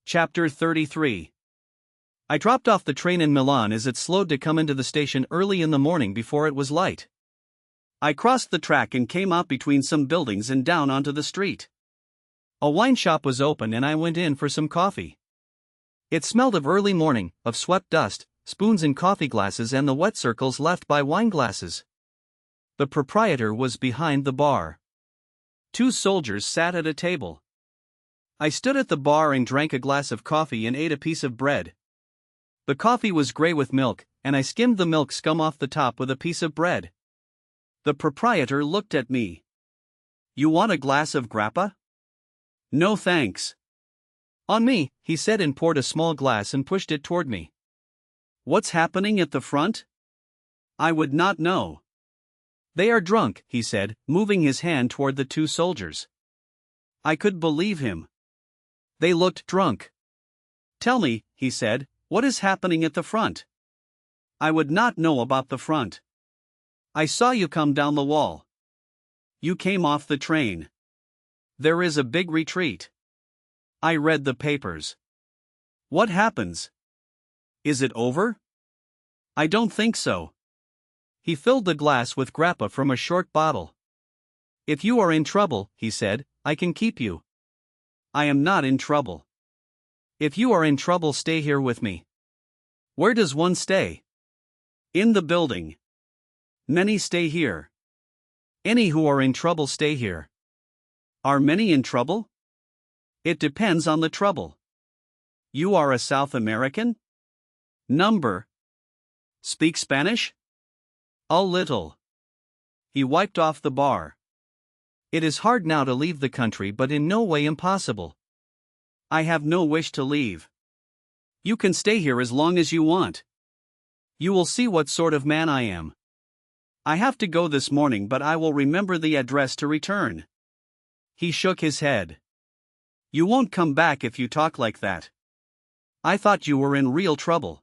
Chapter 33. I dropped off the train in Milan as it slowed to come into the station early in the morning before it was light. I crossed the track and came out between some buildings and down onto the street. A wine shop was open and I went in for some coffee. It smelled of early morning, of swept dust, spoons in coffee glasses and the wet circles left by wine glasses. The proprietor was behind the bar. Two soldiers sat at a table. I stood at the bar and drank a glass of coffee and ate a piece of bread. The coffee was gray with milk, and I skimmed the milk scum off the top with a piece of bread. The proprietor looked at me. "You want a glass of grappa?" "No thanks." "On me," he said and poured a small glass and pushed it toward me. "What's happening at the front?" "I would not know." "They are drunk," he said, moving his hand toward the two soldiers. I could believe him. They looked drunk. "Tell me," he said, "what is happening at the front?" "I would not know about the front." "I saw you come down the wall." "You came off the train." "There is a big retreat." "I read the papers." "What happens?" "Is it over?" "I don't think so." He filled the glass with grappa from a short bottle. "If you are in trouble," he said, "I can keep you." "I am not in trouble." "If you are in trouble, stay here with me." "Where does one stay?" "In the building." "Many stay here." "Any who are in trouble stay here." "Are many in trouble?" "It depends on the trouble." "You are a South American?" "Number." "Speak Spanish?" "A little." He wiped off the bar. "It is hard now to leave the country, but in no way impossible." "I have no wish to leave." "You can stay here as long as you want. You will see what sort of man I am." "I have to go this morning, but I will remember the address to return." He shook his head. "You won't come back if you talk like that." "I thought you were in real trouble."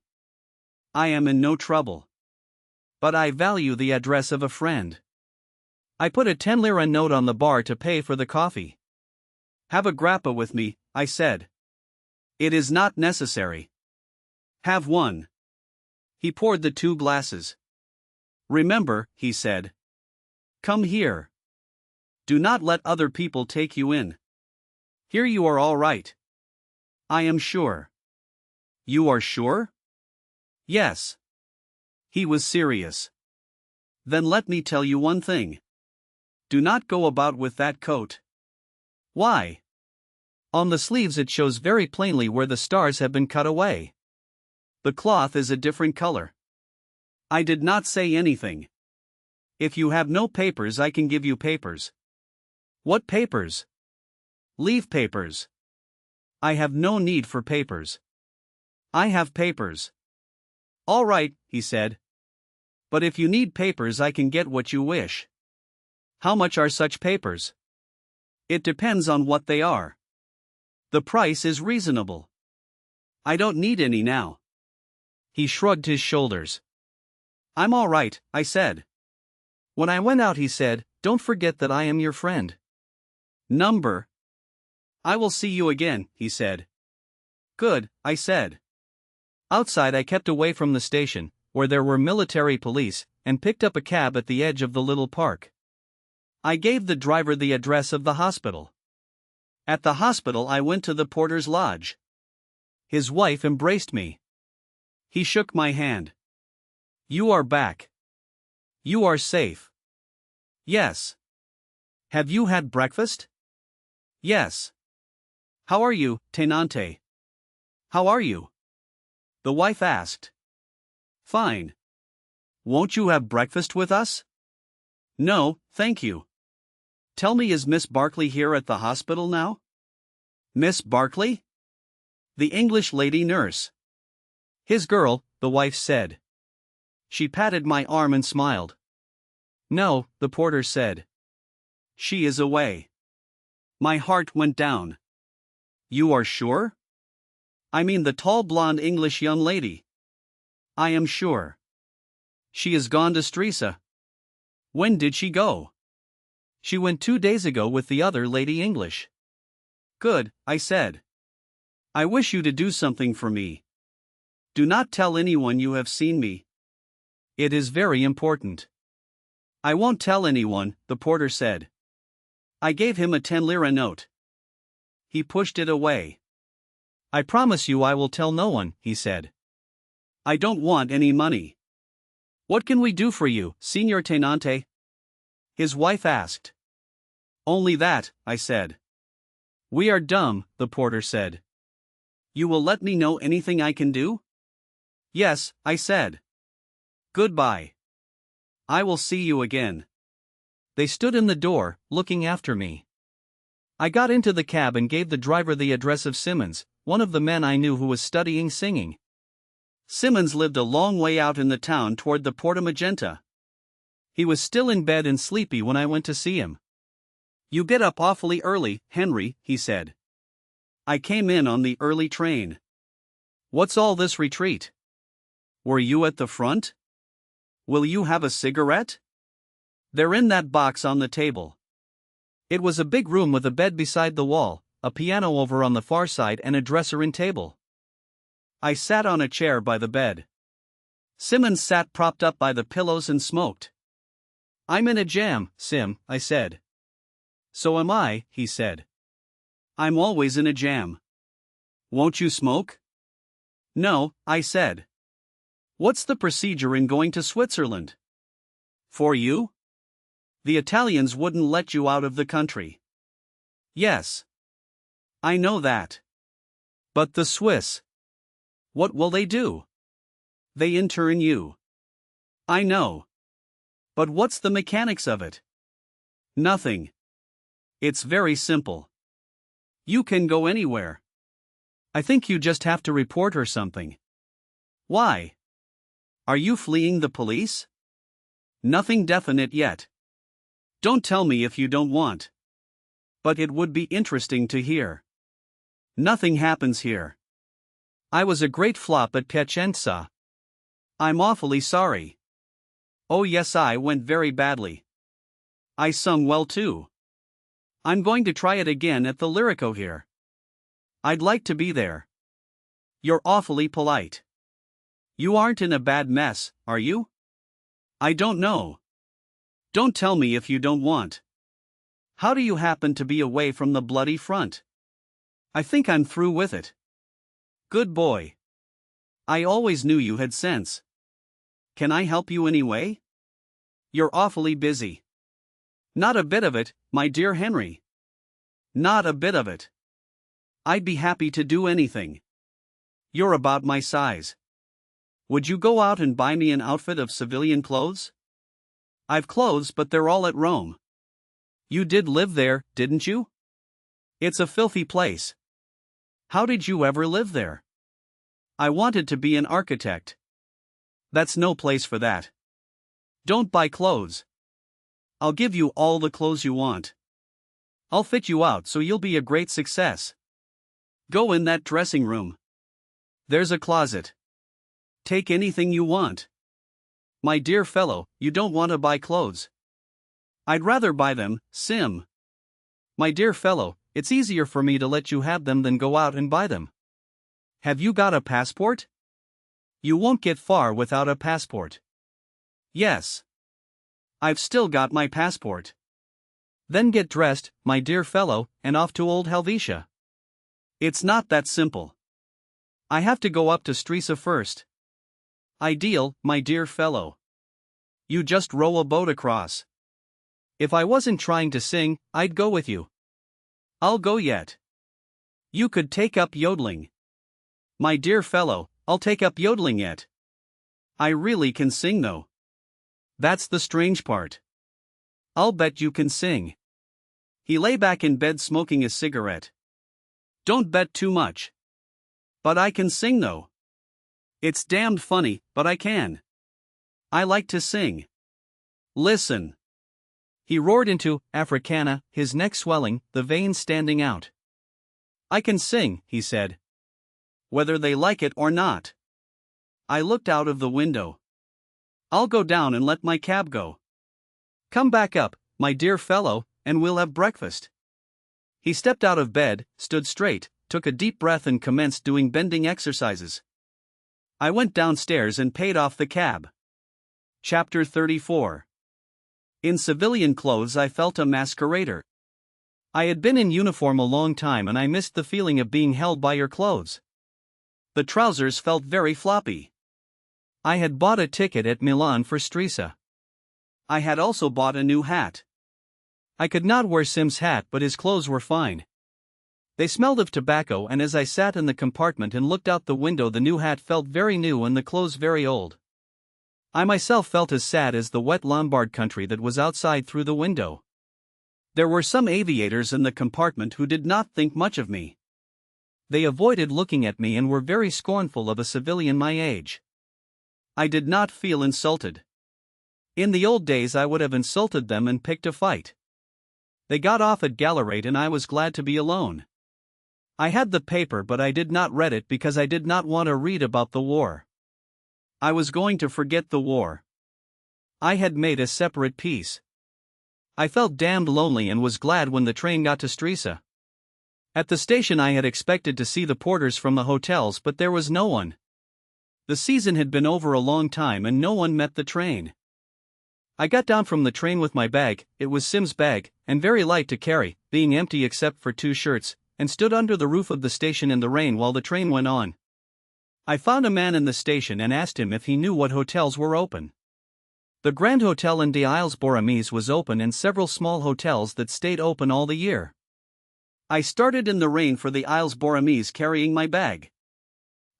"I am in no trouble. But I value the address of a friend." I put a 10 lira note on the bar to pay for the coffee. "Have a grappa with me," I said. "It is not necessary." "Have one." He poured the two glasses. "Remember," he said. "Come here. Do not let other people take you in. Here you are all right." "I am sure." "You are sure?" "Yes." He was serious. "Then let me tell you one thing. Do not go about with that coat." "Why?" "On the sleeves it shows very plainly where the stars have been cut away." "The cloth is a different color." I did not say anything. "If you have no papers, I can give you papers." "What papers?" "Leave papers." "I have no need for papers." "I have papers." "All right," he said. "But if you need papers, I can get what you wish." "How much are such papers?" "It depends on what they are." "The price is reasonable." "I don't need any now." He shrugged his shoulders. "I'm all right," I said. When I went out, he said, "Don't forget that I am your friend." "Number." "I will see you again," he said. "Good," I said. Outside, I kept away from the station, where there were military police, and picked up a cab at the edge of the little park. I gave the driver the address of the hospital. At the hospital, I went to the porter's lodge. His wife embraced me. He shook my hand. "You are back. You are safe." "Yes." "Have you had breakfast?" "Yes." "How are you, Tenante?" "How are you?" the wife asked. "Fine." "Won't you have breakfast with us?" "No, thank you." "Tell me, is Miss Barkley here at the hospital now?" "Miss Barkley?" "The English lady nurse." "His girl," the wife said. She patted my arm and smiled. "No," the porter said. "She is away." My heart went down. "You are sure?" "I mean the tall blonde English young lady." "I am sure." "She is gone to Stresa." "When did she go?" "She went 2 days ago with the other lady English." "Good," I said. I wish you to do something for me. Do not tell anyone you have seen me. It is very important. I won't tell anyone, the porter said. I gave him a 10 lira note. He pushed it away. I promise you I will tell no one, he said. I don't want any money. What can we do for you, Signor Tenante? His wife asked. Only that, I said. We are dumb, the porter said. You will let me know anything I can do? Yes, I said. Goodbye. I will see you again. They stood in the door, looking after me. I got into the cab and gave the driver the address of Simmons, one of the men I knew who was studying singing. Simmons lived a long way out in the town toward the Porta Magenta. He was still in bed and sleepy when I went to see him. You get up awfully early, Henry, he said. I came in on the early train. What's all this retreat? Were you at the front? Will you have a cigarette? They're in that box on the table. It was a big room with a bed beside the wall, a piano over on the far side and a dresser and table. I sat on a chair by the bed. Simmons sat propped up by the pillows and smoked. I'm in a jam, Sim, I said. So am I, he said. I'm always in a jam. Won't you smoke? No, I said. What's the procedure in going to Switzerland? For you? The Italians wouldn't let you out of the country. Yes. I know that. But the Swiss. What will they do? They intern you. I know. But what's the mechanics of it? Nothing. It's very simple. You can go anywhere. I think you just have to report or something. Why? Are you fleeing the police? Nothing definite yet. Don't tell me if you don't want. But it would be interesting to hear. Nothing happens here. I was a great flop at Piacenza. I'm awfully sorry. Oh yes, I went very badly. I sung well too. I'm going to try it again at the Lyrico here. I'd like to be there. You're awfully polite. You aren't in a bad mess, are you? I don't know. Don't tell me if you don't want. How do you happen to be away from the bloody front? I think I'm through with it. Good boy. I always knew you had sense. Can I help you anyway? You're awfully busy. Not a bit of it, my dear Henry. Not a bit of it. I'd be happy to do anything. You're about my size. Would you go out and buy me an outfit of civilian clothes? I've clothes, but they're all at Rome. You did live there, didn't you? It's a filthy place. How did you ever live there? I wanted to be an architect. That's no place for that. Don't buy clothes. I'll give you all the clothes you want. I'll fit you out so you'll be a great success. Go in that dressing room. There's a closet. Take anything you want. My dear fellow, you don't want to buy clothes. I'd rather buy them, Sim. My dear fellow, it's easier for me to let you have them than go out and buy them. Have you got a passport? You won't get far without a passport. Yes. I've still got my passport. Then get dressed, my dear fellow, and off to old Helvetia. It's not that simple. I have to go up to Stresa first. Ideal, my dear fellow. You just row a boat across. If I wasn't trying to sing, I'd go with you. I'll go yet. You could take up yodeling. My dear fellow, I'll take up yodeling yet. I really can sing though. That's the strange part. I'll bet you can sing. He lay back in bed smoking a cigarette. Don't bet too much. But I can sing though. It's damned funny, but I can. I like to sing. Listen. He roared into Africana, his neck swelling, the veins standing out. I can sing, he said. Whether they like it or not. I looked out of the window. I'll go down and let my cab go. Come back up, my dear fellow, and we'll have breakfast. He stepped out of bed, stood straight, took a deep breath and commenced doing bending exercises. I went downstairs and paid off the cab. Chapter 34. In civilian clothes I felt a masquerader. I had been in uniform a long time and I missed the feeling of being held by your clothes. The trousers felt very floppy. I had bought a ticket at Milan for Stresa. I had also bought a new hat. I could not wear Sim's hat, but his clothes were fine. They smelled of tobacco, and as I sat in the compartment and looked out the window, the new hat felt very new and the clothes very old. I myself felt as sad as the wet Lombard country that was outside through the window. There were some aviators in the compartment who did not think much of me. They avoided looking at me and were very scornful of a civilian my age. I did not feel insulted. In the old days I would have insulted them and picked a fight. They got off at Gallerate and I was glad to be alone. I had the paper, but I did not read it because I did not want to read about the war. I was going to forget the war. I had made a separate peace. I felt damned lonely and was glad when the train got to Stresa. At the station I had expected to see the porters from the hotels, but there was no one. The season had been over a long time and no one met the train. I got down from the train with my bag, it was Sim's bag, and very light to carry, being empty except for 2 shirts, and stood under the roof of the station in the rain while the train went on. I found a man in the station and asked him if he knew what hotels were open. The Grand Hotel in des Isles Borromées was open and several small hotels that stayed open all the year. I started in the rain for the Isles Borromées carrying my bag.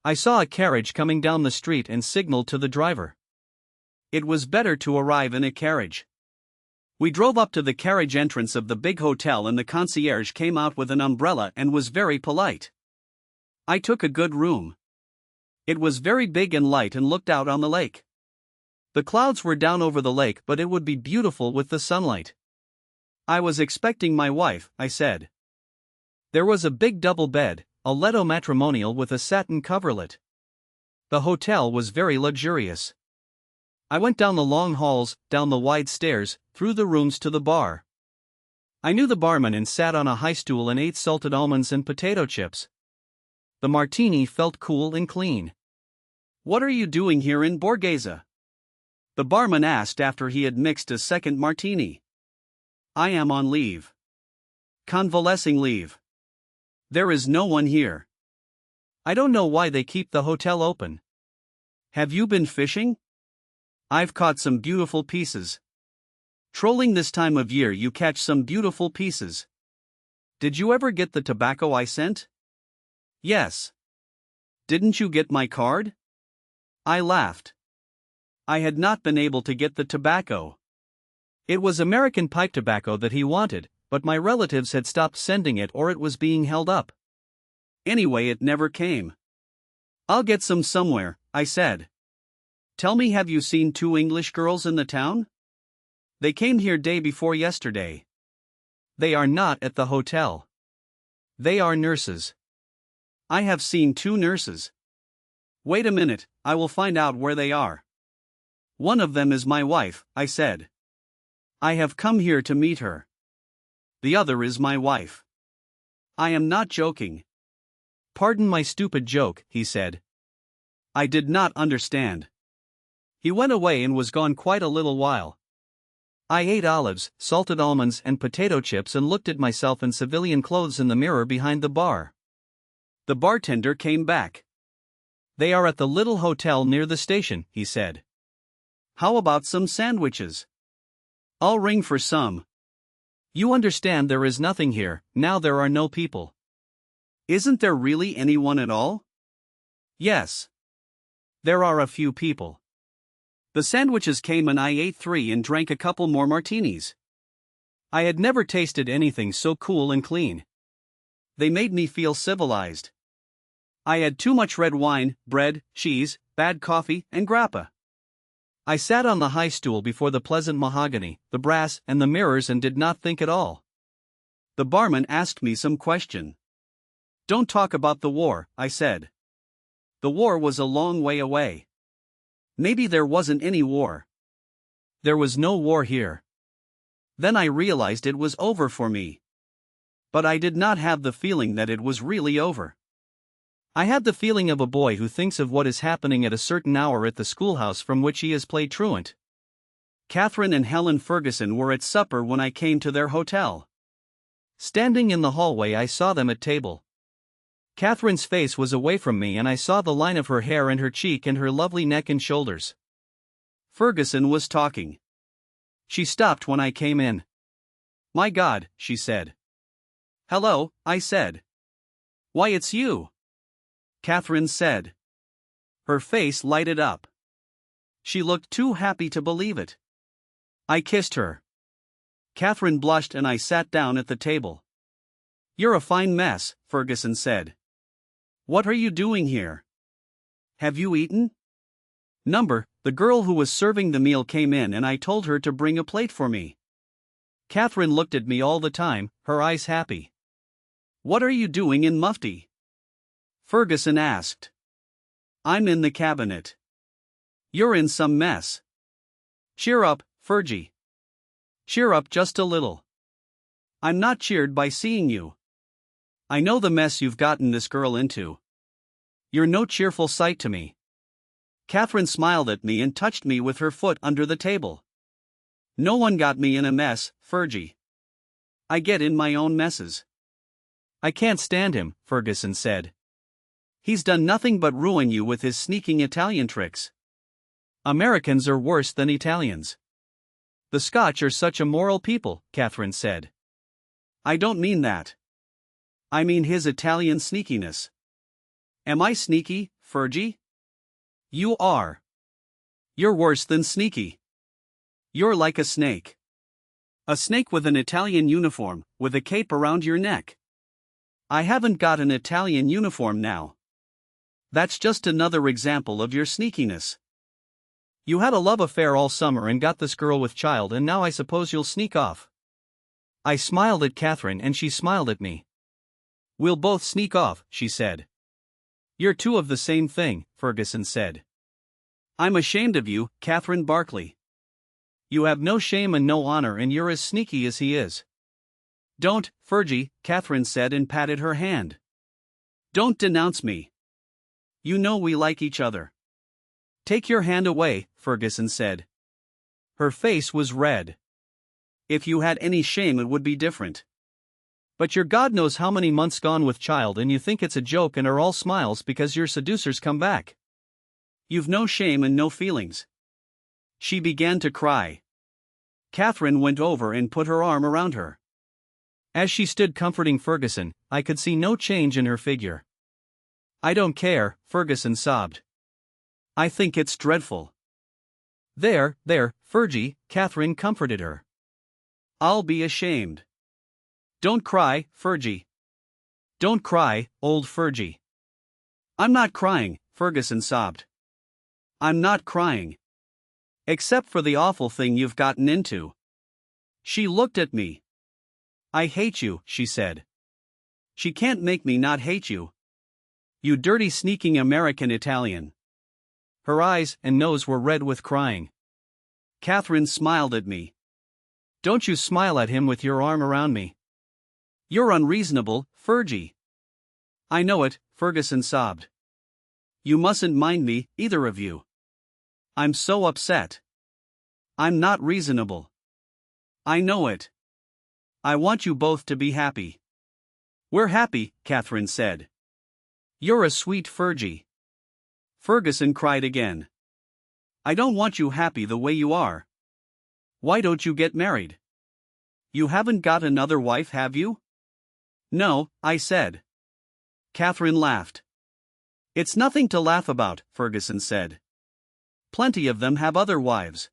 I saw a carriage coming down the street and signaled to the driver. It was better to arrive in a carriage. We drove up to the carriage entrance of the big hotel and the concierge came out with an umbrella and was very polite. I took a good room. It was very big and light and looked out on the lake. The clouds were down over the lake, but it would be beautiful with the sunlight. I was expecting my wife, I said. There was a big double bed, a letto matrimonial with a satin coverlet. The hotel was very luxurious. I went down the long halls, down the wide stairs, through the rooms to the bar. I knew the barman and sat on a high stool and ate salted almonds and potato chips. The martini felt cool and clean. "What are you doing here in Borghese?" the barman asked after he had mixed a second martini. "I am on leave. Convalescing leave. There is no one here. I don't know why they keep the hotel open. Have you been fishing? I've caught some beautiful pieces. Trolling this time of year you catch some beautiful pieces. Did you ever get the tobacco I sent?" "Yes." "Didn't you get my card?" I laughed. I had not been able to get the tobacco. It was American pipe tobacco that he wanted, but my relatives had stopped sending it or it was being held up. Anyway, it never came. "I'll get some somewhere," I said. "Tell me, have you seen 2 English girls in the town? They came here day before yesterday." "They are not at the hotel. They are nurses." "I have seen 2 nurses." "Wait a minute, I will find out where they are." "One of them is my wife," I said. "I have come here to meet her. The other is my wife. I am not joking." "Pardon my stupid joke," he said. I did not understand. He went away and was gone quite a little while. I ate olives, salted almonds and potato chips and looked at myself in civilian clothes in the mirror behind the bar. The bartender came back. "They are at the little hotel near the station," he said. "How about some sandwiches?" "I'll ring for some." "You understand there is nothing here, now there are no people." "Isn't there really anyone at all?" "Yes. There are a few people." The sandwiches came and I ate 3 and drank a couple more martinis. I had never tasted anything so cool and clean. They made me feel civilized. I had too much red wine, bread, cheese, bad coffee, and grappa. I sat on the high stool before the pleasant mahogany, the brass, and the mirrors and did not think at all. The barman asked me some question. "Don't talk about the war," I said. The war was a long way away. Maybe there wasn't any war. There was no war here. Then I realized it was over for me. But I did not have the feeling that it was really over. I had the feeling of a boy who thinks of what is happening at a certain hour at the schoolhouse from which he has played truant. Catherine and Helen Ferguson were at supper when I came to their hotel. Standing in the hallway, I saw them at table. Catherine's face was away from me and I saw the line of her hair and her cheek and her lovely neck and shoulders. Ferguson was talking. She stopped when I came in. "My God," she said. "Hello," I said. "Why, it's you," Catherine said. Her face lighted up. She looked too happy to believe it. I kissed her. Catherine blushed and I sat down at the table. "You're a fine mess," Ferguson said. "What are you doing here? Have you eaten?" The girl who was serving the meal came in and I told her to bring a plate for me. Catherine looked at me all the time, her eyes happy. "What are you doing in mufti?" Ferguson asked. "I'm in the cabinet." "You're in some mess." "Cheer up, Fergie. Cheer up just a little." "I'm not cheered by seeing you. I know the mess you've gotten this girl into. You're no cheerful sight to me." Catherine smiled at me and touched me with her foot under the table. "No one got me in a mess, Fergie. I get in my own messes." "I can't stand him," Ferguson said. "He's done nothing but ruin you with his sneaking Italian tricks." "Americans are worse than Italians. The Scotch are such a moral people," Catherine said. "I don't mean that. I mean his Italian sneakiness." "Am I sneaky, Fergie?" "You are. You're worse than sneaky. You're like a snake. A snake with an Italian uniform, with a cape around your neck." "I haven't got an Italian uniform now." "That's just another example of your sneakiness. You had a love affair all summer and got this girl with child, and now I suppose you'll sneak off." I smiled at Catherine and she smiled at me. "We'll both sneak off," she said. "You're two of the same thing," Ferguson said. "I'm ashamed of you, Catherine Barkley. You have no shame and no honor and you're as sneaky as he is." "Don't, Fergie," Catherine said and patted her hand. "Don't denounce me. You know we like each other." "Take your hand away," Ferguson said. Her face was red. "If you had any shame it would be different. But you're God knows how many months gone with child and you think it's a joke and are all smiles because your seducers come back. You've no shame and no feelings." She began to cry. Catherine went over and put her arm around her. As she stood comforting Ferguson, I could see no change in her figure. "I don't care," Ferguson sobbed. "I think it's dreadful." There, Fergie," Catherine comforted her. "I'll be ashamed." "Don't cry, Fergie. Don't cry, old Fergie." "I'm not crying," Ferguson sobbed. "I'm not crying. Except for the awful thing you've gotten into." She looked at me. "I hate you," she said. "She can't make me not hate you. You dirty sneaking American Italian." Her eyes and nose were red with crying. Catherine smiled at me. "Don't you smile at him with your arm around me. You're unreasonable, Fergie." "I know it," Ferguson sobbed. "You mustn't mind me, either of you. I'm so upset. I'm not reasonable. I know it. I want you both to be happy." "We're happy," Catherine said. "You're a sweet Fergie." Ferguson cried again. "I don't want you happy the way you are. Why don't you get married? You haven't got another wife, have you?" "No," I said. Catherine laughed. "It's nothing to laugh about," Ferguson said. "Plenty of them have other wives."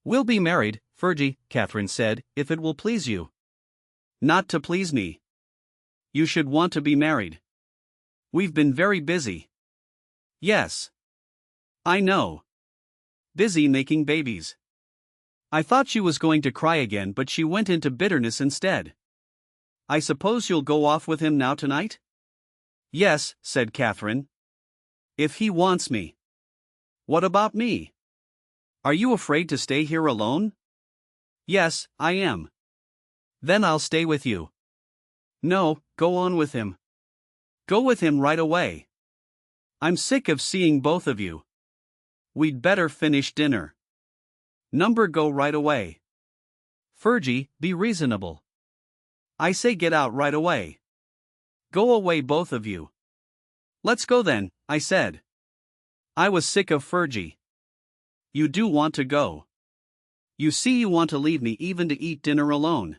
"We'll be married, Fergie," Catherine said, "if it will please you." "Not to please me. You should want to be married. We've been very busy." "Yes. I know. Busy making babies." I thought she was going to cry again, but she went into bitterness instead. "I suppose you'll go off with him now tonight?" "Yes," said Catherine. "If he wants me." "What about me? Are you afraid to stay here alone?" "Yes, I am." "Then I'll stay with you." No, go on with him. Go with him right away. I'm sick of seeing both of you. We'd better finish dinner. Number, go right away. Fergie, be reasonable. I say get out right away. Go away both of you. Let's go then, I said. I was sick of Fergie. You do want to go. You see, you want to leave me even to eat dinner alone.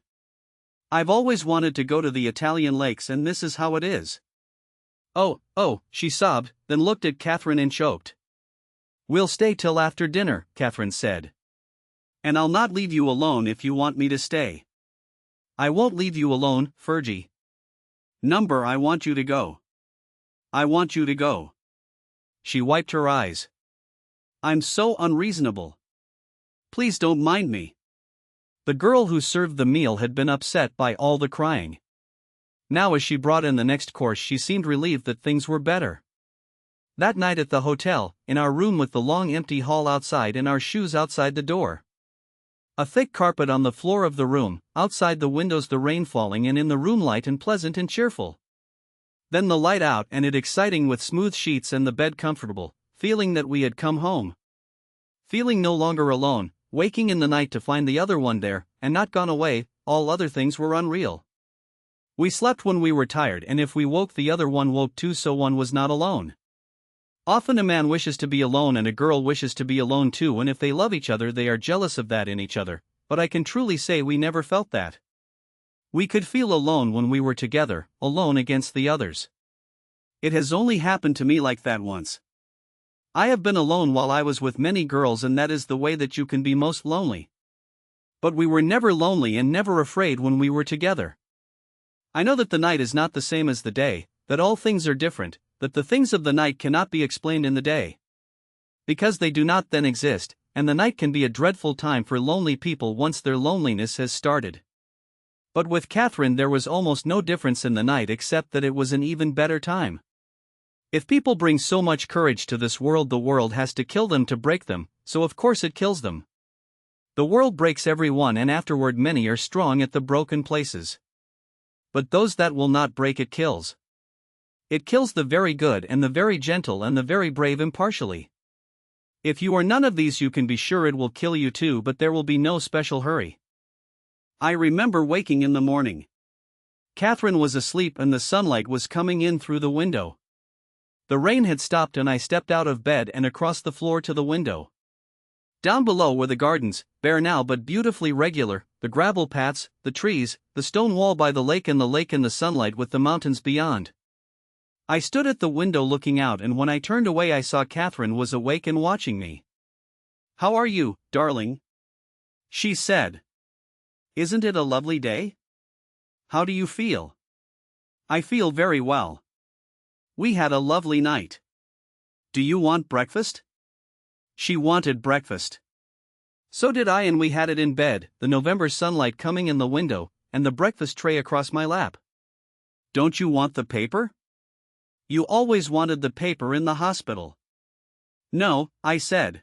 I've always wanted to go to the Italian lakes, and this is how it is. Oh, she sobbed, then looked at Catherine and choked. We'll stay till after dinner, Catherine said. And I'll not leave you alone if you want me to stay. I won't leave you alone, Fergie. Number, I want you to go. I want you to go. She wiped her eyes. I'm so unreasonable. Please don't mind me. The girl who served the meal had been upset by all the crying. Now, as she brought in the next course, she seemed relieved that things were better. That night at the hotel, in our room with the long empty hall outside and our shoes outside the door. A thick carpet on the floor of the room, outside the windows the rain falling, and in the room light and pleasant and cheerful. Then the light out and it exciting with smooth sheets and the bed comfortable, feeling that we had come home. Feeling no longer alone, waking in the night to find the other one there, and not gone away. All other things were unreal. We slept when we were tired, and if we woke the other one woke too, so one was not alone. Often a man wishes to be alone and a girl wishes to be alone too, and if they love each other they are jealous of that in each other, but I can truly say we never felt that. We could feel alone when we were together, alone against the others. It has only happened to me like that once. I have been alone while I was with many girls, and that is the way that you can be most lonely. But we were never lonely and never afraid when we were together. I know that the night is not the same as the day, that all things are different, that the things of the night cannot be explained in the day. Because they do not then exist, and the night can be a dreadful time for lonely people once their loneliness has started. But with Catherine there was almost no difference in the night except that it was an even better time. If people bring so much courage to this world, the world has to kill them to break them, so of course it kills them. The world breaks every one, and afterward many are strong at the broken places. But those that will not break it kills. It kills the very good and the very gentle and the very brave impartially. If you are none of these, you can be sure it will kill you too, but there will be no special hurry. I remember waking in the morning. Catherine was asleep and the sunlight was coming in through the window. The rain had stopped and I stepped out of bed and across the floor to the window. Down below were the gardens, bare now but beautifully regular, the gravel paths, the trees, the stone wall by the lake and the sunlight with the mountains beyond. I stood at the window looking out, and when I turned away I saw Catherine was awake and watching me. "How are you, darling?" she said. "Isn't it a lovely day? How do you feel?" "I feel very well. We had a lovely night. Do you want breakfast?" She wanted breakfast. So did I, and we had it in bed, the November sunlight coming in the window, and the breakfast tray across my lap. "Don't you want the paper?" "You always wanted the paper in the hospital." "No," I said.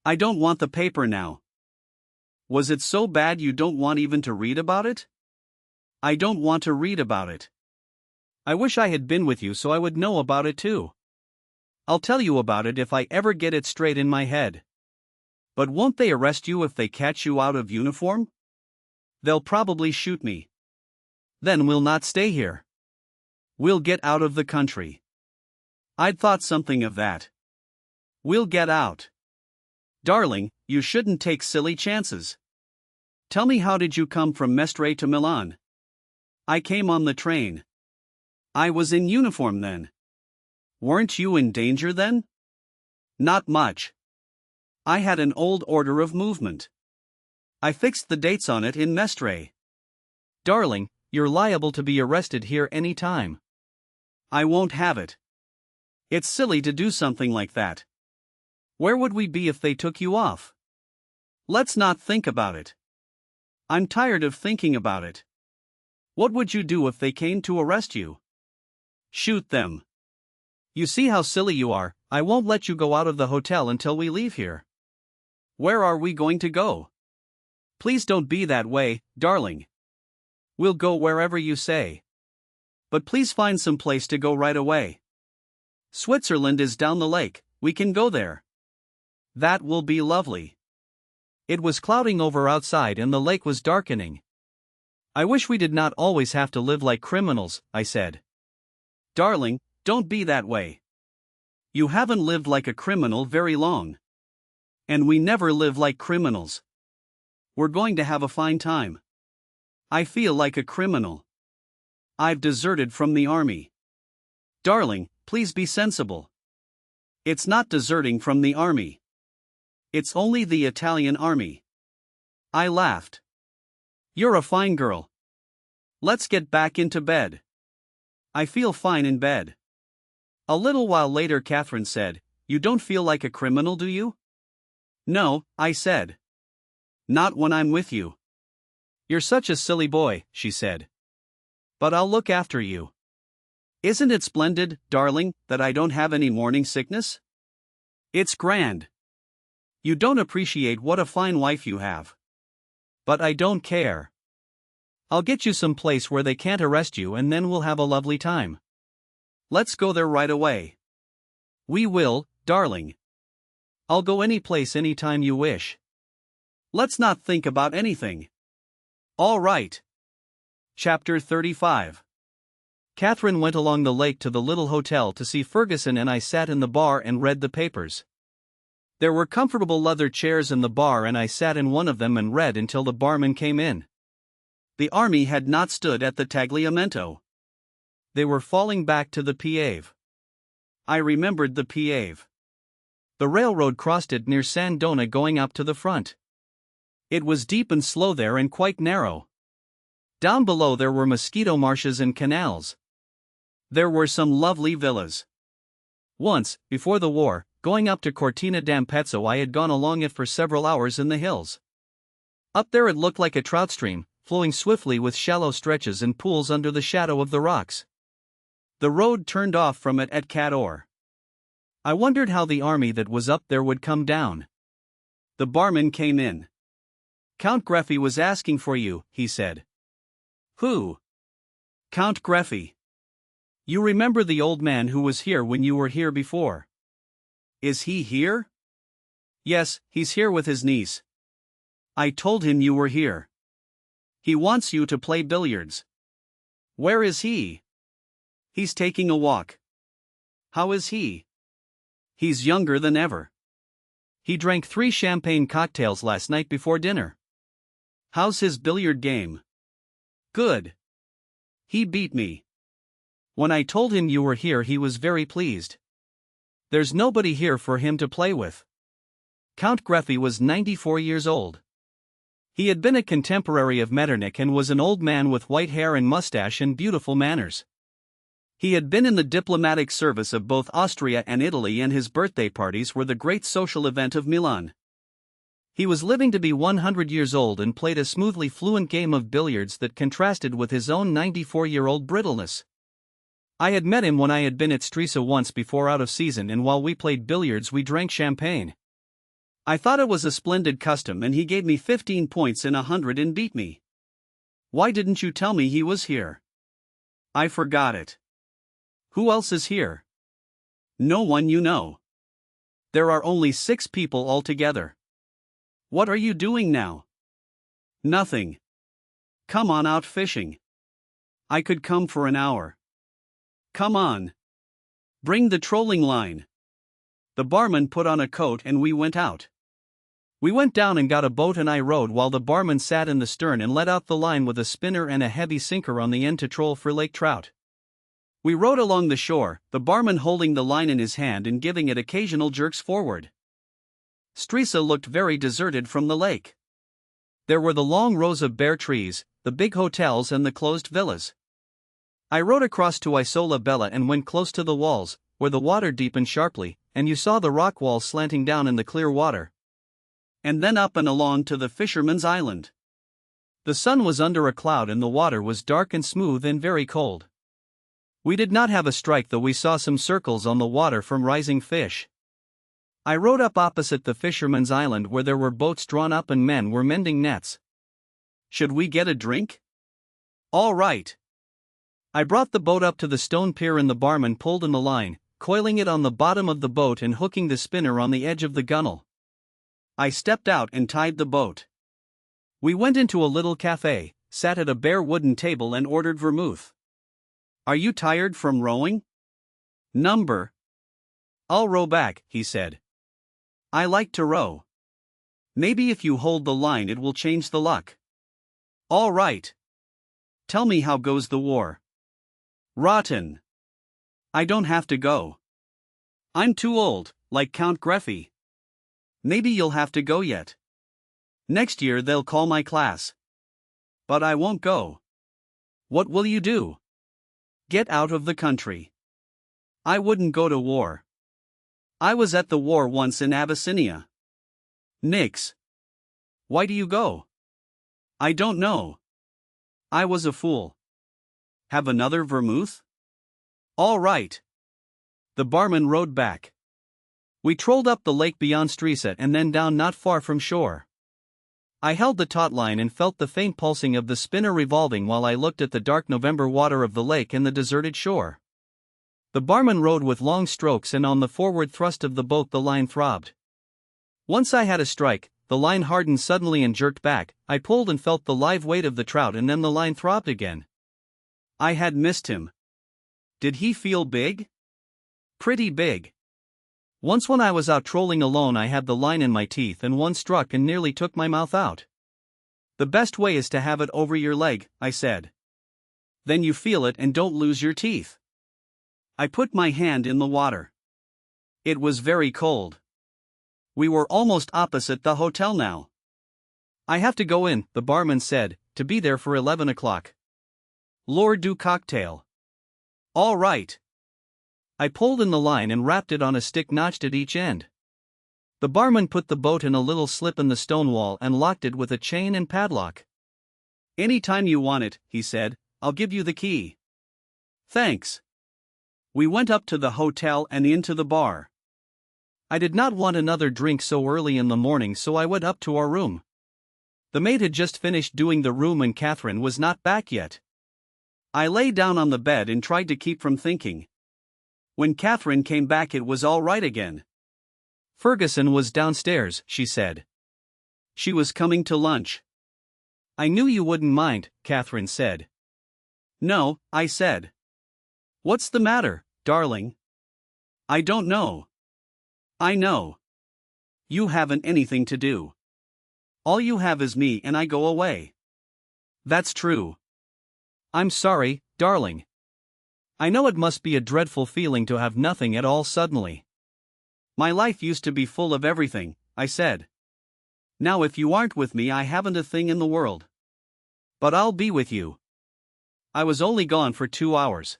"I don't want the paper now." "Was it so bad you don't want even to read about it?" "I don't want to read about it. I wish I had been with you so I would know about it too. I'll tell you about it if I ever get it straight in my head." "But won't they arrest you if they catch you out of uniform?" "They'll probably shoot me." "Then we'll not stay here. We'll get out of the country." "I'd thought something of that." "We'll get out." "Darling, you shouldn't take silly chances. Tell me, how did you come from Mestre to Milan?" "I came on the train." "I was in uniform then." "Weren't you in danger then?" "Not much. I had an old order of movement. I fixed the dates on it in Mestre." "Darling, you're liable to be arrested here any time." "I won't have it. It's silly to do something like that. Where would we be if they took you off?" "Let's not think about it. I'm tired of thinking about it." "What would you do if they came to arrest you?" "Shoot them." "You see how silly you are. I won't let you go out of the hotel until we leave here." "Where are we going to go?" "Please don't be that way, darling." We'll go wherever you say. But please find some place to go right away. Switzerland is down the lake, we can go there. That will be lovely. It was clouding over outside and the lake was darkening. I wish we did not always have to live like criminals, I said. Darling, don't be that way. You haven't lived like a criminal very long. And we never live like criminals. We're going to have a fine time. I feel like a criminal. I've deserted from the army. Darling, please be sensible. It's not deserting from the army. It's only the Italian army. I laughed. You're a fine girl. Let's get back into bed. I feel fine in bed. A little while later Catherine said, You don't feel like a criminal, do you? No, I said. Not when I'm with you. You're such a silly boy, she said. But I'll look after you. Isn't it splendid, darling, that I don't have any morning sickness? It's grand. You don't appreciate what a fine wife you have. But I don't care. I'll get you some place where they can't arrest you and then we'll have a lovely time. Let's go there right away. We will, darling. I'll go any place anytime you wish. Let's not think about anything. All right. Chapter 35. Catherine went along the lake to the little hotel to see Ferguson and I sat in the bar and read the papers. There were comfortable leather chairs in the bar and I sat in one of them and read until the barman came in. The army had not stood at the Tagliamento. They were falling back to the Piave. I remembered the Piave. The railroad crossed it near San Dona going up to the front. It was deep and slow there and quite narrow. Down below there were mosquito marshes and canals. There were some lovely villas. Once, before the war, going up to Cortina d'Ampezzo I had gone along it for several hours in the hills. Up there it looked like a trout stream, flowing swiftly with shallow stretches and pools under the shadow of the rocks. The road turned off from it at Cadore. I wondered how the army that was up there would come down. The barman came in. Count Greffi was asking for you, he said. Who? Count Greffi. You remember the old man who was here when you were here before? Is he here? Yes, he's here with his niece. I told him you were here. He wants you to play billiards. Where is he? He's taking a walk. How is he? He's younger than ever. He drank 3 champagne cocktails last night before dinner. How's his billiard game? Good. He beat me. When I told him you were here he was very pleased. There's nobody here for him to play with. Count Greffi was 94 years old. He had been a contemporary of Metternich and was an old man with white hair and mustache and beautiful manners. He had been in the diplomatic service of both Austria and Italy and his birthday parties were the great social event of Milan. He was living to be 100 years old and played a smoothly fluent game of billiards that contrasted with his own 94-year-old brittleness. I had met him when I had been at Stresa once before out of season and while we played billiards we drank champagne. I thought it was a splendid custom and he gave me 15 points in 100 and beat me. Why didn't you tell me he was here? I forgot it. Who else is here? No one you know. There are only 6 people altogether. What are you doing now? Nothing. Come on out fishing. I could come for an hour. Come on. Bring the trolling line. The barman put on a coat and we went out. We went down and got a boat and I rowed while the barman sat in the stern and let out the line with a spinner and a heavy sinker on the end to troll for lake trout. We rowed along the shore, the barman holding the line in his hand and giving it occasional jerks forward. Stresa looked very deserted from the lake. There were the long rows of bare trees, the big hotels and the closed villas. I rowed across to Isola Bella and went close to the walls, where the water deepened sharply, and you saw the rock walls slanting down in the clear water. And then up and along to the Fisherman's Island. The sun was under a cloud and the water was dark and smooth and very cold. We did not have a strike though we saw some circles on the water from rising fish. I rowed up opposite the Fisherman's Island where there were boats drawn up and men were mending nets. Should we get a drink? All right. I brought the boat up to the stone pier and the barman pulled in the line, coiling it on the bottom of the boat and hooking the spinner on the edge of the gunwale. I stepped out and tied the boat. We went into a little cafe, sat at a bare wooden table and ordered vermouth. Are you tired from rowing? Number. I'll row back, he said. I like to row. Maybe if you hold the line it will change the luck. All right. Tell me how goes the war. Rotten. I don't have to go. I'm too old, like Count Greffy. Maybe you'll have to go yet. Next year they'll call my class. But I won't go. What will you do? Get out of the country. I wouldn't go to war. I was at the war once in Abyssinia. Nix. Why do you go? I don't know. I was a fool. Have another vermouth? All right. The barman rowed back. We trolled up the lake beyond Stresa and then down not far from shore. I held the taut line and felt the faint pulsing of the spinner revolving while I looked at the dark November water of the lake and the deserted shore. The barman rowed with long strokes and on the forward thrust of the boat the line throbbed. Once I had a strike, the line hardened suddenly and jerked back. I pulled and felt the live weight of the trout and then the line throbbed again. I had missed him. Did he feel big? Pretty big. Once when I was out trolling alone I had the line in my teeth and one struck and nearly took my mouth out. The best way is to have it over your leg, I said. Then you feel it and don't lose your teeth. I put my hand in the water. It was very cold. We were almost opposite the hotel now. I have to go in, the barman said, to be there for 11 o'clock. Lord do cocktail. All right. I pulled in the line and wrapped it on a stick notched at each end. The barman put the boat in a little slip in the stone wall and locked it with a chain and padlock. Any time you want it, he said, I'll give you the key. Thanks. We went up to the hotel and into the bar. I did not want another drink so early in the morning, so I went up to our room. The maid had just finished doing the room and Catherine was not back yet. I lay down on the bed and tried to keep from thinking. When Catherine came back it was all right again. Ferguson was downstairs, she said. She was coming to lunch. I knew you wouldn't mind, Catherine said. No, I said. What's the matter, darling? I don't know. I know. You haven't anything to do. All you have is me and I go away. That's true. I'm sorry, darling. I know it must be a dreadful feeling to have nothing at all suddenly. My life used to be full of everything, I said. Now if you aren't with me I haven't a thing in the world. But I'll be with you. I was only gone for 2 hours.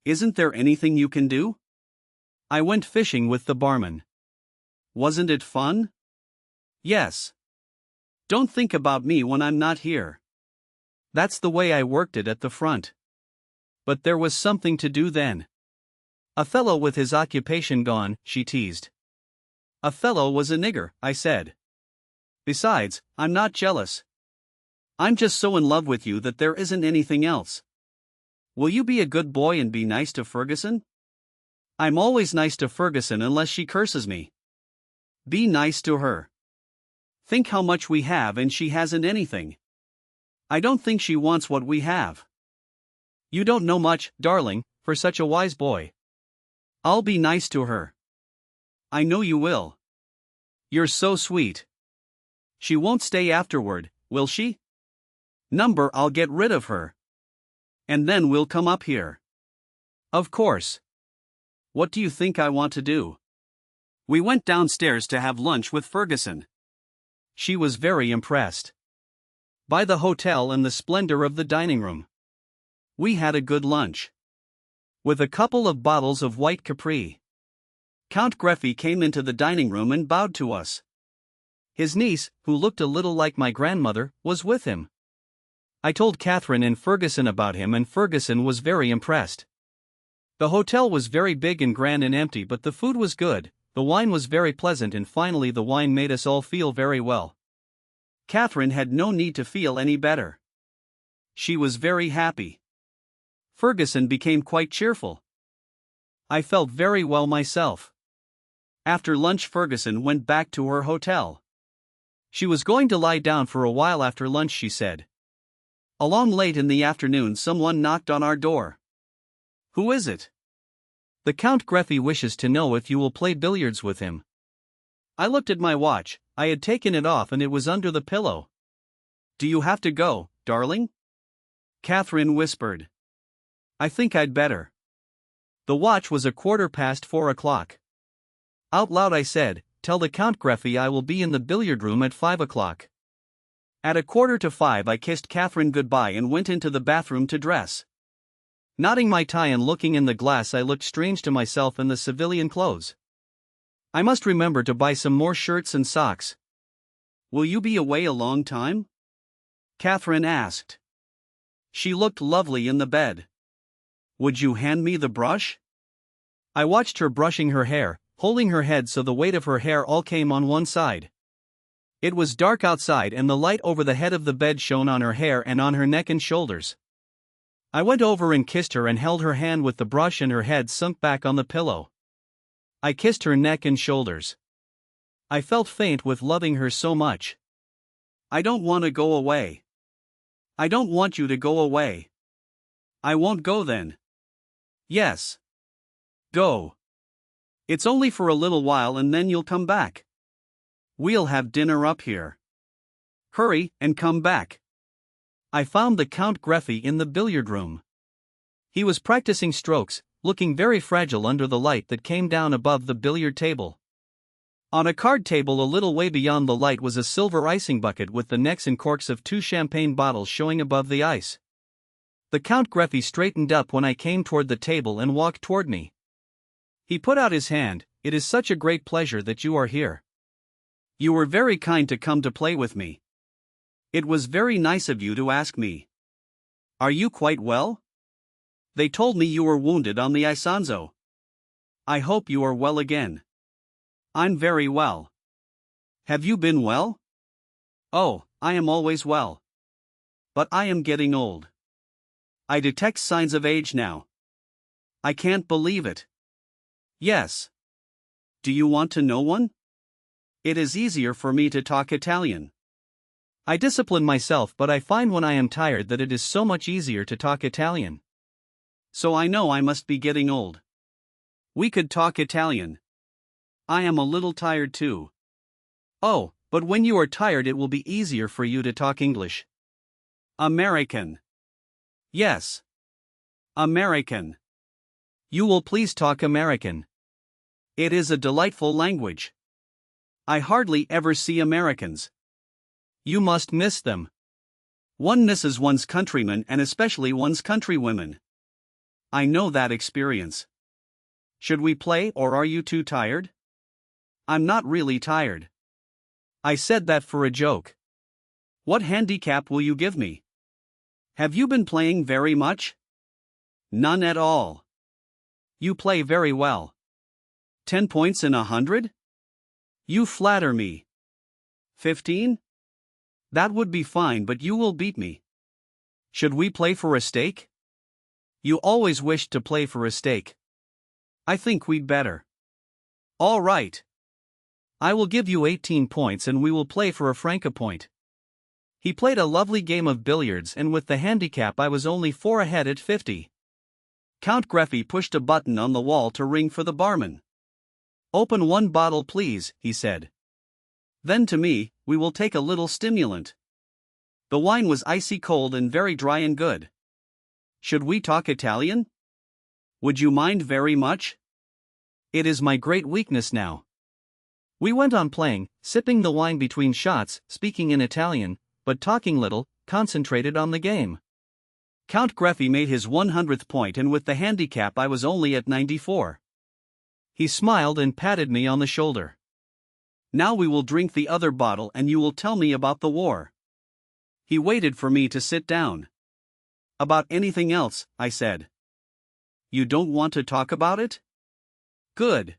Isn't there anything you can do? I went fishing with the barman. Wasn't it fun? Yes. Don't think about me when I'm not here. That's the way I worked it at the front. But there was something to do then. A fellow with his occupation gone, she teased. A fellow was a nigger, I said. Besides, I'm not jealous. I'm just so in love with you that there isn't anything else. Will you be a good boy and be nice to Ferguson? I'm always nice to Ferguson unless she curses me. Be nice to her. Think how much we have and she hasn't anything. I don't think she wants what we have. You don't know much, darling, for such a wise boy. I'll be nice to her. I know you will. You're so sweet. She won't stay afterward, will she? Number, I'll get rid of her. And then we'll come up here. Of course. What do you think I want to do? We went downstairs to have lunch with Ferguson. She was very impressed by the hotel and the splendor of the dining room. We had a good lunch. With a couple of bottles of white Capri. Count Greffy came into the dining room and bowed to us. His niece, who looked a little like my grandmother, was with him. I told Catherine and Ferguson about him and Ferguson was very impressed. The hotel was very big and grand and empty, but the food was good, the wine was very pleasant, and finally the wine made us all feel very well. Catherine had no need to feel any better. She was very happy. Ferguson became quite cheerful. I felt very well myself. After lunch, Ferguson went back to her hotel. She was going to lie down for a while after lunch, she said. Along late in the afternoon, someone knocked on our door. Who is it? The Count Greffy wishes to know if you will play billiards with him. I looked at my watch. I had taken it off and it was under the pillow. Do you have to go, darling? Catherine whispered. I think I'd better. The watch was 4:15. Out loud I said, tell the Count Greffy I will be in the billiard room at 5 o'clock. At 4:45 I kissed Catherine goodbye and went into the bathroom to dress. Knotting my tie and looking in the glass, I looked strange to myself in the civilian clothes. I must remember to buy some more shirts and socks. Will you be away a long time? Catherine asked. She looked lovely in the bed. Would you hand me the brush? I watched her brushing her hair, holding her head so the weight of her hair all came on one side. It was dark outside and the light over the head of the bed shone on her hair and on her neck and shoulders. I went over and kissed her and held her hand with the brush and her head sunk back on the pillow. I kissed her neck and shoulders. I felt faint with loving her so much. I don't want to go away. I don't want you to go away. I won't go then. Yes. Go. It's only for a little while and then you'll come back. We'll have dinner up here. Hurry and come back. I found the Count Greffy in the billiard room. He was practicing strokes, looking very fragile under the light that came down above the billiard table. On a card table a little way beyond the light was a silver icing bucket with the necks and corks of 2 champagne bottles showing above the ice. The Count Greffy straightened up when I came toward the table and walked toward me. He put out his hand. It is such a great pleasure that you are here. You were very kind to come to play with me. It was very nice of you to ask me. Are you quite well? They told me you were wounded on the Isonzo. I hope you are well again. I'm very well. Have you been well? Oh, I am always well. But I am getting old. I detect signs of age now. I can't believe it. Yes. Do you want to know one? It is easier for me to talk Italian. I discipline myself, but I find when I am tired that it is so much easier to talk Italian. So I know I must be getting old. We could talk Italian. I am a little tired too. Oh, but when you are tired it will be easier for you to talk English. American. Yes. American. You will please talk American. It is a delightful language. I hardly ever see Americans. You must miss them. One misses one's countrymen and especially one's countrywomen. I know that experience. Should we play or are you too tired? I'm not really tired. I said that for a joke. What handicap will you give me? Have you been playing very much? None at all. You play very well. 10 points in 100? You flatter me. 15? That would be fine, but you will beat me. Should we play for a stake? You always wished to play for a stake. I think we'd better. All right. I will give you 18 points and we will play for a franc a point. He played a lovely game of billiards and with the handicap I was only 4 ahead at 50. Count Greffy pushed a button on the wall to ring for the barman. Open 1 bottle please, he said. Then to me, we will take a little stimulant. The wine was icy cold and very dry and good. Should we talk Italian? Would you mind very much? It is my great weakness now. We went on playing, sipping the wine between shots, speaking in Italian, but talking little, concentrated on the game. Count Greffy made his 100th point and with the handicap I was only at 94. He smiled and patted me on the shoulder. Now we will drink the other bottle and you will tell me about the war. He waited for me to sit down. About anything else, I said. You don't want to talk about it? Good.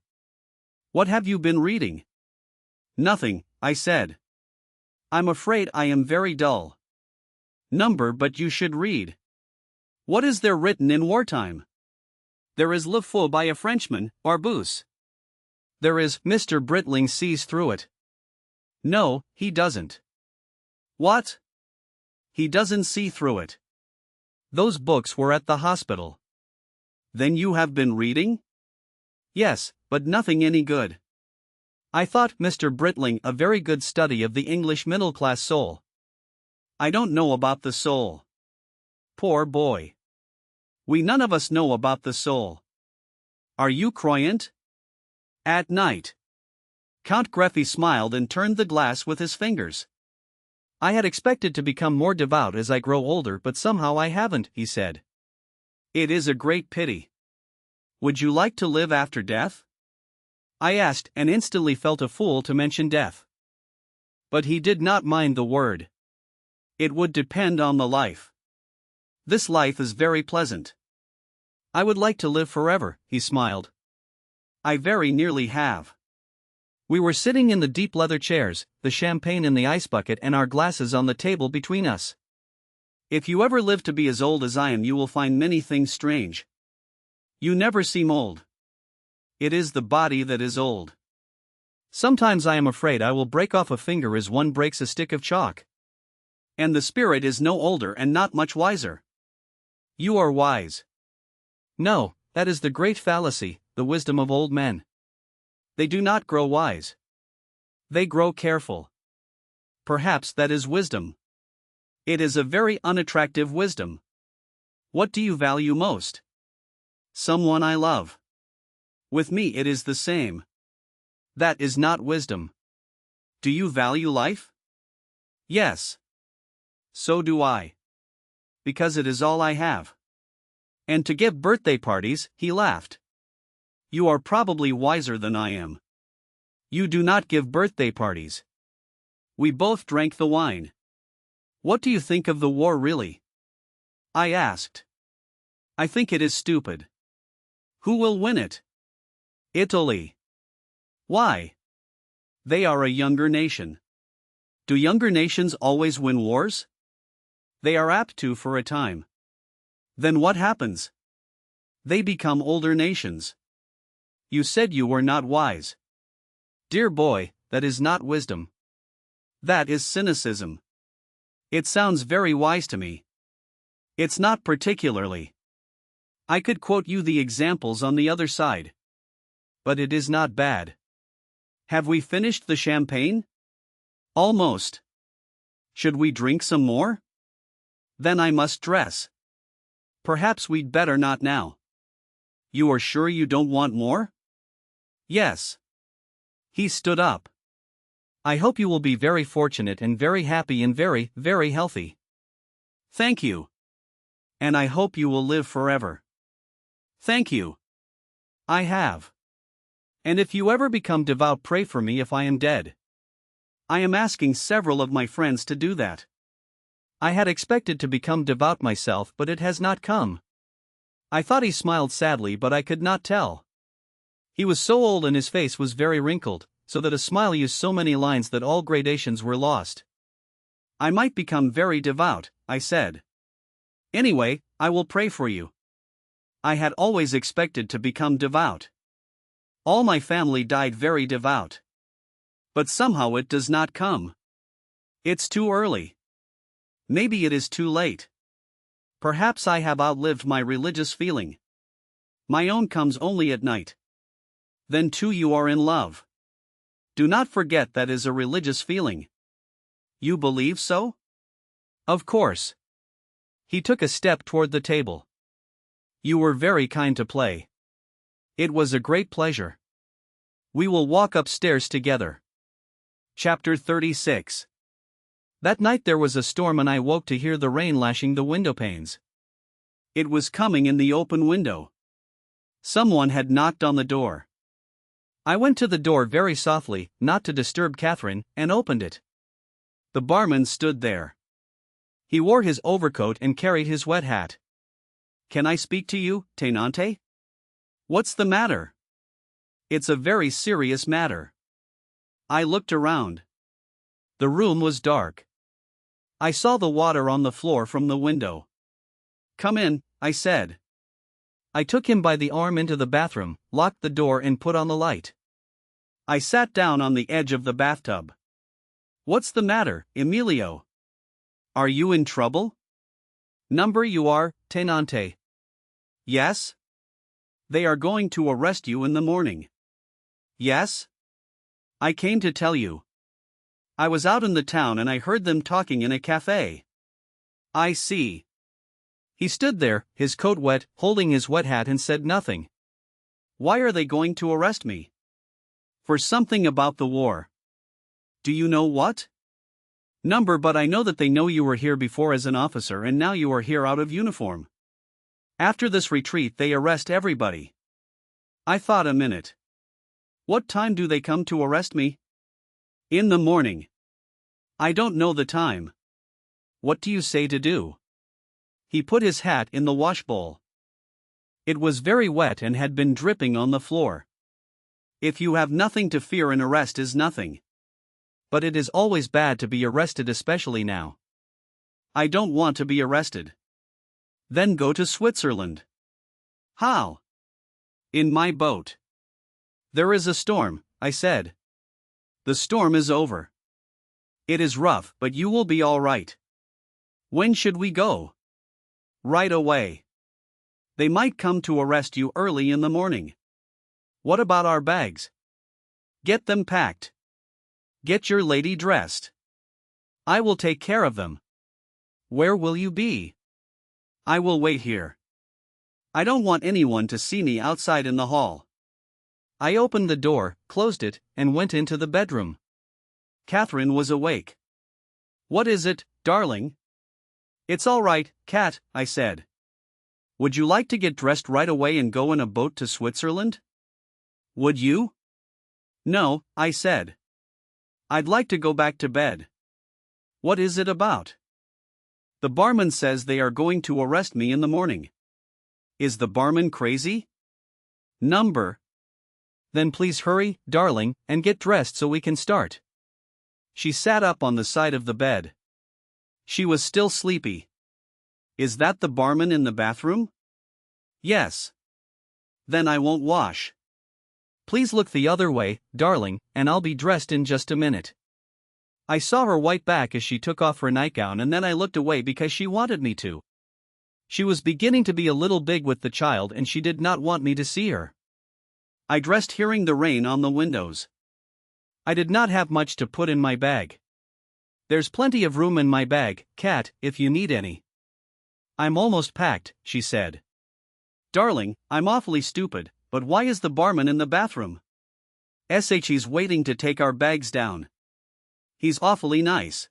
What have you been reading? Nothing, I said. I'm afraid I am very dull. number, but you should read. What is there written in wartime? There is Le Feu by a Frenchman, Barbus. There is Mr. Britling sees through it. No, he doesn't. What? He doesn't see through it. Those books were at the hospital. Then you have been reading? Yes, but nothing any good. I thought Mr. Britling a very good study of the English middle-class soul. I don't know about the soul. Poor boy. We none of us know about the soul. Are you croyant? At night. Count Greffy smiled and turned the glass with his fingers. I had expected to become more devout as I grow older, but somehow I haven't, he said. It is a great pity. Would you like to live after death? I asked and instantly felt a fool to mention death. But he did not mind the word. It would depend on the life. This life is very pleasant. I would like to live forever, he smiled. I very nearly have. We were sitting in the deep leather chairs, the champagne in the ice bucket and our glasses on the table between us. If you ever live to be as old as I am, you will find many things strange. You never seem old. It is the body that is old. Sometimes I am afraid I will break off a finger as one breaks a stick of chalk. And the spirit is no older and not much wiser. You are wise. No, that is the great fallacy, the wisdom of old men. They do not grow wise. They grow careful. Perhaps that is wisdom. It is a very unattractive wisdom. What do you value most? Someone I love. With me it is the same. That is not wisdom. Do you value life? Yes. So do I. Because it is all I have. And to give birthday parties, he laughed. You are probably wiser than I am. You do not give birthday parties. We both drank the wine. What do you think of the war really? I asked. I think it is stupid. Who will win it? Italy. Why? They are a younger nation. Do younger nations always win wars? They are apt to for a time. Then what happens? They become older nations. You said you were not wise. Dear boy, that is not wisdom. That is cynicism. It sounds very wise to me. It's not particularly. I could quote you the examples on the other side. But it is not bad. Have we finished the champagne? Almost. Should we drink some more? Then I must dress. Perhaps we'd better not now. You are sure you don't want more? Yes. He stood up. I hope you will be very fortunate and very happy and very, very healthy. Thank you. And I hope you will live forever. Thank you. I have. And if you ever become devout, pray for me if I am dead. I am asking several of my friends to do that. I had expected to become devout myself, but it has not come. I thought he smiled sadly, but I could not tell. He was so old and his face was very wrinkled, so that a smile used so many lines that all gradations were lost. I might become very devout, I said. Anyway, I will pray for you. I had always expected to become devout. All my family died very devout. But somehow it does not come. It's too early. Maybe it is too late. Perhaps I have outlived my religious feeling. My own comes only at night. Then too you are in love. Do not forget that is a religious feeling. You believe so? Of course. He took a step toward the table. You were very kind to play. It was a great pleasure. We will walk upstairs together. Chapter 36. That night there was a storm and I woke to hear the rain lashing the window panes. It was coming in the open window. Someone had knocked on the door. I went to the door very softly, not to disturb Catherine, and opened it. The barman stood there. He wore his overcoat and carried his wet hat. Can I speak to you, Tenante? What's the matter? It's a very serious matter. I looked around. The room was dark. I saw the water on the floor from the window. "Come in," I said. I took him by the arm into the bathroom, locked the door and put on the light. I sat down on the edge of the bathtub. "What's the matter, Emilio? Are you in trouble?" "Number you are, tenante." "Yes?" "They are going to arrest you in the morning." "Yes?" "I came to tell you. I was out in the town and I heard them talking in a cafe." "I see." He stood there, his coat wet, holding his wet hat and said nothing. "Why are they going to arrest me?" "For something about the war." "Do you know what?" "Number, but I know that they know you were here before as an officer and now you are here out of uniform. After this retreat they arrest everybody." I thought a minute. "What time do they come to arrest me?" "In the morning." "I don't know the time." "What do you say to do?" He put his hat in the washbowl. It was very wet and had been dripping on the floor. "If you have nothing to fear, an arrest is nothing. But it is always bad to be arrested, especially now." "I don't want to be arrested." "Then go to Switzerland." "How?" "In my boat." "There is a storm," I said. "The storm is over." "It is rough, but you will be all right." "When should we go?" "Right away." "They might come to arrest you early in the morning." "What about our bags?" "Get them packed." "Get your lady dressed." "I will take care of them." "Where will you be?" "I will wait here. I don't want anyone to see me outside in the hall." I opened the door, closed it, and went into the bedroom. Catherine was awake. "What is it, darling?" "It's all right, Cat," I said. "Would you like to get dressed right away and go in a boat to Switzerland?" "Would you?" "No," I said. "I'd like to go back to bed." "What is it about?" "The barman says they are going to arrest me in the morning." "Is the barman crazy?" "Number." "Then please hurry, darling, and get dressed so we can start." She sat up on the side of the bed. She was still sleepy. "Is that the barman in the bathroom?" "Yes." "Then I won't wash." "Please look the other way, darling, and I'll be dressed in just a minute." I saw her white back as she took off her nightgown, and then I looked away because she wanted me to. She was beginning to be a little big with the child and she did not want me to see her. I dressed hearing the rain on the windows. I did not have much to put in my bag. "There's plenty of room in my bag, Cat, if you need any." "I'm almost packed," she said. "Darling, I'm awfully stupid, but why is the barman in the bathroom?" "He's waiting to take our bags down. He's awfully nice."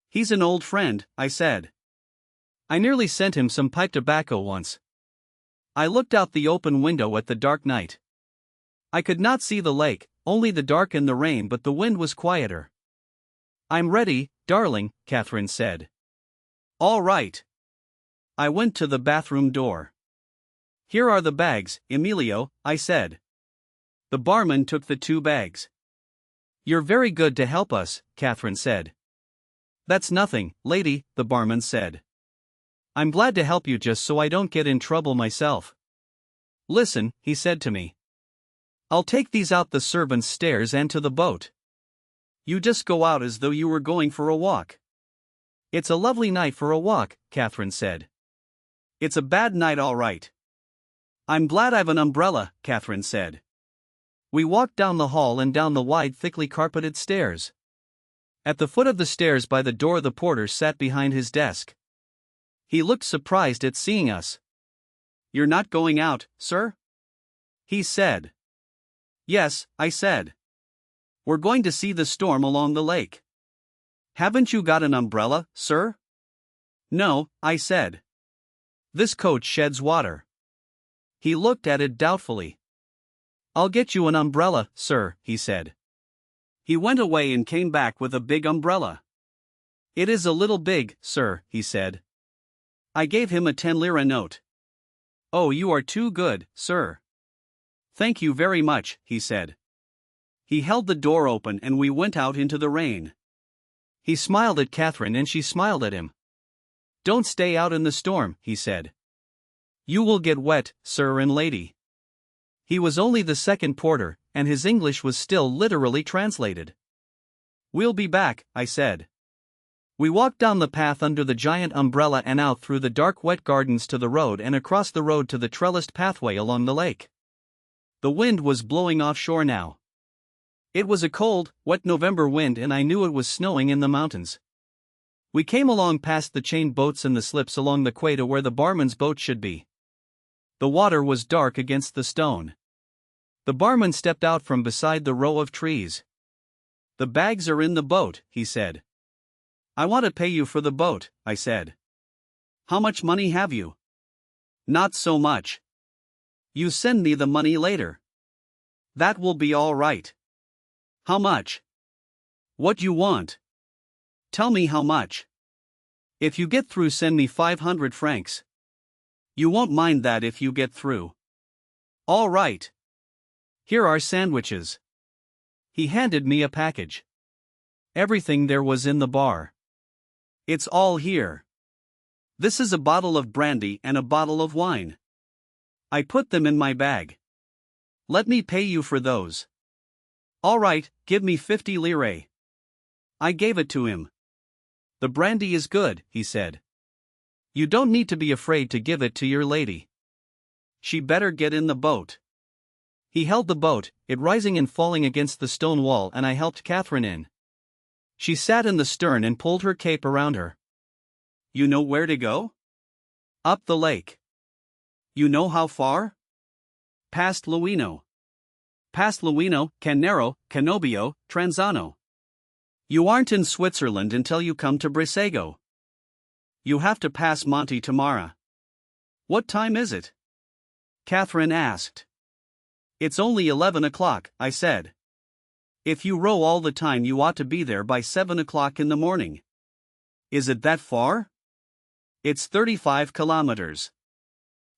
"He's an old friend," I said. "I nearly sent him some pipe tobacco once." I looked out the open window at the dark night. I could not see the lake, only the dark and the rain, but the wind was quieter. "I'm ready, darling," Catherine said. "All right." I went to the bathroom door. "Here are the bags, Emilio," I said. The barman took the 2 bags. "You're very good to help us," Catherine said. "That's nothing, lady," the barman said. "I'm glad to help you just so I don't get in trouble myself." "Listen," he said to me. "I'll take these out the servants' stairs and to the boat. You just go out as though you were going for a walk." "It's a lovely night for a walk," Catherine said. "It's a bad night, all right." "I'm glad I've an umbrella," Catherine said. We walked down the hall and down the wide, thickly carpeted stairs. At the foot of the stairs by the door the porter sat behind his desk. He looked surprised at seeing us. "You're not going out, sir?" he said. "Yes," I said. "We're going to see the storm along the lake." "Haven't you got an umbrella, sir?" "No," I said. "This coach sheds water." He looked at it doubtfully. "I'll get you an umbrella, sir," he said. He went away and came back with a big umbrella. "It is a little big, sir," he said. I gave him a 10 lira note. "Oh, you are too good, sir." "Thank you very much," he said. He held the door open and we went out into the rain. He smiled at Catherine and she smiled at him. "Don't stay out in the storm," he said. "You will get wet, sir and lady." He was only the second porter, and his English was still literally translated. "We'll be back," I said. We walked down the path under the giant umbrella and out through the dark wet gardens to the road and across the road to the trellised pathway along the lake. The wind was blowing offshore now. It was a cold, wet November wind and I knew it was snowing in the mountains. We came along past the chained boats and the slips along the quay to where the barman's boat should be. The water was dark against the stone. The barman stepped out from beside the row of trees. "The bags are in the boat," he said. "I want to pay you for the boat," I said. "How much money have you?" "Not so much." "You send me the money later." "That will be all right." "How much?" "What you want?" "Tell me how much." "If you get through, send me 500 francs. You won't mind that if you get through." "All right. Here are sandwiches." He handed me a package. Everything there was in the bar. "It's all here. This is a bottle of brandy and a bottle of wine." I put them in my bag. "Let me pay you for those." "All right, give me 50 lire." I gave it to him. "The brandy is good," he said. "You don't need to be afraid to give it to your lady. She better get in the boat." He held the boat, it rising and falling against the stone wall, and I helped Catherine in. She sat in the stern and pulled her cape around her. "You know where to go?" "Up the lake." "You know how far?" "Past Luino." "Past Luino, Canero, Cannobio, Tranzano." "You aren't in Switzerland until you come to Brissago. You have to pass Monte Tamara." "What time is it?" Catherine asked. "It's only 11 o'clock, I said. If you row all the time you ought to be there by 7 o'clock in the morning." "Is it that far?" "It's 35 kilometers.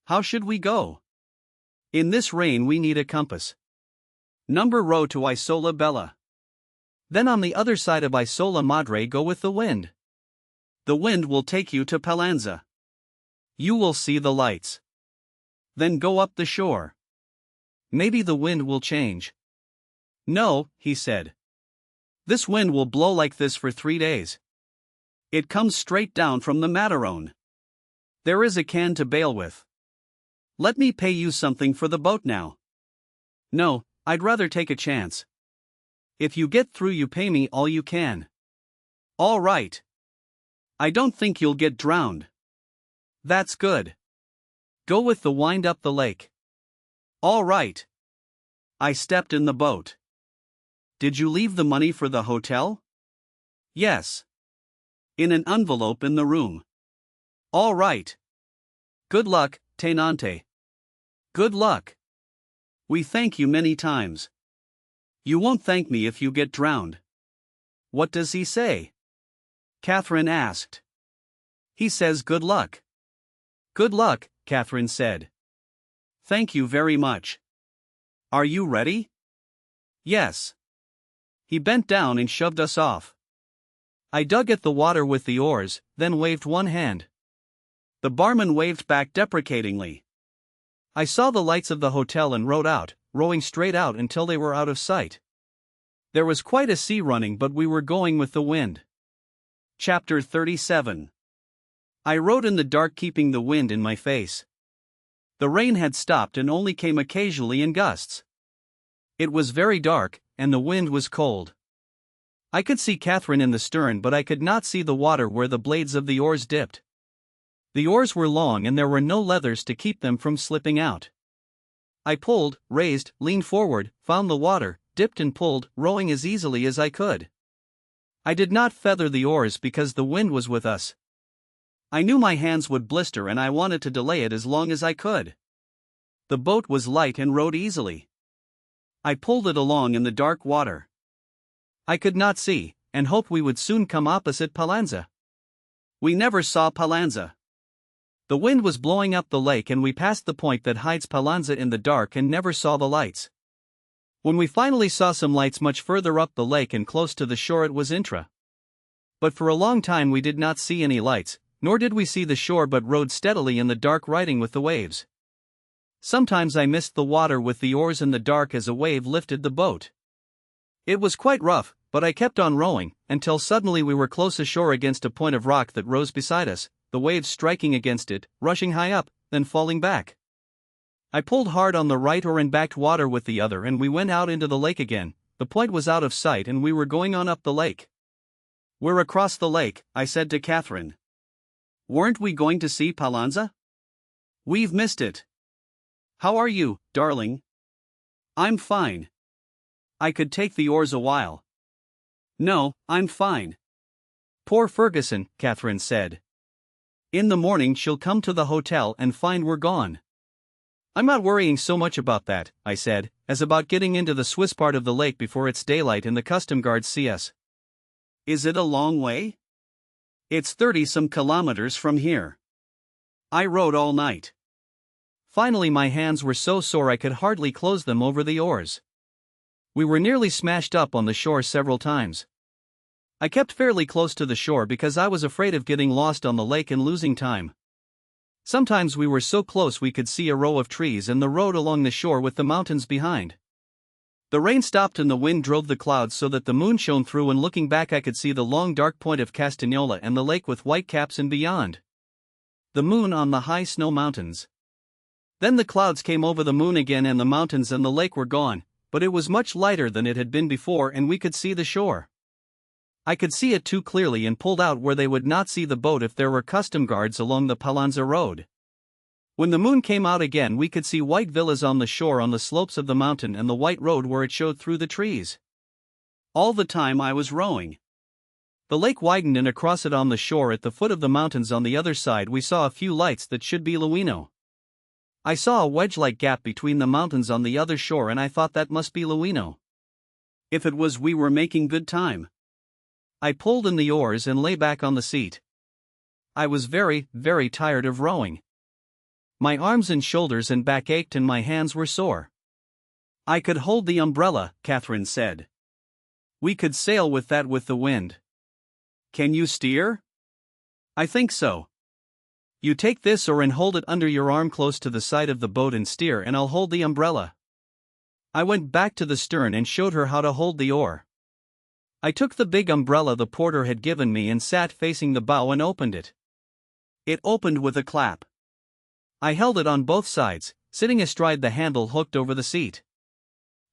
How should we go?" "In this rain we need a compass." "Number row to Isola Bella. Then on the other side of Isola Madre go with the wind. The wind will take you to Palanza. You will see the lights. Then go up the shore. Maybe the wind will change." "No," he said. "This wind will blow like this for 3 days. It comes straight down from the Matterhorn. There is a can to bail with. Let me pay you something for the boat now." "No, I'd rather take a chance. If you get through you pay me all you can." "All right. I don't think you'll get drowned." "That's good. Go with the wind up the lake." "All right." I stepped in the boat. "Did you leave the money for the hotel?" "Yes. In an envelope in the room." "All right. Good luck, tenante." "Good luck. We thank you many times." "You won't thank me if you get drowned." "What does he say?" Catherine asked. "He says good luck." "Good luck," Catherine said. "Thank you very much. Are you ready?" "Yes." He bent down and shoved us off. I dug at the water with the oars, then waved one hand. The barman waved back deprecatingly. I saw the lights of the hotel and rowed out, rowing straight out until they were out of sight. There was quite a sea running, but we were going with the wind. Chapter 37. I rowed in the dark, keeping the wind in my face. The rain had stopped and only came occasionally in gusts. It was very dark, and the wind was cold. I could see Catherine in the stern, but I could not see the water where the blades of the oars dipped. The oars were long and there were no leathers to keep them from slipping out. I pulled, raised, leaned forward, found the water, dipped and pulled, rowing as easily as I could. I did not feather the oars because the wind was with us. I knew my hands would blister and I wanted to delay it as long as I could. The boat was light and rowed easily. I pulled it along in the dark water. I could not see, and hoped we would soon come opposite Palanza. We never saw Palanza. The wind was blowing up the lake and we passed the point that hides Palanza in the dark and never saw the lights. When we finally saw some lights much further up the lake and close to the shore, it was Intra. But for a long time we did not see any lights, nor did we see the shore but rowed steadily in the dark riding with the waves. Sometimes I missed the water with the oars in the dark as a wave lifted the boat. It was quite rough, but I kept on rowing, until suddenly we were close ashore against a point of rock that rose beside us, the waves striking against it, rushing high up, then falling back. I pulled hard on the right oar and backed water with the other, and we went out into the lake again. The point was out of sight and we were going on up the lake. "We're across the lake," I said to Catherine. "Weren't we going to see Pallanza? We've missed it. How are you, darling?" "I'm fine. I could take the oars a while." "No, I'm fine." "Poor Ferguson," Catherine said. "In the morning she'll come to the hotel and find we're gone." "I'm not worrying so much about that," I said, "as about getting into the Swiss part of the lake before it's daylight and the custom guards see us." "Is it a long way?" "It's 30-some kilometers from here. I rowed all night." Finally my hands were so sore I could hardly close them over the oars. We were nearly smashed up on the shore several times. I kept fairly close to the shore because I was afraid of getting lost on the lake and losing time. Sometimes we were so close we could see a row of trees and the road along the shore with the mountains behind. The rain stopped and the wind drove the clouds so that the moon shone through, and looking back I could see the long dark point of Castagnola and the lake with white caps and beyond the moon on the high snow mountains. Then the clouds came over the moon again and the mountains and the lake were gone, but it was much lighter than it had been before and we could see the shore. I could see it too clearly and pulled out where they would not see the boat if there were custom guards along the Pallanza road. When the moon came out again we could see white villas on the shore on the slopes of the mountain and the white road where it showed through the trees. All the time I was rowing. The lake widened and across it on the shore at the foot of the mountains on the other side we saw a few lights that should be Luino. I saw a wedge-like gap between the mountains on the other shore and I thought that must be Luino. If it was, we were making good time. I pulled in the oars and lay back on the seat. I was very, very tired of rowing. My arms and shoulders and back ached and my hands were sore. "I could hold the umbrella," Catherine said. "We could sail with that with the wind." "Can you steer?" "I think so. You take this oar and hold it under your arm close to the side of the boat and steer, and I'll hold the umbrella." I went back to the stern and showed her how to hold the oar. I took the big umbrella the porter had given me and sat facing the bow and opened it. It opened with a clap. I held it on both sides, sitting astride the handle hooked over the seat.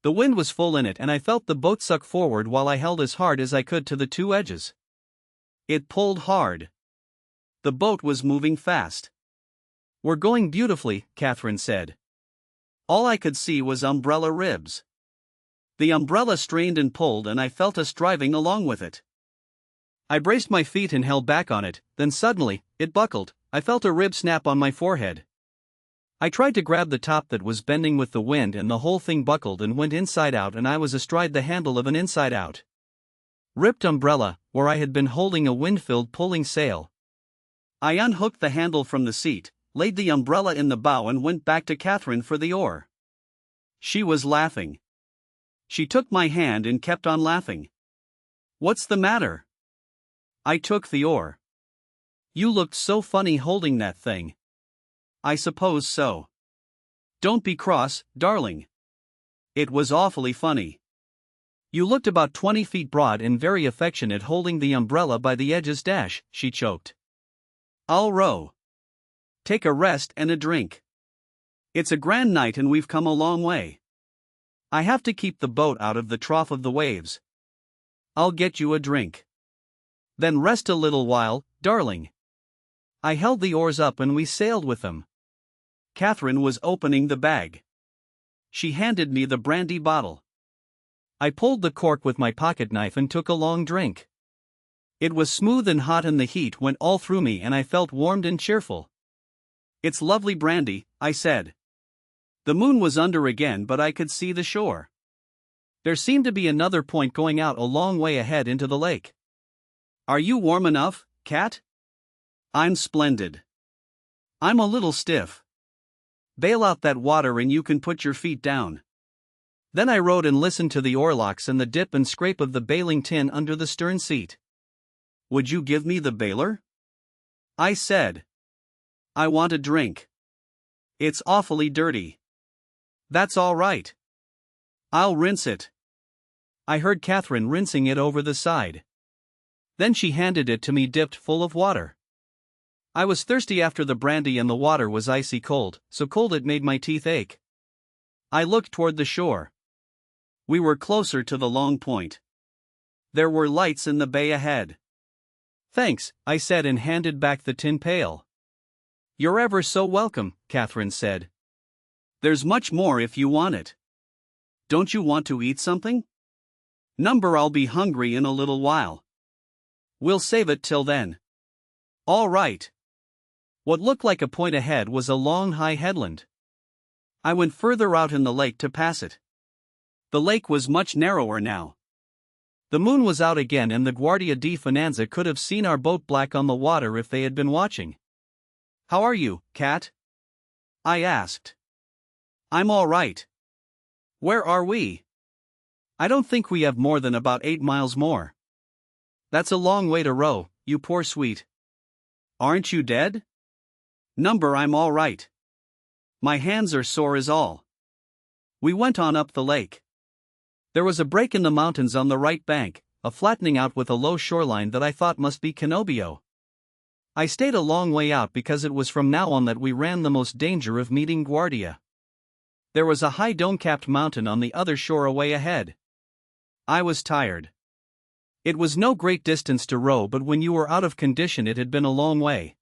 The wind was full in it and I felt the boat suck forward while I held as hard as I could to the two edges. It pulled hard. The boat was moving fast. "We're going beautifully," Catherine said. All I could see was umbrella ribs. The umbrella strained and pulled and I felt us driving along with it. I braced my feet and held back on it, then suddenly, it buckled. I felt a rib snap on my forehead. I tried to grab the top that was bending with the wind and the whole thing buckled and went inside out and I was astride the handle of an inside out ripped umbrella, where I had been holding a wind-filled pulling sail. I unhooked the handle from the seat, laid the umbrella in the bow and went back to Catherine for the oar. She was laughing. She took my hand and kept on laughing. "What's the matter?" I took the oar. "You looked so funny holding that thing." "I suppose so. Don't be cross, darling. It was awfully funny. You looked about 20 feet broad and very affectionate holding the umbrella by the edges." She choked. "I'll row. Take a rest and a drink. It's a grand night and we've come a long way. I have to keep the boat out of the trough of the waves. I'll get you a drink. Then rest a little while, darling." I held the oars up and we sailed with them. Catherine was opening the bag. She handed me the brandy bottle. I pulled the cork with my pocket knife and took a long drink. It was smooth and hot and the heat went all through me and I felt warmed and cheerful. "It's lovely brandy," I said. The moon was under again but I could see the shore. There seemed to be another point going out a long way ahead into the lake. "Are you warm enough, Cat?" "I'm splendid. I'm a little stiff. Bail out that water and you can put your feet down." Then I rowed and listened to the oarlocks and the dip and scrape of the bailing tin under the stern seat. Would you give me the bailer? I said. I want a drink. It's awfully dirty. That's all right. I'll rinse it. I heard Catherine rinsing it over the side. Then she handed it to me dipped full of water. I was thirsty after the brandy and the water was icy cold, so cold it made my teeth ache. I looked toward the shore. We were closer to the long point. There were lights in the bay ahead. Thanks, I said and handed back the tin pail. You're ever so welcome, Catherine said. There's much more if you want it. Don't you want to eat something? I'll be hungry in a little while. We'll save it till then. All right. What looked like a point ahead was a long high headland. I went further out in the lake to pass it. The lake was much narrower now. The moon was out again and the Guardia di Finanza could have seen our boat black on the water if they had been watching. How are you, Cat? I asked. I'm all right. Where are we? I don't think we have more than about 8 miles more. That's a long way to row, you poor sweet. Aren't you dead? I'm all right. My hands are sore as all. We went on up the lake. There was a break in the mountains on the right bank, a flattening out with a low shoreline that I thought must be Cannobio. I stayed a long way out because it was from now on that we ran the most danger of meeting Guardia. There was a high dome-capped mountain on the other shore away ahead. I was tired. It was no great distance to row, but when you were out of condition it had been a long way.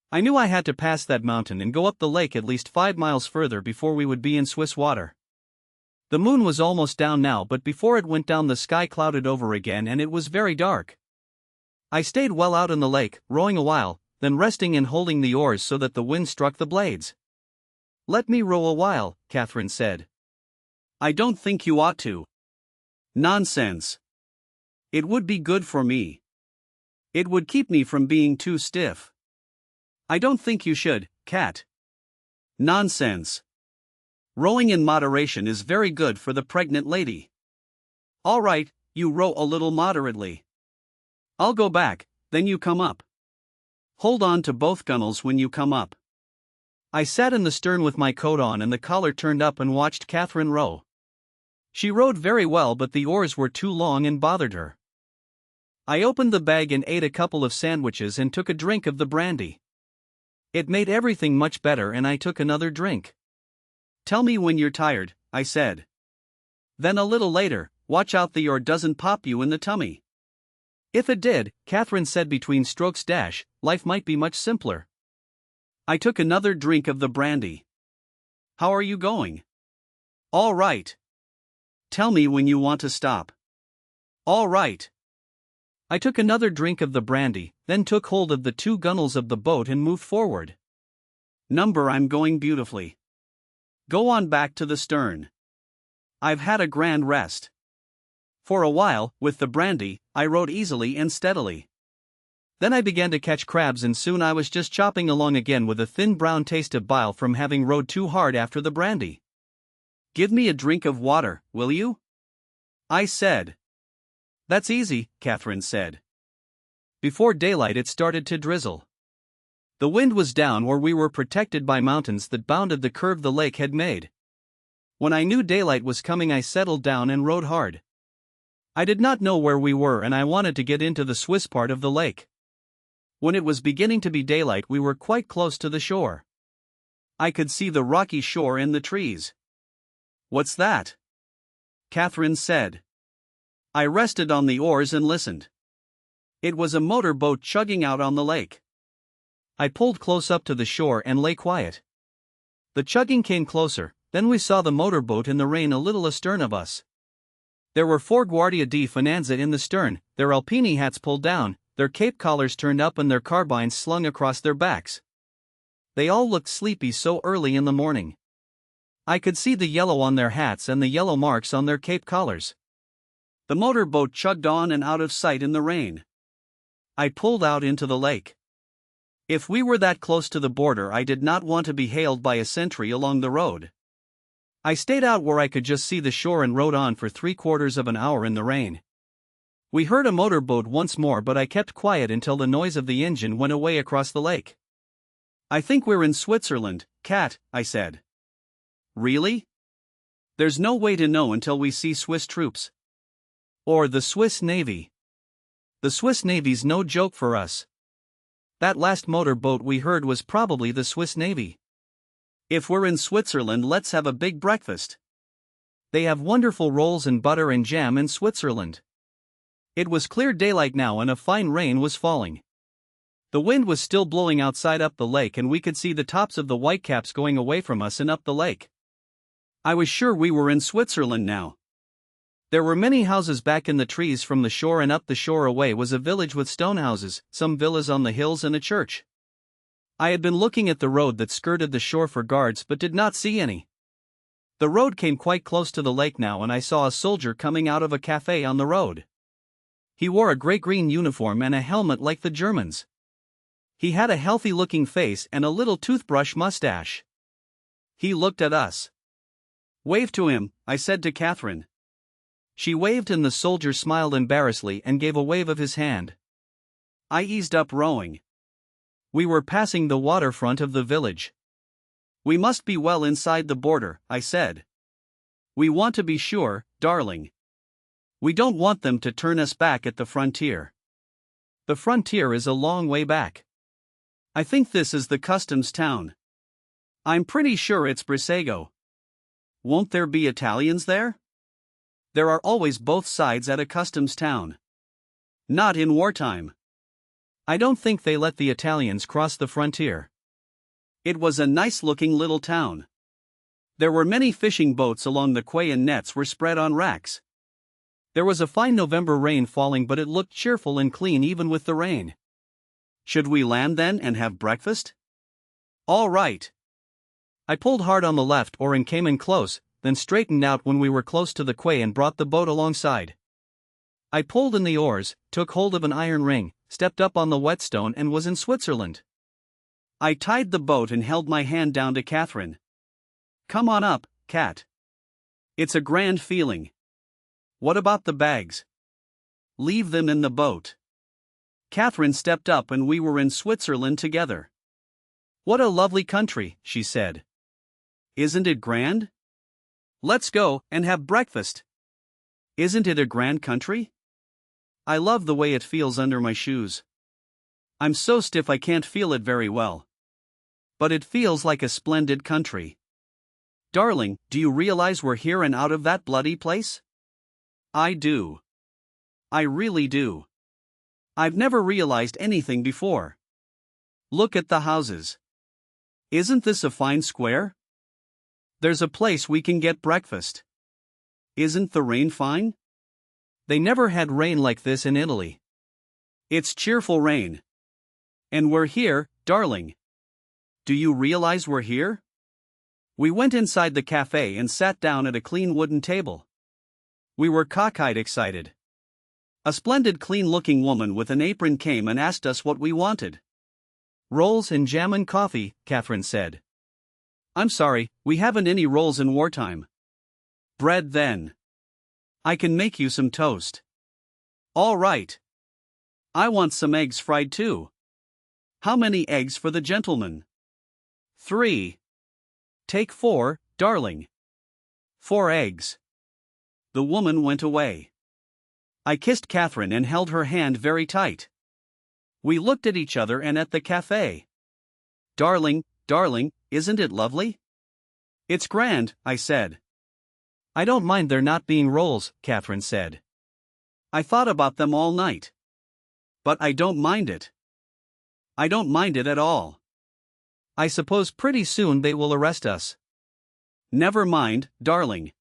I knew I had to pass that mountain and go up the lake at least 5 miles further before we would be in Swiss water. The moon was almost down now, but before it went down the sky clouded over again and it was very dark. I stayed well out in the lake, rowing a while, then resting and holding the oars so that the wind struck the blades. Let me row a while, Catherine said. I don't think you ought to. Nonsense. It would be good for me. It would keep me from being too stiff. I don't think you should, Cat. Nonsense. Rowing in moderation is very good for the pregnant lady. All right, you row a little moderately. I'll go back, then you come up. Hold on to both gunwales when you come up. I sat in the stern with my coat on and the collar turned up and watched Catherine row. She rowed very well, but the oars were too long and bothered her. I opened the bag and ate a couple of sandwiches and took a drink of the brandy. It made everything much better and I took another drink. Tell me when you're tired, I said. Then a little later, watch out the oar doesn't pop you in the tummy. If it did, Catherine said between strokes, life might be much simpler. I took another drink of the brandy. How are you going? All right. Tell me when you want to stop. All right. I took another drink of the brandy, then took hold of the 2 gunwales of the boat and moved forward. I'm going beautifully. Go on back to the stern. I've had a grand rest. For a while, with the brandy, I rowed easily and steadily. Then I began to catch crabs and soon I was just chopping along again with a thin brown taste of bile from having rowed too hard after the brandy. Give me a drink of water, will you? I said. That's easy, Catherine said. Before daylight it started to drizzle. The wind was down where we were protected by mountains that bounded the curve the lake had made. When I knew daylight was coming I settled down and rowed hard. I did not know where we were and I wanted to get into the Swiss part of the lake. When it was beginning to be daylight we were quite close to the shore. I could see the rocky shore and the trees. What's that? Catherine said. I rested on the oars and listened. It was a motor boat chugging out on the lake. I pulled close up to the shore and lay quiet. The chugging came closer, then we saw the motor boat in the rain a little astern of us. There were 4 Guardia di Finanza in the stern, their alpini hats pulled down, their cape collars turned up and their carbines slung across their backs. They all looked sleepy so early in the morning. I could see the yellow on their hats and the yellow marks on their cape collars. The motor boat chugged on and out of sight in the rain. I pulled out into the lake. If we were that close to the border I did not want to be hailed by a sentry along the road. I stayed out where I could just see the shore and rowed on for 3/4 of an hour in the rain. We heard a motorboat once more, but I kept quiet until the noise of the engine went away across the lake. I think we're in Switzerland, Cat, I said. Really? There's no way to know until we see Swiss troops. Or the Swiss Navy. The Swiss Navy's no joke for us. That last motorboat we heard was probably the Swiss Navy. If we're in Switzerland, let's have a big breakfast. They have wonderful rolls and butter and jam in Switzerland. It was clear daylight now and a fine rain was falling. The wind was still blowing outside up the lake and we could see the tops of the whitecaps going away from us and up the lake. I was sure we were in Switzerland now. There were many houses back in the trees from the shore, and up the shore away was a village with stone houses, some villas on the hills and a church. I had been looking at the road that skirted the shore for guards but did not see any. The road came quite close to the lake now and I saw a soldier coming out of a cafe on the road. He wore a great green uniform and a helmet like the Germans. He had a healthy-looking face and a little toothbrush mustache. He looked at us. "Wave to him," I said to Catherine. She waved and the soldier smiled embarrassedly and gave a wave of his hand. I eased up rowing. We were passing the waterfront of the village. "We must be well inside the border," I said. "We want to be sure, darling. We don't want them to turn us back at the frontier. The frontier is a long way back. I think this is the customs town. I'm pretty sure it's Brissago. Won't there be Italians there? There are always both sides at a customs town. Not in wartime. I don't think they let the Italians cross the frontier." It was a nice-looking little town. There were many fishing boats along the quay and nets were spread on racks. There was a fine November rain falling, but it looked cheerful and clean even with the rain. Should we land then and have breakfast? All right. I pulled hard on the left oar and came in close, then straightened out when we were close to the quay and brought the boat alongside. I pulled in the oars, took hold of an iron ring, stepped up on the whetstone and was in Switzerland. I tied the boat and held my hand down to Catherine. "Come on up, Cat. It's a grand feeling. What about the bags? Leave them in the boat." Catherine stepped up and we were in Switzerland together. "What a lovely country," she said. "Isn't it grand? Let's go and have breakfast. Isn't it a grand country? I love the way it feels under my shoes. I'm so stiff I can't feel it very well. But it feels like a splendid country. Darling, do you realize we're here and out of that bloody place? I do. I really do. I've never realized anything before. Look at the houses. Isn't this a fine square? There's a place we can get breakfast. Isn't the rain fine? They never had rain like this in Italy. It's cheerful rain. And we're here, darling. Do you realize we're here?" We went inside the cafe and sat down at a clean wooden table. We were cockeyed excited. A splendid clean-looking woman with an apron came and asked us what we wanted. "Rolls and jam and coffee," Catherine said. "I'm sorry, we haven't any rolls in wartime." "Bread then. I can make you some toast." "All right. I want some eggs fried too." "How many eggs for the gentleman?" 3. "Take 4, darling." 4 eggs. The woman went away. I kissed Catherine and held her hand very tight. We looked at each other and at the cafe. "Darling, darling, isn't it lovely?" "It's grand," I said. "I don't mind there not being rolls," Catherine said. "I thought about them all night. But I don't mind it. I don't mind it at all. I suppose pretty soon they will arrest us." "Never mind, darling.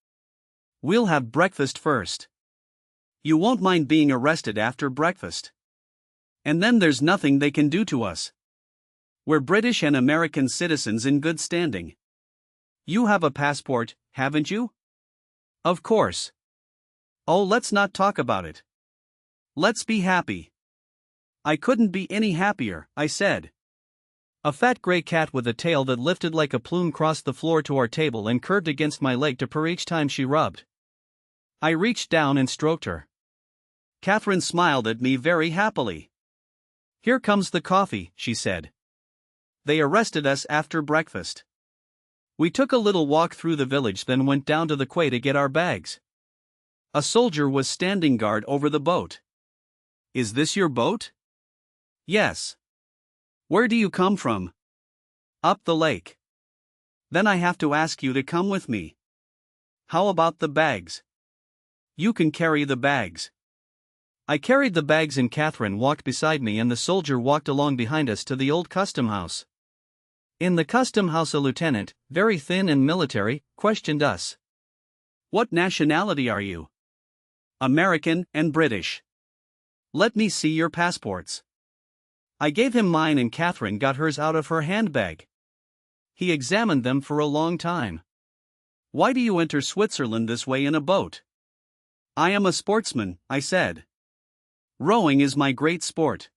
We'll have breakfast first. You won't mind being arrested after breakfast. And then there's nothing they can do to us. We're British and American citizens in good standing. You have a passport, haven't you?" "Of course." "Oh, let's not talk about it. Let's be happy." "I couldn't be any happier," I said. A fat gray cat with a tail that lifted like a plume crossed the floor to our table and curved against my leg to purr each time she rubbed. I reached down and stroked her. Catherine smiled at me very happily. "Here comes the coffee," she said. They arrested us after breakfast. We took a little walk through the village, then went down to the quay to get our bags. A soldier was standing guard over the boat. "Is this your boat?" "Yes." "Where do you come from?" "Up the lake." "Then I have to ask you to come with me." "How about the bags?" "You can carry the bags." I carried the bags and Catherine walked beside me, and the soldier walked along behind us to the old custom house. In the custom house a lieutenant, very thin and military, questioned us. "What nationality are you?" "American and British." "Let me see your passports." I gave him mine and Catherine got hers out of her handbag. He examined them for a long time. "Why do you enter Switzerland this way in a boat?" "I am a sportsman," I said. "Rowing is my great sport.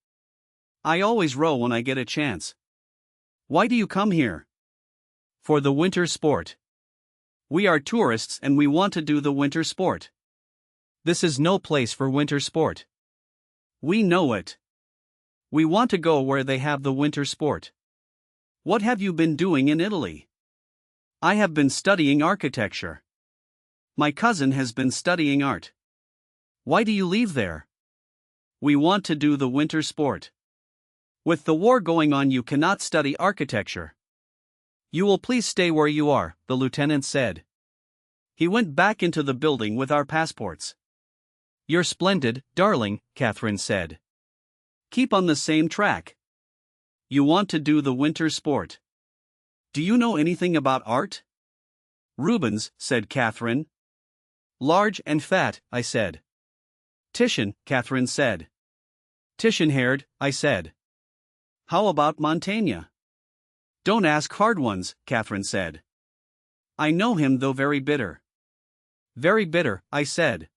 I always row when I get a chance." "Why do you come here?" "For the winter sport. We are tourists and we want to do the winter sport." "This is no place for winter sport." "We know it. We want to go where they have the winter sport." "What have you been doing in Italy?" "I have been studying architecture." "My cousin has been studying art." "Why do you leave there?" "We want to do the winter sport. With the war going on, you cannot study architecture." "You will please stay where you are," the lieutenant said. He went back into the building with our passports. "You're splendid, darling," Catherine said. "Keep on the same track. You want to do the winter sport. Do you know anything about art?" "Rubens," said Catherine. "Large and fat," I said. "Titian," Catherine said. "Titian-haired," I said. "How about Montaigne?" "Don't ask hard ones," Catherine said. "I know him, though very bitter." "Very bitter," I said.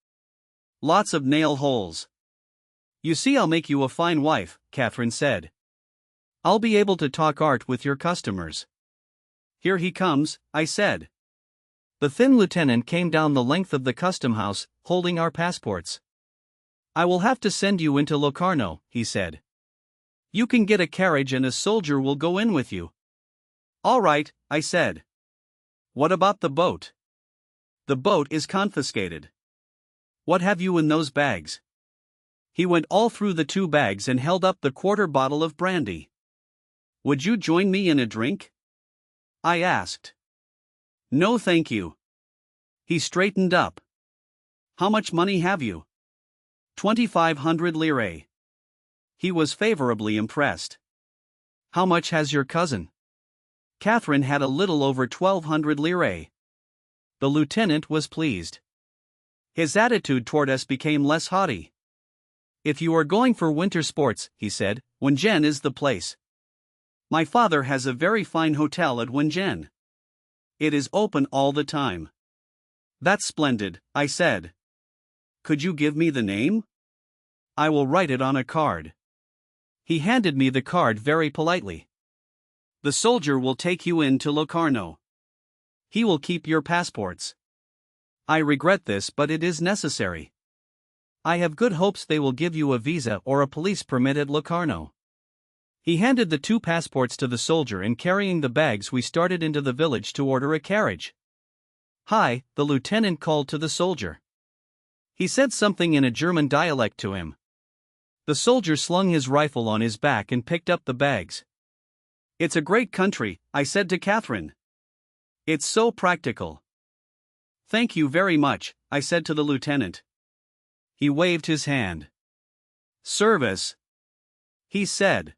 "Lots of nail holes." "You see, I'll make you a fine wife," Catherine said. "I'll be able to talk art with your customers." "Here he comes," I said. The thin lieutenant came down the length of the custom house, holding our passports. "I will have to send you into Locarno," he said. "You can get a carriage and a soldier will go in with you." "All right," I said. "What about the boat?" "The boat is confiscated." "What have you in those bags?" He went all through the 2 bags and held up the quarter bottle of brandy. "Would you join me in a drink?" I asked. "No, thank you." He straightened up. "How much money have you?" 2,500 lire. He was favorably impressed. "How much has your cousin?" Catherine had a little over 1,200 lire. The lieutenant was pleased. His attitude toward us became less haughty. "If you are going for winter sports," he said, "Wengen is the place. My father has a very fine hotel at Wengen. It is open all the time." "That's splendid," I said. "Could you give me the name?" "I will write it on a card." He handed me the card very politely. "The soldier will take you in to Locarno. He will keep your passports." "I regret this, but it is necessary. I have good hopes they will give you a visa or a police permit at Locarno." He handed the 2 passports to the soldier, and carrying the bags we started into the village to order a carriage. "Hi," the lieutenant called to the soldier. He said something in a German dialect to him. The soldier slung his rifle on his back and picked up the bags. "It's a great country," I said to Catherine. "It's so practical." "Thank you very much," I said to the lieutenant. He waved his hand. "Service," he said.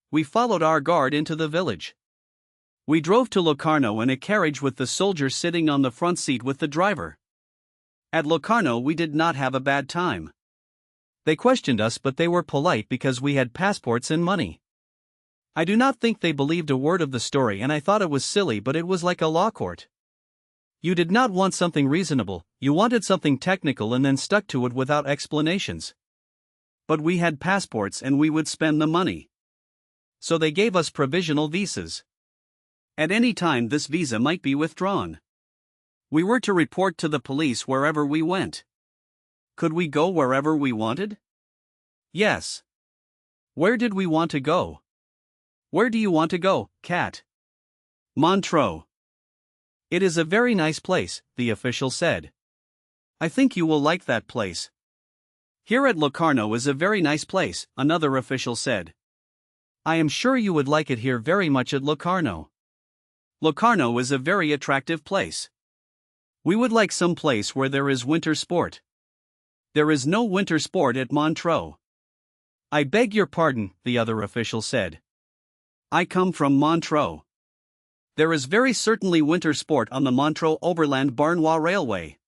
We followed our guard into the village. We drove to Locarno in a carriage with the soldier sitting on the front seat with the driver. At Locarno we did not have a bad time. They questioned us, but they were polite because we had passports and money. I do not think they believed a word of the story, and I thought it was silly, but it was like a law court. You did not want something reasonable, you wanted something technical and then stuck to it without explanations. But we had passports and we would spend the money. So they gave us provisional visas. At any time this visa might be withdrawn. We were to report to the police wherever we went. Could we go wherever we wanted? Yes. Where did we want to go? Where do you want to go, Cat? Montreux. It is a very nice place, the official said. I think you will like that place. Here at Locarno is a very nice place, another official said. I am sure you would like it here very much at Locarno. Locarno is a very attractive place. We would like some place where there is winter sport. There is no winter sport at Montreux. I beg your pardon, the other official said. I come from Montreux. There is very certainly winter sport on the Montreux Oberland Barnois Railway.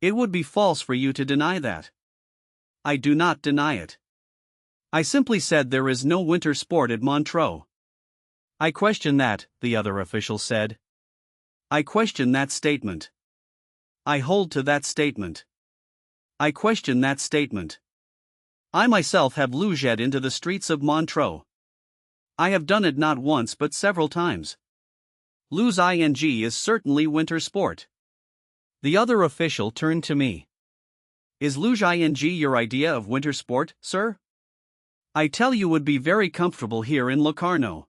It would be false for you to deny that. I do not deny it. I simply said there is no winter sport at Montreux. I question that, the other official said. I question that statement. I hold to that statement. I question that statement. I myself have louged into the streets of Montreux. I have done it not once but several times. Luge is certainly winter sport. The other official turned to me. Is luge your idea of winter sport, sir? I tell you would be very comfortable here in Locarno.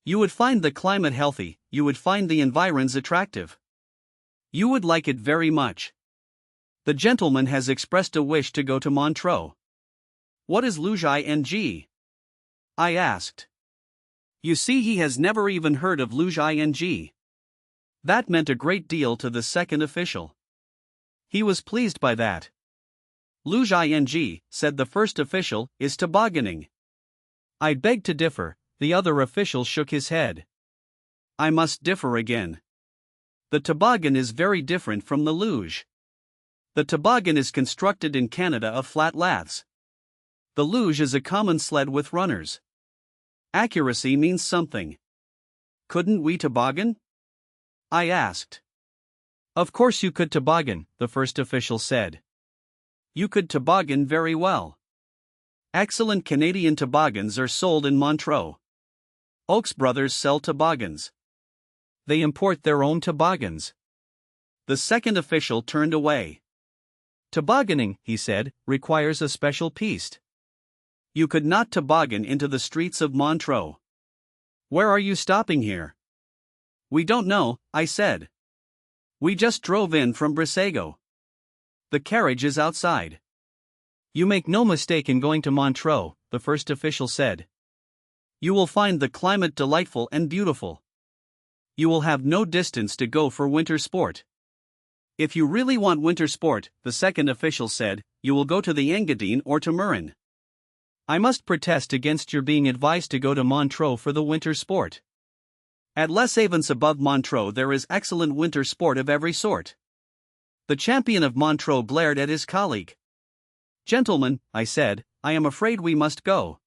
You would find the climate healthy, you would find the environs attractive. You would like it very much. The gentleman has expressed a wish to go to Montreux. What is luge? I asked. You see, he has never even heard of luge. That meant a great deal to the second official. He was pleased by that. Luge, said the first official, is tobogganing. I beg to differ, the other official shook his head. I must differ again. The toboggan is very different from the luge. The toboggan is constructed in Canada of flat laths. The luge is a common sled with runners. Accuracy means something. Couldn't we toboggan? I asked. Of course you could toboggan, the first official said. You could toboggan very well. Excellent Canadian toboggans are sold in Montreux. Oakes Brothers sell toboggans. They import their own toboggans. The second official turned away. Tobogganing, he said, requires a special piste. You could not toboggan into the streets of Montreux. Where are you stopping here? We don't know, I said. We just drove in from Brissago. The carriage is outside. You make no mistake in going to Montreux, the first official said. You will find the climate delightful and beautiful. You will have no distance to go for winter sport. If you really want winter sport, the second official said, you will go to the Engadine or to Milan. I must protest against your being advised to go to Montreux for the winter sport. At Les Avants above Montreux there is excellent winter sport of every sort. The champion of Montreux glared at his colleague. Gentlemen, I said, I am afraid we must go.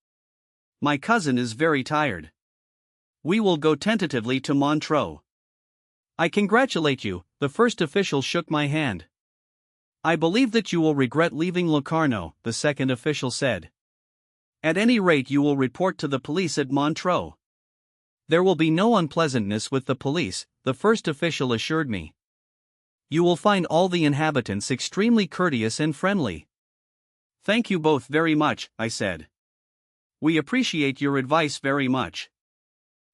My cousin is very tired. We will go tentatively to Montreux. I congratulate you, the first official shook my hand. I believe that you will regret leaving Locarno, the second official said. At any rate you will report to the police at Montreux. There will be no unpleasantness with the police, the first official assured me. You will find all the inhabitants extremely courteous and friendly. Thank you both very much, I said. We appreciate your advice very much.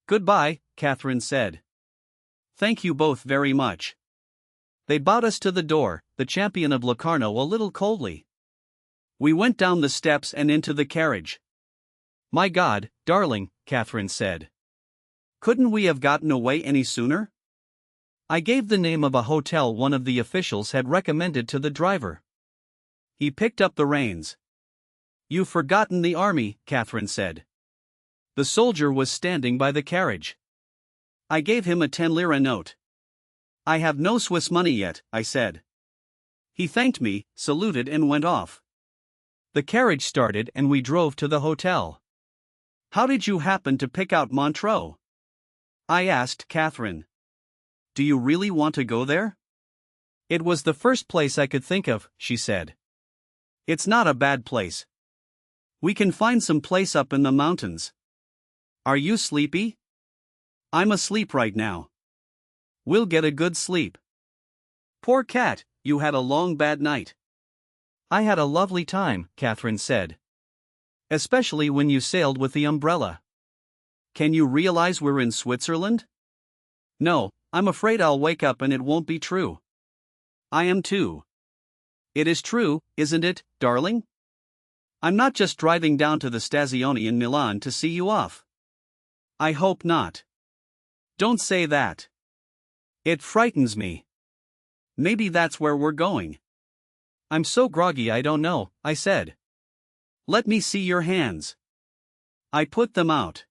Goodbye, Catherine said. Thank you both very much. They bowed us to the door, the champion of Locarno a little coldly. We went down the steps and into the carriage. My God, darling, Catherine said. Couldn't we have gotten away any sooner? I gave the name of a hotel one of the officials had recommended to the driver. He picked up the reins. You've forgotten the army, Catherine said. The soldier was standing by the carriage. I gave him a 10-lira note. I have no Swiss money yet, I said. He thanked me, saluted and went off. The carriage started and we drove to the hotel. How did you happen to pick out Montreux? I asked Catherine. Do you really want to go there? It was the first place I could think of, she said. It's not a bad place. We can find some place up in the mountains. Are you sleepy? I'm asleep right now. We'll get a good sleep. Poor cat, you had a long bad night. I had a lovely time, Catherine said. Especially when you sailed with the umbrella. Can you realize we're in Switzerland? No, I'm afraid I'll wake up and it won't be true. I am too. It is true, isn't it, darling? I'm not just driving down to the Stazione in Milan to see you off. I hope not. Don't say that. It frightens me. Maybe that's where we're going. I'm so groggy I don't know, I said. Let me see your hands. I put them out.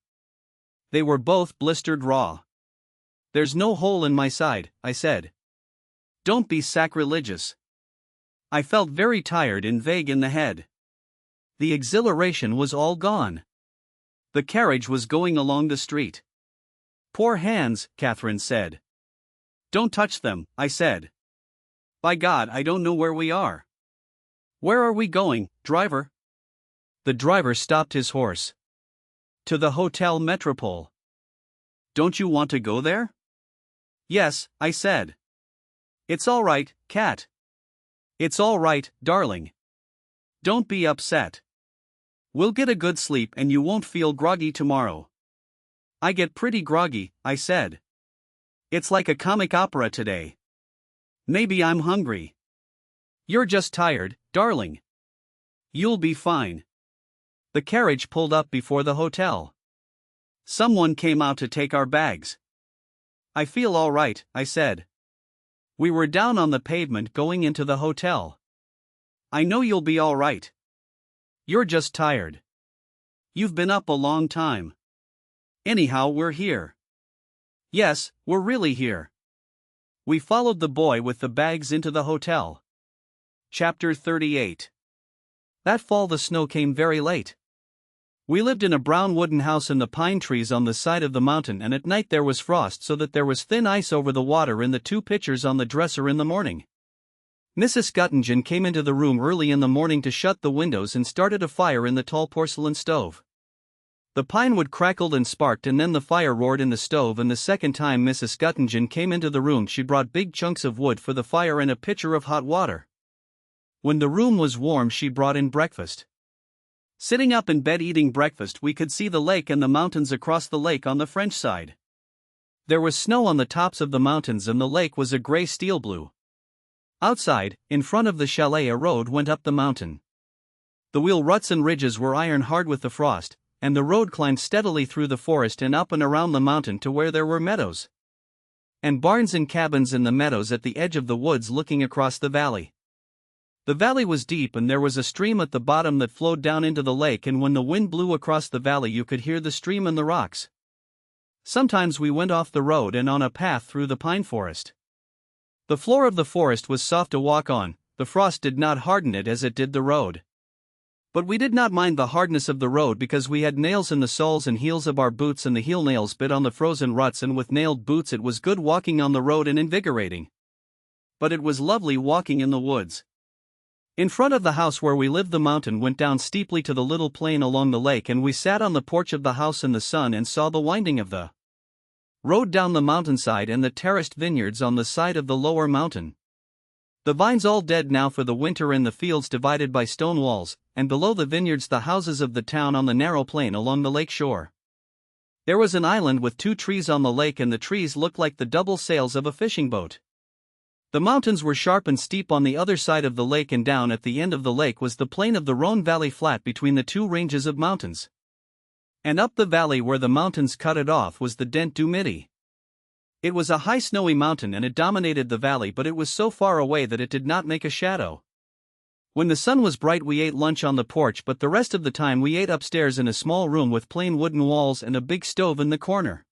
They were both blistered raw. There's no hole in my side, I said. Don't be sacrilegious. I felt very tired and vague in the head. The exhilaration was all gone. The carriage was going along the street. Poor hands, Catherine said. Don't touch them, I said. By God, I don't know where we are. Where are we going, driver? The driver stopped his horse. To the Hotel Metropole. Don't you want to go there? Yes, I said. It's all right, Cat. It's all right, darling. Don't be upset. We'll get a good sleep and you won't feel groggy tomorrow. I get pretty groggy, I said. It's like a comic opera today. Maybe I'm hungry. You're just tired, darling. You'll be fine. The carriage pulled up before the hotel. Someone came out to take our bags. I feel all right, I said. We were down on the pavement going into the hotel. I know you'll be all right. You're just tired. You've been up a long time. Anyhow, we're here. Yes, we're really here. We followed the boy with the bags into the hotel. Chapter 38. That fall the snow came very late. We lived in a brown wooden house in the pine trees on the side of the mountain, and at night there was frost so that there was thin ice over the water in the 2 pitchers on the dresser in the morning. Mrs. Göttingen came into the room early in the morning to shut the windows and started a fire in the tall porcelain stove. The pine wood crackled and sparked, and then the fire roared in the stove, and the second time Mrs. Göttingen came into the room she brought big chunks of wood for the fire and a pitcher of hot water. When the room was warm she brought in breakfast. Sitting up in bed eating breakfast, we could see the lake and the mountains across the lake on the French side. There was snow on the tops of the mountains and the lake was a gray steel blue. Outside, in front of the chalet, a road went up the mountain. The wheel ruts and ridges were iron hard with the frost, and the road climbed steadily through the forest and up and around the mountain to where there were meadows. And barns and cabins in the meadows at the edge of the woods looking across the valley. The valley was deep and there was a stream at the bottom that flowed down into the lake, and when the wind blew across the valley you could hear the stream in the rocks. Sometimes we went off the road and on a path through the pine forest. The floor of the forest was soft to walk on, the frost did not harden it as it did the road. But we did not mind the hardness of the road because we had nails in the soles and heels of our boots, and the heel nails bit on the frozen ruts, and with nailed boots it was good walking on the road and invigorating. But it was lovely walking in the woods. In front of the house where we lived the mountain went down steeply to the little plain along the lake, and we sat on the porch of the house in the sun and saw the winding of the road down the mountainside and the terraced vineyards on the side of the lower mountain. The vines all dead now for the winter, and the fields divided by stone walls, and below the vineyards the houses of the town on the narrow plain along the lake shore. There was an island with 2 trees on the lake, and the trees looked like the double sails of a fishing boat. The mountains were sharp and steep on the other side of the lake, and down at the end of the lake was the plain of the Rhone Valley flat between the 2 ranges of mountains. And up the valley where the mountains cut it off was the Dent du Midi. It was a high snowy mountain and it dominated the valley, but it was so far away that it did not make a shadow. When the sun was bright we ate lunch on the porch, but the rest of the time we ate upstairs in a small room with plain wooden walls and a big stove in the corner.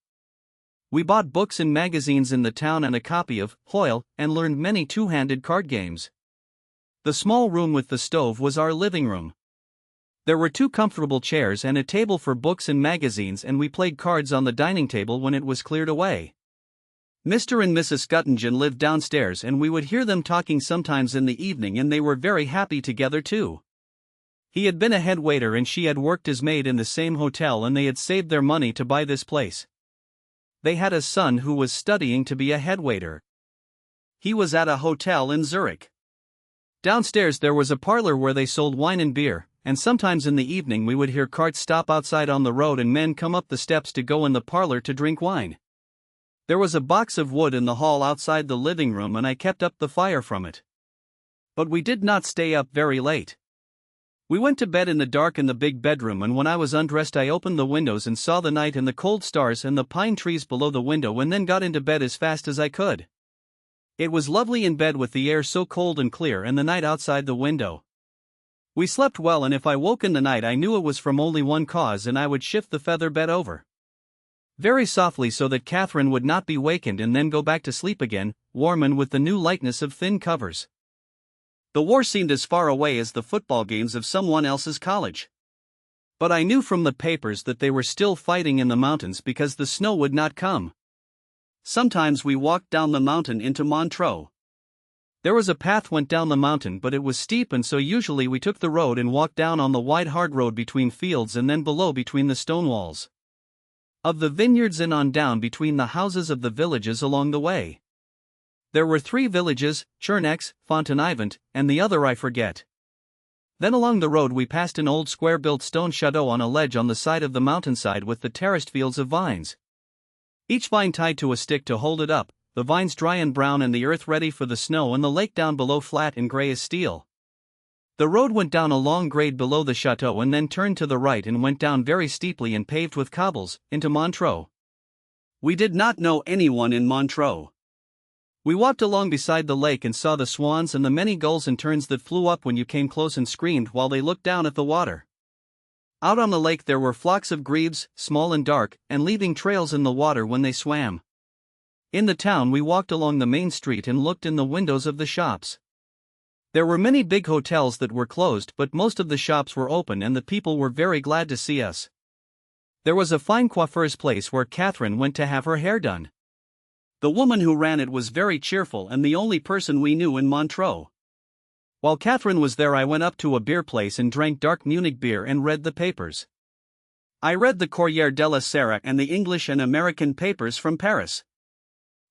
We bought books and magazines in the town and a copy of Hoyle, and learned many two-handed card games. The small room with the stove was our living room. There were 2 comfortable chairs and a table for books and magazines, and we played cards on the dining table when it was cleared away. Mr. and Mrs. Göttingen lived downstairs, and we would hear them talking sometimes in the evening, and they were very happy together too. He had been a head waiter and she had worked as maid in the same hotel, and they had saved their money to buy this place. They had a son who was studying to be a head waiter. He was at a hotel in Zurich. Downstairs there was a parlor where they sold wine and beer, and sometimes in the evening we would hear carts stop outside on the road and men come up the steps to go in the parlor to drink wine. There was a box of wood in the hall outside the living room and I kept up the fire from it. But we did not stay up very late. We went to bed in the dark in the big bedroom, and when I was undressed I opened the windows and saw the night and the cold stars and the pine trees below the window, and then got into bed as fast as I could. It was lovely in bed with the air so cold and clear and the night outside the window. We slept well, and if I woke in the night I knew it was from only one cause, and I would shift the feather bed over very softly so that Catherine would not be wakened, and then go back to sleep again, warm and with the new lightness of thin covers. The war seemed as far away as the football games of someone else's college. But I knew from the papers that they were still fighting in the mountains because the snow would not come. Sometimes we walked down the mountain into Montreux. There was a path went down the mountain, but it was steep, and so usually we took the road and walked down on the wide hard road between fields and then below between the stone walls of the vineyards and on down between the houses of the villages along the way. There were 3 villages, Chernex, Fontenivant, and the other I forget. Then along the road we passed an old square-built stone chateau on a ledge on the side of the mountainside with the terraced fields of vines. Each vine tied to a stick to hold it up, the vines dry and brown and the earth ready for the snow, and the lake down below flat and grey as steel. The road went down a long grade below the chateau and then turned to the right and went down very steeply and paved with cobbles, into Montreux. We did not know anyone in Montreux. We walked along beside the lake and saw the swans and the many gulls and terns that flew up when you came close and screamed while they looked down at the water. Out on the lake there were flocks of grebes, small and dark, and leaving trails in the water when they swam. In the town we walked along the main street and looked in the windows of the shops. There were many big hotels that were closed, but most of the shops were open and the people were very glad to see us. There was a fine coiffeur's place where Catherine went to have her hair done. The woman who ran it was very cheerful and the only person we knew in Montreux. While Catherine was there I went up to a beer place and drank dark Munich beer and read the papers. I read the Corriere della Sera and the English and American papers from Paris.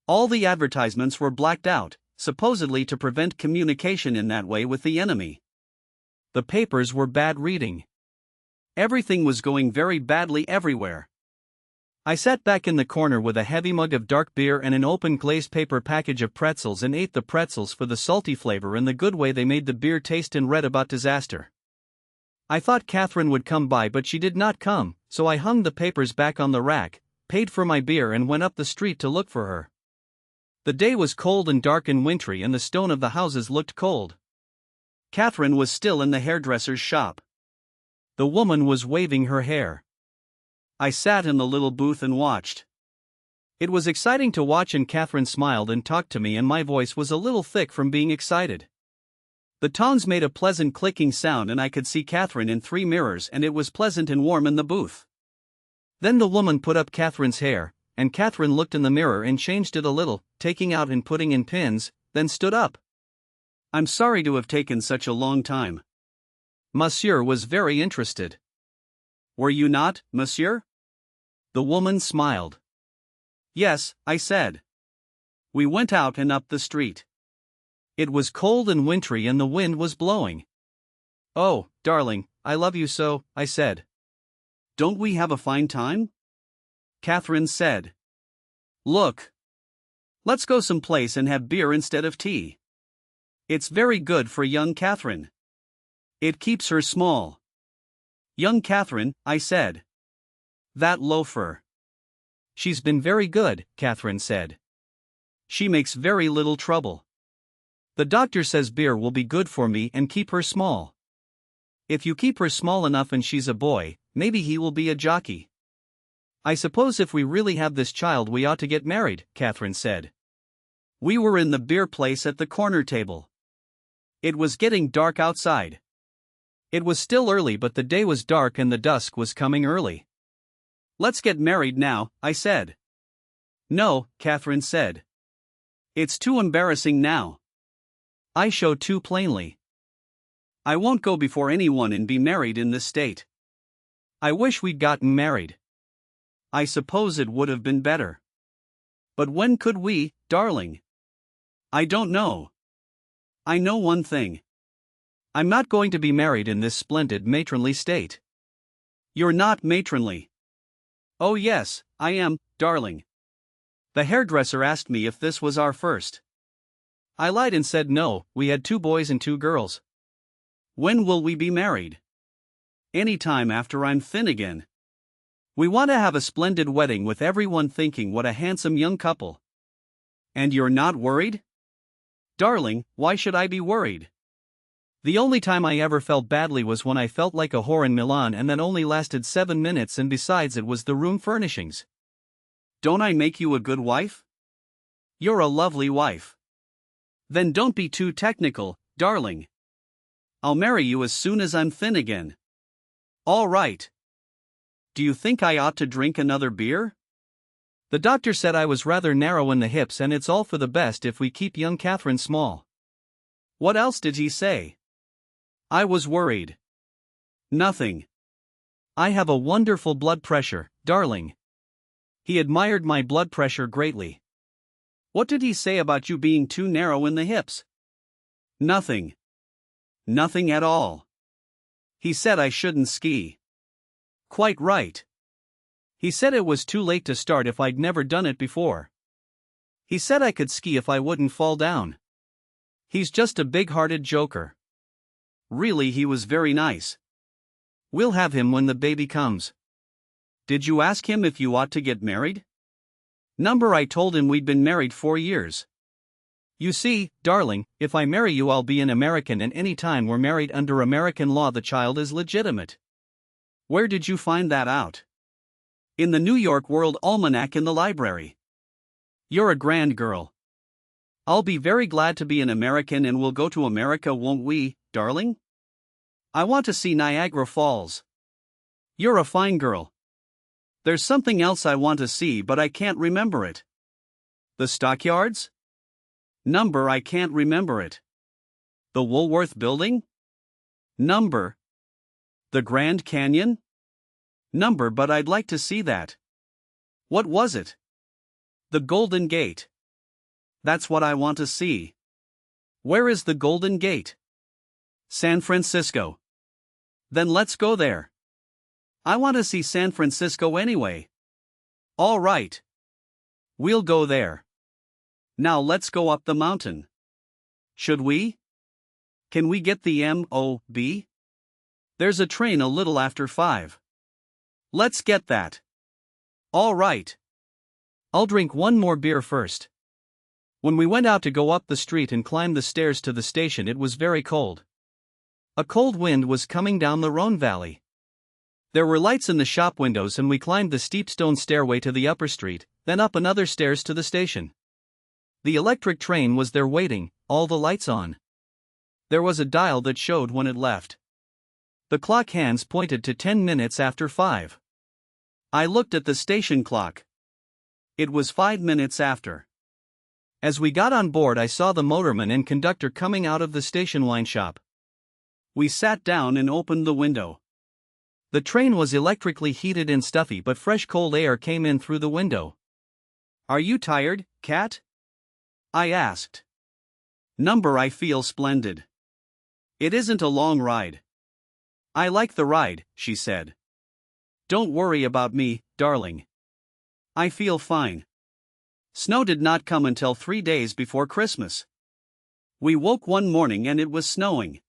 All the advertisements were blacked out, supposedly to prevent communication in that way with the enemy. The papers were bad reading. Everything was going very badly everywhere. I sat back in the corner with a heavy mug of dark beer and an open glazed paper package of pretzels and ate the pretzels for the salty flavor and the good way they made the beer taste, and read about disaster. I thought Catherine would come by, but she did not come, so I hung the papers back on the rack, paid for my beer and went up the street to look for her. The day was cold and dark and wintry and the stone of the houses looked cold. Catherine was still in the hairdresser's shop. The woman was waving her hair. I sat in the little booth and watched. It was exciting to watch, and Catherine smiled and talked to me and my voice was a little thick from being excited. The tongs made a pleasant clicking sound and I could see Catherine in 3 mirrors and it was pleasant and warm in the booth. Then the woman put up Catherine's hair, and Catherine looked in the mirror and changed it a little, taking out and putting in pins, then stood up. I'm sorry to have taken such a long time. Monsieur was very interested. Were you not, monsieur? The woman smiled. Yes, I said. We went out and up the street. It was cold and wintry and the wind was blowing. Oh, darling, I love you so, I said. Don't we have a fine time? Catherine said. Look. Let's go someplace and have beer instead of tea. It's very good for young Catherine. It keeps her small. Young Catherine, I said. That loafer. She's been very good, Catherine said. She makes very little trouble. The doctor says beer will be good for me and keep her small. If you keep her small enough and she's a boy, maybe he will be a jockey. I suppose if we really have this child we ought to get married, Catherine said. We were in the beer place at the corner table. It was getting dark outside. It was still early, but the day was dark and the dusk was coming early. Let's get married now, I said. No, Catherine said. It's too embarrassing now. I show too plainly. I won't go before anyone and be married in this state. I wish we'd gotten married. I suppose it would have been better. But when could we, darling? I don't know. I know one thing. I'm not going to be married in this splendid matronly state. You're not matronly. Oh yes, I am, darling. The hairdresser asked me if this was our first. I lied and said no, we had 2 boys and 2 girls. When will we be married? Any time after I'm thin again. We want to have a splendid wedding with everyone thinking what a handsome young couple. And you're not worried? Darling, why should I be worried? The only time I ever felt badly was when I felt like a whore in Milan, and that only lasted 7 minutes, and besides it was the room furnishings. Don't I make you a good wife? You're a lovely wife. Then don't be too technical, darling. I'll marry you as soon as I'm thin again. All right. Do you think I ought to drink another beer? The doctor said I was rather narrow in the hips, and it's all for the best if we keep young Catherine small. What else did he say? I was worried. Nothing. I have a wonderful blood pressure, darling. He admired my blood pressure greatly. What did he say about you being too narrow in the hips? Nothing. Nothing at all. He said I shouldn't ski. Quite right. He said it was too late to start if I'd never done it before. He said I could ski if I wouldn't fall down. He's just a big-hearted joker. Really, he was very nice. We'll have him when the baby comes. Did you ask him if you ought to get married? I told him we'd been married 4 years. You see, darling, if I marry you I'll be an American, and any time we're married under American law the child is legitimate. Where did you find that out? In the New York World Almanac in the library. You're a grand girl. I'll be very glad to be an American, and we'll go to America, won't we, darling? I want to see Niagara Falls. You're a fine girl. There's something else I want to see, but I can't remember it. The stockyards? I can't remember it. The Woolworth Building? The Grand Canyon? But I'd like to see that. What was it? The Golden Gate. That's what I want to see. Where is the Golden Gate? San Francisco. Then let's go there. I want to see San Francisco anyway. All right. We'll go there. Now let's go up the mountain. Should we? Can we get the MOB? There's a train a little after 5. Let's get that. All right. I'll drink one more beer first. When we went out to go up the street and climb the stairs to the station, it was very cold. A cold wind was coming down the Rhone Valley. There were lights in the shop windows, and we climbed the steep stone stairway to the upper street, then up another stairs to the station. The electric train was there waiting, all the lights on. There was a dial that showed when it left. The clock hands pointed to 10 minutes after 5. I looked at the station clock. It was 5 minutes after. As we got on board, I saw the motorman and conductor coming out of the station wine shop. We sat down and opened the window. The train was electrically heated and stuffy, but fresh cold air came in through the window. Are you tired, Cat? I asked. I feel splendid. It isn't a long ride. I like the ride, she said. Don't worry about me, darling. I feel fine. Snow did not come until 3 days before Christmas. We woke one morning and it was snowing.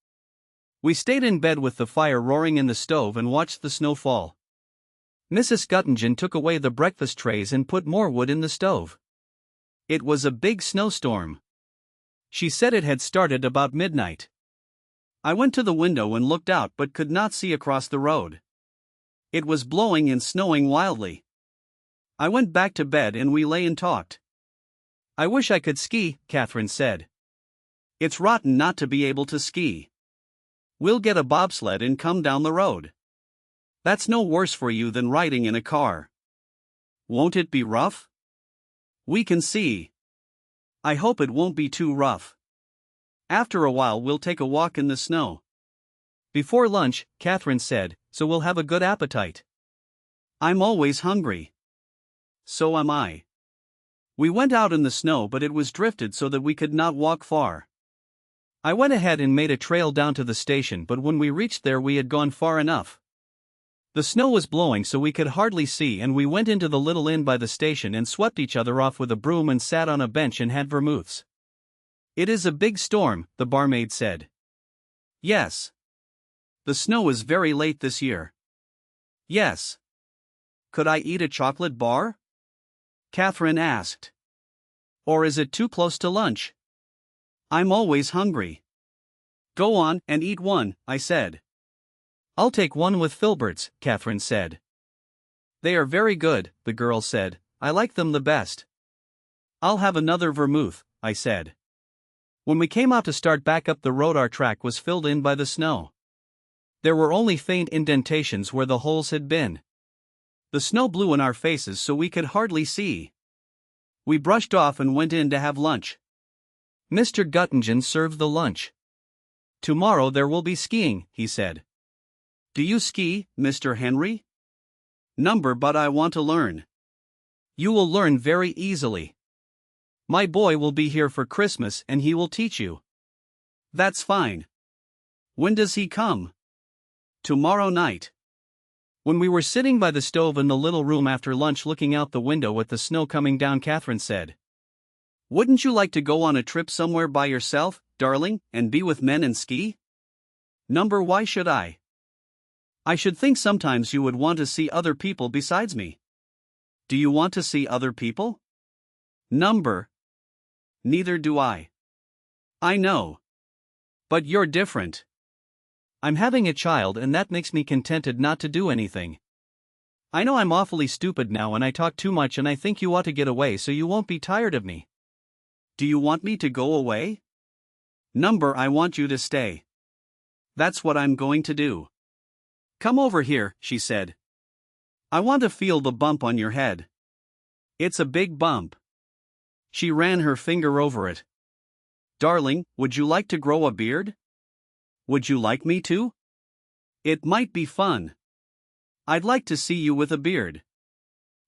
We stayed in bed with the fire roaring in the stove and watched the snow fall. Mrs. Guttingen took away the breakfast trays and put more wood in the stove. It was a big snowstorm. She said it had started about midnight. I went to the window and looked out but could not see across the road. It was blowing and snowing wildly. I went back to bed and we lay and talked. I wish I could ski, Catherine said. It's rotten not to be able to ski. We'll get a bobsled and come down the road. That's no worse for you than riding in a car. Won't it be rough? We can see. I hope it won't be too rough. After a while we'll take a walk in the snow. Before lunch, Catherine said, so we'll have a good appetite. I'm always hungry. So am I. We went out in the snow, but it was drifted so that we could not walk far. I went ahead and made a trail down to the station, but when we reached there we had gone far enough. The snow was blowing so we could hardly see, and we went into the little inn by the station and swept each other off with a broom and sat on a bench and had vermouths. "It is a big storm," the barmaid said. "Yes. The snow is very late this year." "Yes." "Could I eat a chocolate bar?" Catherine asked. "Or is it too close to lunch? I'm always hungry." "Go on and eat one," I said. "I'll take one with filberts," Catherine said. "They are very good," the girl said. "I like them the best." "I'll have another vermouth," I said. When we came out to start back up the road, our track was filled in by the snow. There were only faint indentations where the holes had been. The snow blew in our faces so we could hardly see. We brushed off and went in to have lunch. Mr. Göttingen served the lunch. "Tomorrow there will be skiing," he said. "Do you ski, Mr. Henry?" "Number, but I want to learn." "You will learn very easily. My boy will be here for Christmas and he will teach you." "That's fine. When does he come?" "Tomorrow night." When we were sitting by the stove in the little room after lunch looking out the window at the snow coming down, Catherine said, "Wouldn't you like to go on a trip somewhere by yourself, darling, and be with men and ski?" "Number, why should I? I should think sometimes you would want to see other people besides me." "Do you want to see other people?" "Number, neither do I." "I know. But you're different." "I'm having a child and that makes me contented not to do anything. I know I'm awfully stupid now and I talk too much and I think you ought to get away so you won't be tired of me." "Do you want me to go away?" "Number, I want you to stay. That's what I'm going to do." "Come over here," she said. "I want to feel the bump on your head. It's a big bump." She ran her finger over it. "Darling, would you like to grow a beard? Would you like me to? It might be fun. I'd like to see you with a beard."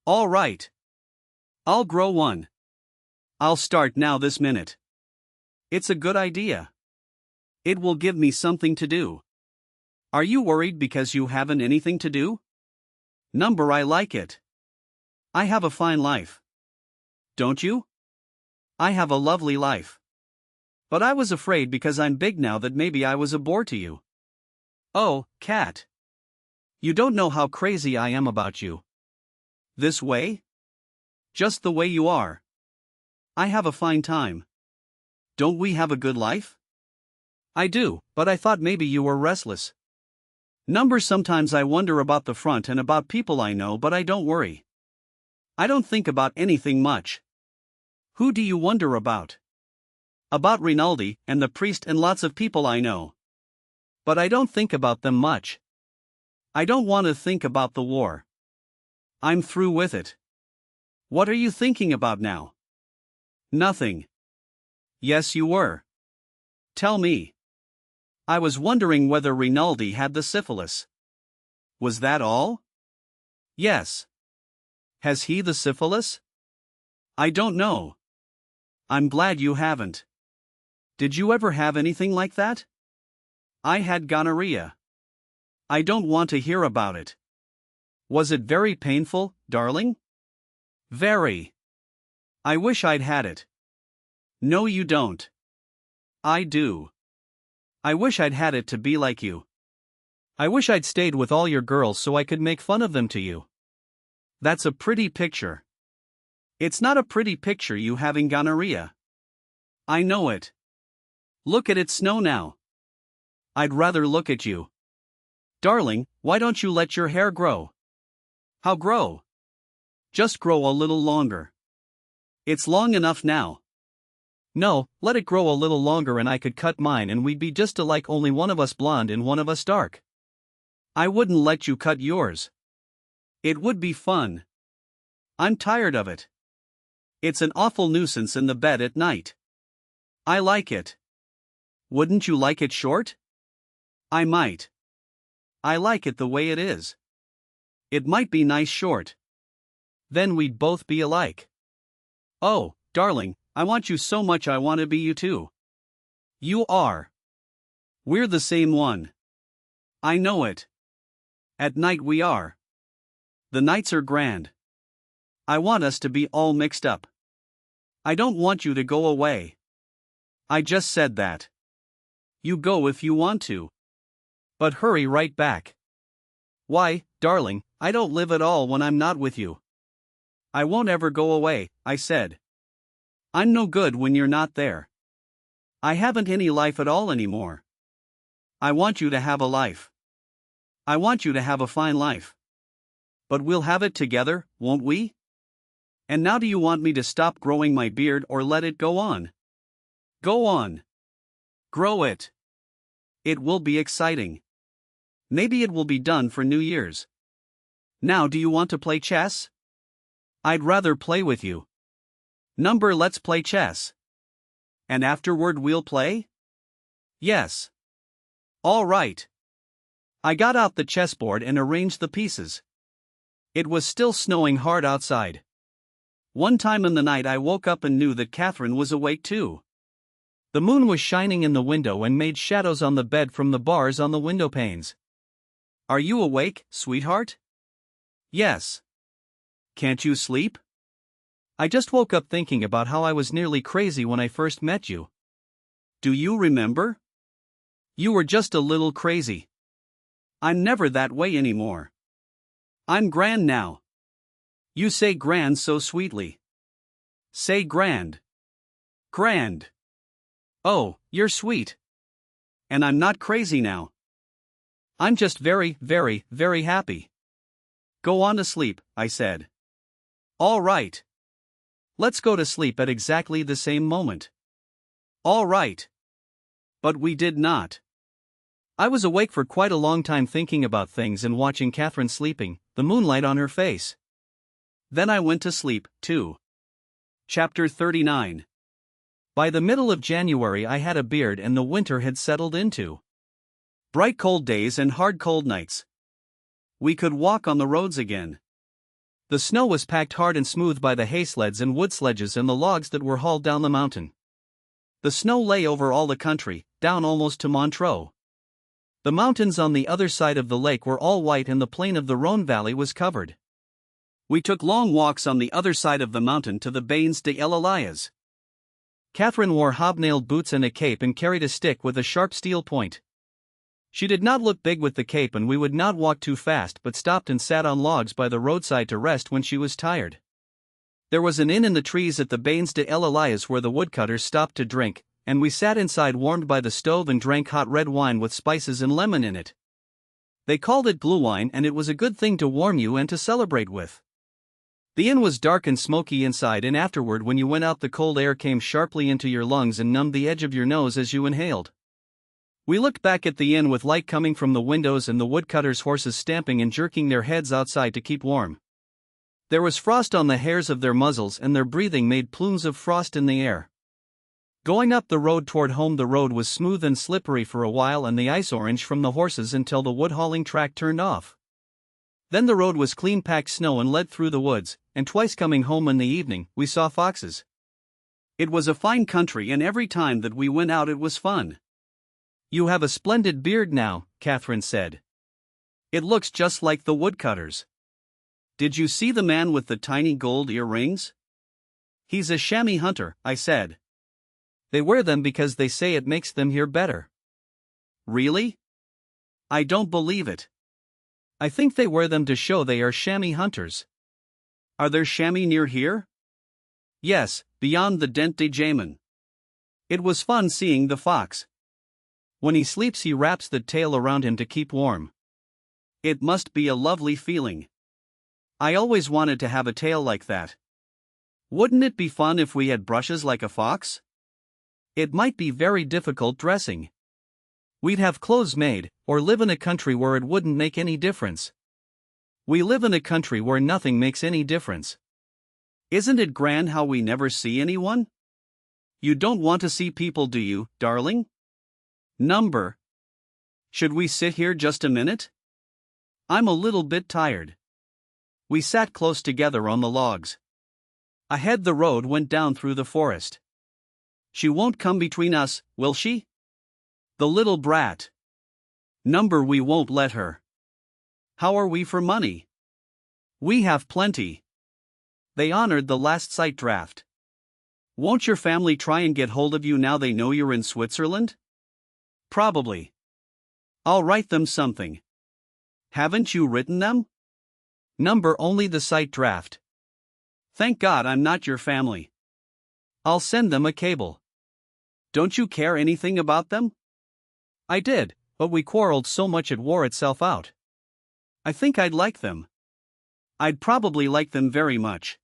"All right. I'll grow one. I'll start now this minute." "It's a good idea. It will give me something to do." "Are you worried because you haven't anything to do?" "Number, I like it. I have a fine life." "Don't you?" "I have a lovely life. But I was afraid because I'm big now that maybe I was a bore to you." "Oh, Cat. You don't know how crazy I am about you." "This way?" "Just the way you are. I have a fine time. Don't we have a good life?" "I do, but I thought maybe you were restless." "Number, sometimes I wonder about the front and about people I know, but I don't worry. I don't think about anything much." "Who do you wonder about?" "About Rinaldi and the priest and lots of people I know. But I don't think about them much. I don't want to think about the war. I'm through with it." "What are you thinking about now?" "Nothing." "Yes, you were. Tell me." "I was wondering whether Rinaldi had the syphilis." "Was that all?" "Yes." "Has he the syphilis?" "I don't know." "I'm glad you haven't. Did you ever have anything like that?" "I had gonorrhea." "I don't want to hear about it." "Was it very painful, darling?" "Very. I wish I'd had it." "No, you don't." "I do. I wish I'd had it to be like you. I wish I'd stayed with all your girls so I could make fun of them to you." "That's a pretty picture." "It's not a pretty picture, you having gonorrhea." "I know it. Look at it snow now." "I'd rather look at you." "Darling, why don't you let your hair grow?" "How grow?" "Just grow a little longer." "It's long enough now." "No, let it grow a little longer and I could cut mine and we'd be just alike, only one of us blonde and one of us dark." "I wouldn't let you cut yours." "It would be fun." "I'm tired of it. It's an awful nuisance in the bed at night." "I like it." "Wouldn't you like it short?" "I might. I like it the way it is." "It might be nice short. Then we'd both be alike." "Oh, darling, I want you so much, I want to be you too." You are. We're the same one. I know it. At night we are. The nights are grand. I want us to be all mixed up. I don't want you to go away. I just said that. You go if you want to. But hurry right back. Why, darling, I don't live at all when I'm not with you. I won't ever go away, I said. I'm no good when you're not there. I haven't any life at all anymore. I want you to have a life. I want you to have a fine life. But we'll have it together, won't we? And now do you want me to stop growing my beard or let it go on? Go on. Grow it. It will be exciting. Maybe it will be done for New Year's. Now do you want to play chess? I'd rather play with you. Let's play chess. And afterward we'll play? Yes. All right. I got out the chessboard and arranged the pieces. It was still snowing hard outside. One time in the night I woke up and knew that Catherine was awake too. The moon was shining in the window and made shadows on the bed from the bars on the window panes. Are you awake, sweetheart? Yes. Can't you sleep? I just woke up thinking about how I was nearly crazy when I first met you. Do you remember? You were just a little crazy. I'm never that way anymore. I'm grand now. You say grand so sweetly. Say grand. Grand. Oh, you're sweet. And I'm not crazy now. I'm just very, very, very happy. Go on to sleep, I said. All right. Let's go to sleep at exactly the same moment. All right. But we did not. I was awake for quite a long time thinking about things and watching Catherine sleeping, the moonlight on her face. Then I went to sleep, too. Chapter 39. By the middle of January I had a beard and the winter had settled into. Bright cold days and hard cold nights. We could walk on the roads again. The snow was packed hard and smooth by the hay sleds and wood sledges and the logs that were hauled down the mountain. The snow lay over all the country, down almost to Montreux. The mountains on the other side of the lake were all white and the plain of the Rhone Valley was covered. We took long walks on the other side of the mountain to the Bains des Elias. Catherine wore hobnailed boots and a cape and carried a stick with a sharp steel point. She did not look big with the cape and we would not walk too fast but stopped and sat on logs by the roadside to rest when she was tired. There was an inn in the trees at the Bains des Elias where the woodcutters stopped to drink, and we sat inside warmed by the stove and drank hot red wine with spices and lemon in it. They called it glühwein and it was a good thing to warm you and to celebrate with. The inn was dark and smoky inside and afterward when you went out the cold air came sharply into your lungs and numbed the edge of your nose as you inhaled. We looked back at the inn with light coming from the windows and the woodcutters' horses stamping and jerking their heads outside to keep warm. There was frost on the hairs of their muzzles and their breathing made plumes of frost in the air. Going up the road toward home the road was smooth and slippery for a while and the ice orange from the horses until the wood hauling track turned off. Then the road was clean packed snow and led through the woods, and twice coming home in the evening, we saw foxes. It was a fine country and every time that we went out it was fun. You have a splendid beard now, Catherine said. It looks just like the woodcutters. Did you see the man with the tiny gold earrings? He's a chamois hunter, I said. They wear them because they say it makes them hear better. Really? I don't believe it. I think they wear them to show they are chamois hunters. Are there chamois near here? Yes, beyond the Dent de Jamin. It was fun seeing the fox. When he sleeps he wraps the tail around him to keep warm. It must be a lovely feeling. I always wanted to have a tail like that. Wouldn't it be fun if we had brushes like a fox? It might be very difficult dressing. We'd have clothes made, or live in a country where it wouldn't make any difference. We live in a country where nothing makes any difference. Isn't it grand how we never see anyone? You don't want to see people, do you, darling? Should we sit here just a minute? I'm a little bit tired. We sat close together on the logs. Ahead the road went down through the forest. She won't come between us, will she? The little brat. Number we won't let her. How are we for money? We have plenty. They honored the last sight draft. Won't your family try and get hold of you now they know you're in Switzerland? Probably. I'll write them something. Haven't you written them? Number only the sight draft. Thank God I'm not your family. I'll send them a cable. Don't you care anything about them? I did, but we quarreled so much it wore itself out. I think I'd like them. I'd probably like them very much.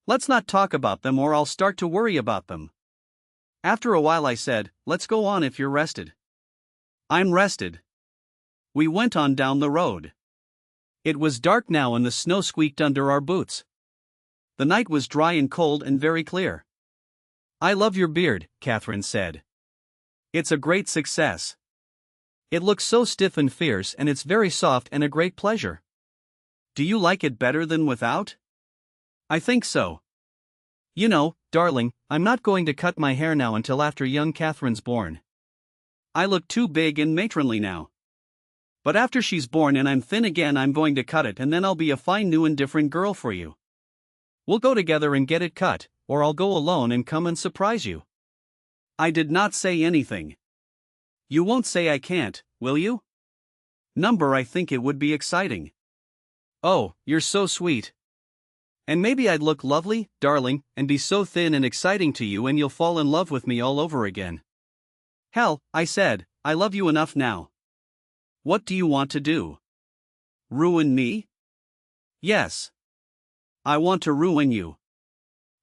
Let's not talk about them or I'll start to worry about them. After a while I said, let's go on if you're rested. I'm rested. We went on down the road. It was dark now and the snow squeaked under our boots. The night was dry and cold and very clear. I love your beard, Catherine said. It's a great success. It looks so stiff and fierce and it's very soft and a great pleasure. Do you like it better than without? I think so. You know, darling, I'm not going to cut my hair now until after young Catherine's born. I look too big and matronly now. But after she's born and I'm thin again I'm going to cut it and then I'll be a fine new and different girl for you. We'll go together and get it cut, or I'll go alone and come and surprise you. I did not say anything. You won't say I can't, will you? Number I think it would be exciting. Oh, you're so sweet. And maybe I'd look lovely, darling, and be so thin and exciting to you and you'll fall in love with me all over again. Hell, I said, I love you enough now. What do you want to do? Ruin me? Yes. I want to ruin you.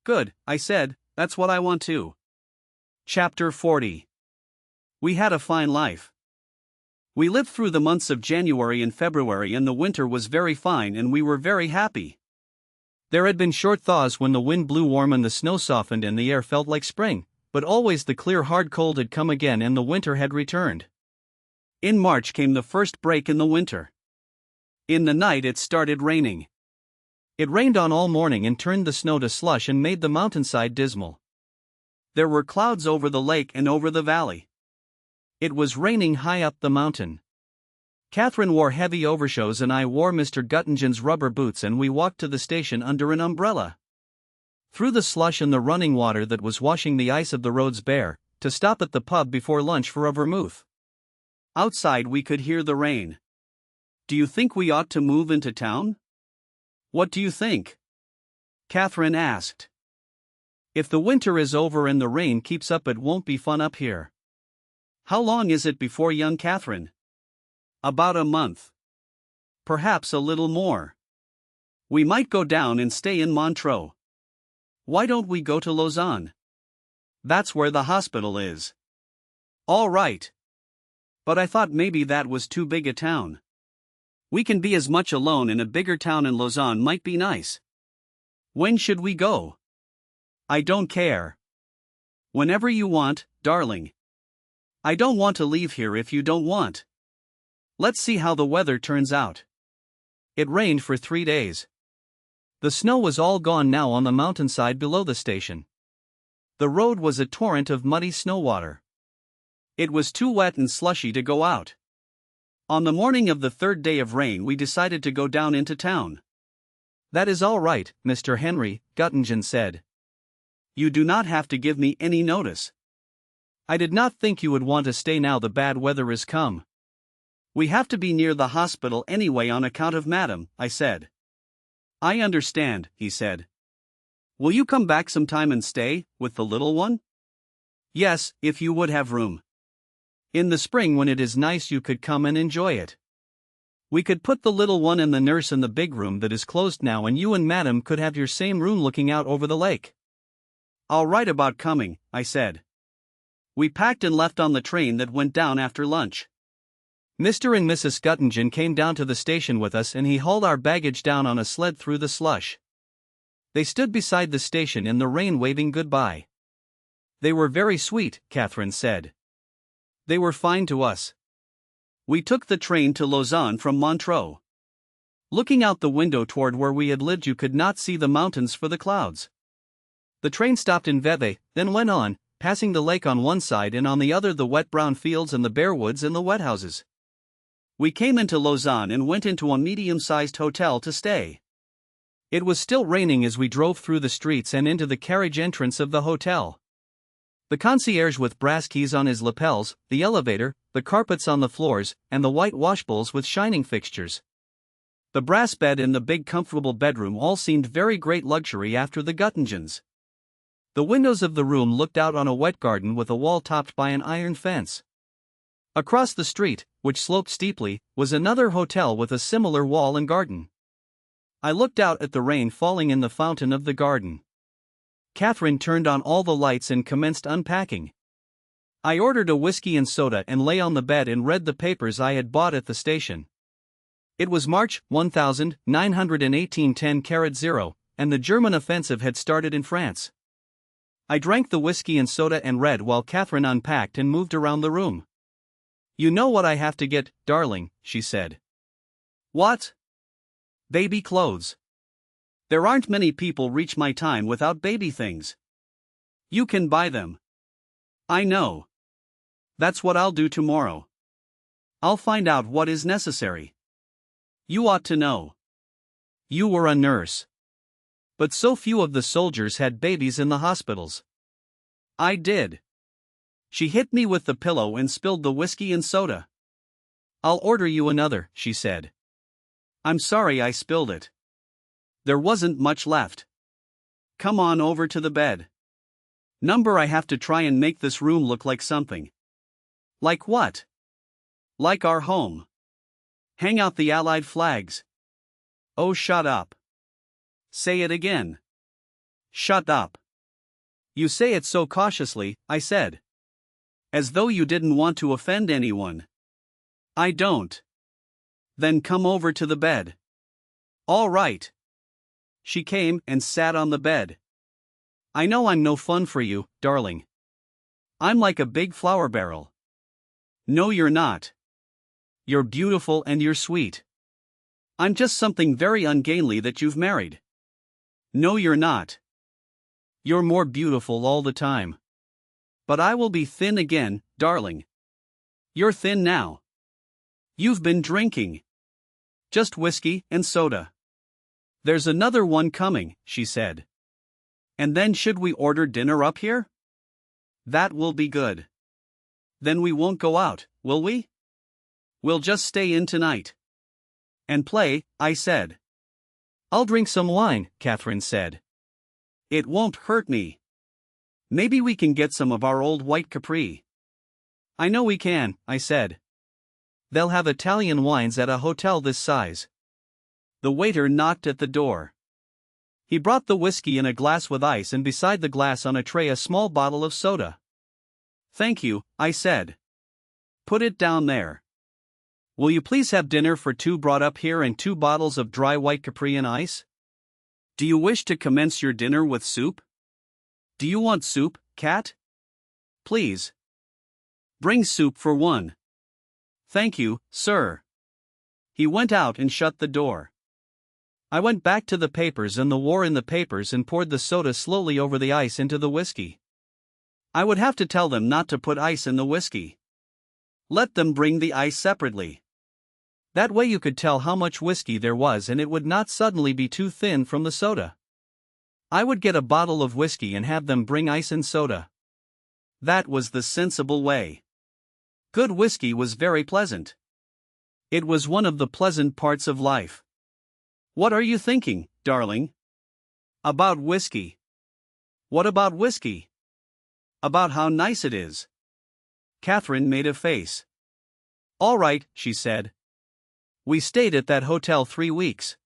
Good, I said, that's what I want too. Chapter 40. We had a fine life. We lived through the months of January and February and the winter was very fine and we were very happy. There had been short thaws when the wind blew warm and the snow softened and the air felt like spring, but always the clear hard cold had come again and the winter had returned. In March came the first break in the winter. In the night it started raining. It rained on all morning and turned the snow to slush and made the mountainside dismal. There were clouds over the lake and over the valley. It was raining high up the mountain. Catherine wore heavy overshoes and I wore Mr. Guttingen's rubber boots and we walked to the station under an umbrella. Through the slush and the running water that was washing the ice of the roads bare, to stop at the pub before lunch for a vermouth. Outside we could hear the rain. Do you think we ought to move into town? What do you think? Catherine asked. If the winter is over and the rain keeps up it won't be fun up here. How long is it before young Catherine? About a month. Perhaps a little more. We might go down and stay in Montreux. Why don't we go to Lausanne? That's where the hospital is. All right. But I thought maybe that was too big a town. We can be as much alone in a bigger town and Lausanne might be nice. When should we go? I don't care. Whenever you want, darling. I don't want to leave here if you don't want. Let's see how the weather turns out. It rained for 3 days. The snow was all gone now on the mountainside below the station. The road was a torrent of muddy snow water. It was too wet and slushy to go out. On the morning of the 3rd day of rain we decided to go down into town. That is all right, Mr. Henry, Göttingen said. You do not have to give me any notice. I did not think you would want to stay now the bad weather is come. We have to be near the hospital anyway on account of Madam, I said. I understand, he said. Will you come back sometime and stay, with the little one? Yes, if you would have room. In the spring when it is nice you could come and enjoy it. We could put the little one and the nurse in the big room that is closed now and you and Madam could have your same room looking out over the lake. I'll write about coming, I said. We packed and left on the train that went down after lunch. Mr. and Mrs. Göttingen came down to the station with us and he hauled our baggage down on a sled through the slush. They stood beside the station in the rain waving goodbye. They were very sweet, Catherine said. They were fine to us. We took the train to Lausanne from Montreux. Looking out the window toward where we had lived you could not see the mountains for the clouds. The train stopped in Vevey, then went on, passing the lake on one side and on the other the wet brown fields and the bare woods and the wet houses. We came into Lausanne and went into a medium-sized hotel to stay. It was still raining as we drove through the streets and into the carriage entrance of the hotel. The concierge with brass keys on his lapels, the elevator, the carpets on the floors, and the white washbowls with shining fixtures. The brass bed and the big comfortable bedroom all seemed very great luxury after the Göttingens. The windows of the room looked out on a wet garden with a wall topped by an iron fence. Across the street, which sloped steeply, was another hotel with a similar wall and garden. I looked out at the rain falling in the fountain of the garden. Catherine turned on all the lights and commenced unpacking. I ordered a whiskey and soda and lay on the bed and read the papers I had bought at the station. It was March 1918 10-0, and the German offensive had started in France. I drank the whiskey and soda and read while Catherine unpacked and moved around the room. "You know what I have to get, darling," she said. "What?" "Baby clothes. There aren't many people reach my time without baby things. You can buy them." "I know. That's what I'll do tomorrow. I'll find out what is necessary. You ought to know. You were a nurse. But so few of the soldiers had babies in the hospitals." "I did." She hit me with the pillow and spilled the whiskey and soda. "I'll order you another," she said. "I'm sorry I spilled it. There wasn't much left. Come on over to the bed. I have to try and make this room look like something." "Like what?" "Like our home. Hang out the Allied flags." "Oh, shut up." "Say it again." "Shut up." "You say it so cautiously," I said. "As though you didn't want to offend anyone." "I don't." "Then come over to the bed." "All right." She came and sat on the bed. "I know I'm no fun for you, darling. I'm like a big flour barrel." "No, you're not. You're beautiful and you're sweet. I'm just something very ungainly that you've married." "No, you're not. You're more beautiful all the time. But I will be thin again, darling." "You're thin now. You've been drinking." "Just whiskey and soda." "There's another one coming," she said. "And then should we order dinner up here?" "That will be good." "Then we won't go out, will we?" "We'll just stay in tonight." "And play," I said. "I'll drink some wine," Catherine said. "It won't hurt me. Maybe we can get some of our old white Capri." "I know we can," I said. "They'll have Italian wines at a hotel this size." The waiter knocked at the door. He brought the whiskey in a glass with ice and beside the glass on a tray a small bottle of soda. "Thank you," I said. "Put it down there. Will you please have dinner for two brought up here and 2 bottles of dry white Capri and ice? Do you wish to commence your dinner with soup? Do you want soup, Cat? Please. Bring soup for 1. Thank you, sir." He went out and shut the door. I went back to the papers and the war in the papers and poured the soda slowly over the ice into the whiskey. I would have to tell them not to put ice in the whiskey. Let them bring the ice separately. That way you could tell how much whiskey there was and it would not suddenly be too thin from the soda. I would get a bottle of whiskey and have them bring ice and soda. That was the sensible way. Good whiskey was very pleasant. It was one of the pleasant parts of life. What are you thinking, darling? About whiskey. What about whiskey? About how nice it is. Catherine made a face. "All right," she said. We stayed at that hotel 3 weeks.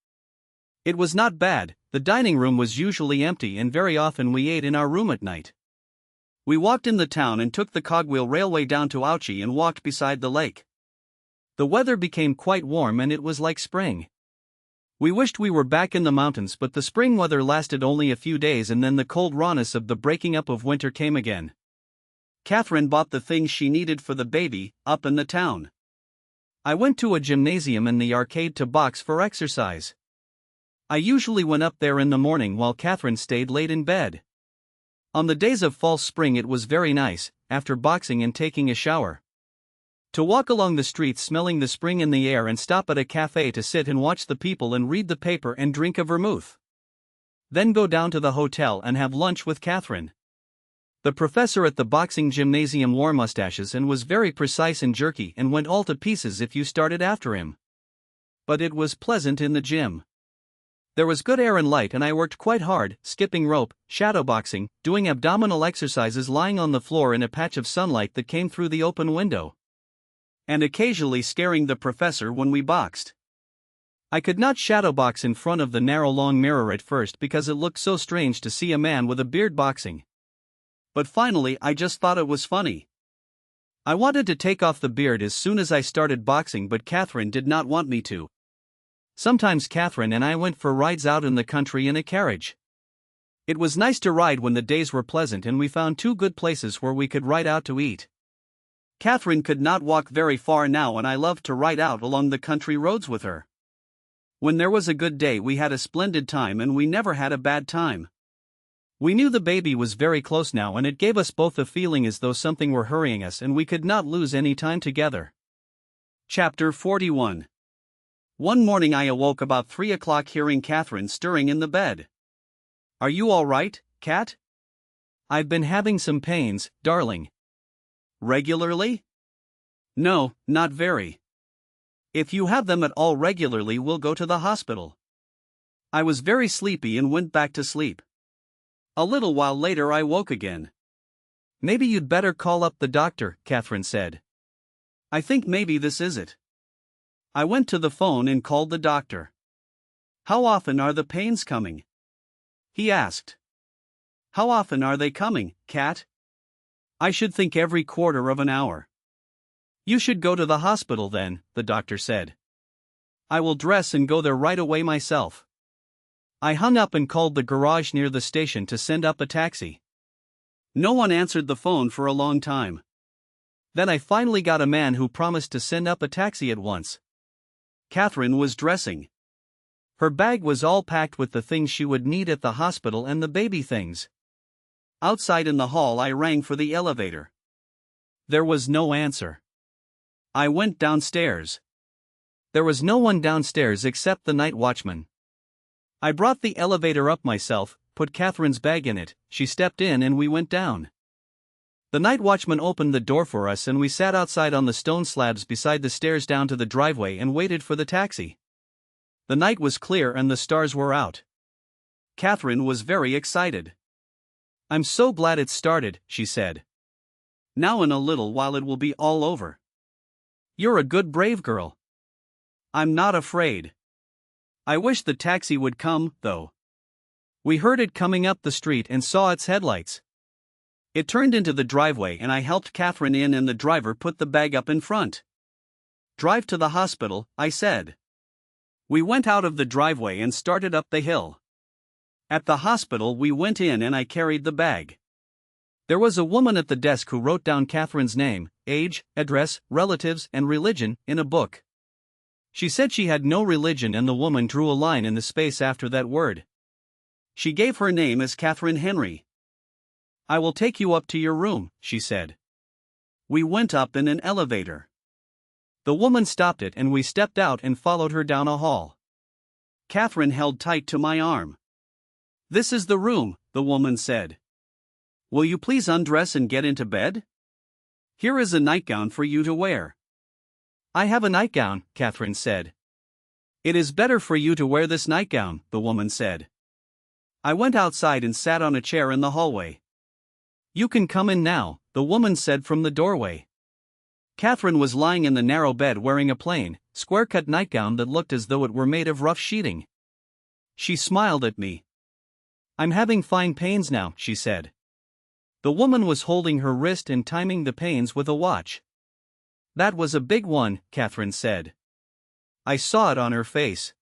It was not bad. The dining room was usually empty and very often we ate in our room at night. We walked in the town and took the cogwheel railway down to Ouchy and walked beside the lake. The weather became quite warm and it was like spring. We wished we were back in the mountains, but the spring weather lasted only a few days and then the cold rawness of the breaking up of winter came again. Catherine bought the things she needed for the baby, up in the town. I went to a gymnasium in the arcade to box for exercise. I usually went up there in the morning while Catherine stayed late in bed. On the days of false spring it was very nice, after boxing and taking a shower, to walk along the streets smelling the spring in the air and stop at a cafe to sit and watch the people and read the paper and drink a vermouth. Then go down to the hotel and have lunch with Catherine. The professor at the boxing gymnasium wore mustaches and was very precise and jerky and went all to pieces if you started after him. But it was pleasant in the gym. There was good air and light, and I worked quite hard, skipping rope, shadowboxing, doing abdominal exercises lying on the floor in a patch of sunlight that came through the open window, and occasionally scaring the professor when we boxed. I could not shadowbox in front of the narrow long mirror at first because it looked so strange to see a man with a beard boxing. But finally I just thought it was funny. I wanted to take off the beard as soon as I started boxing, but Catherine did not want me to. Sometimes Catherine and I went for rides out in the country in a carriage. It was nice to ride when the days were pleasant, and we found 2 good places where we could ride out to eat. Catherine could not walk very far now, and I loved to ride out along the country roads with her. When there was a good day we had a splendid time, and we never had a bad time. We knew the baby was very close now, and it gave us both a feeling as though something were hurrying us and we could not lose any time together. Chapter 41. One morning I awoke about 3 o'clock hearing Catherine stirring in the bed. "Are you all right, Cat?" "I've been having some pains, darling." "Regularly?" "No, not very." "If you have them at all regularly, we'll go to the hospital." I was very sleepy and went back to sleep. A little while later I woke again. "Maybe you'd better call up the doctor," Catherine said. "I think maybe this is it." I went to the phone and called the doctor. "How often are the pains coming?" he asked. "How often are they coming, Cat?" "I should think every quarter of an hour." "You should go to the hospital then," the doctor said. "I will dress and go there right away myself." I hung up and called the garage near the station to send up a taxi. No one answered the phone for a long time. Then I finally got a man who promised to send up a taxi at once. Catherine was dressing. Her bag was all packed with the things she would need at the hospital and the baby things. Outside in the hall I rang for the elevator. There was no answer. I went downstairs. There was no one downstairs except the night watchman. I brought the elevator up myself, put Catherine's bag in it, she stepped in and we went down. The night watchman opened the door for us and we sat outside on the stone slabs beside the stairs down to the driveway and waited for the taxi. The night was clear and the stars were out. Catherine was very excited. "I'm so glad it started," she said. "Now in a little while it will be all over." "You're a good brave girl." "I'm not afraid. I wish the taxi would come, though." We heard it coming up the street and saw its headlights. It turned into the driveway and I helped Catherine in and the driver put the bag up in front. "Drive to the hospital," I said. We went out of the driveway and started up the hill. At the hospital we went in and I carried the bag. There was a woman at the desk who wrote down Catherine's name, age, address, relatives, and religion in a book. She said she had no religion and the woman drew a line in the space after that word. She gave her name as Catherine Henry. "I will take you up to your room," she said. We went up in an elevator. The woman stopped it and we stepped out and followed her down a hall. Catherine held tight to my arm. "This is the room," the woman said. "Will you please undress and get into bed? Here is a nightgown for you to wear." "I have a nightgown," Catherine said. "It is better for you to wear this nightgown," the woman said. I went outside and sat on a chair in the hallway. "You can come in now," the woman said from the doorway. Catherine was lying in the narrow bed wearing a plain, square-cut nightgown that looked as though it were made of rough sheeting. She smiled at me. "I'm having fine pains now," she said. The woman was holding her wrist and timing the pains with a watch. "That was a big one," Catherine said. I saw it on her face.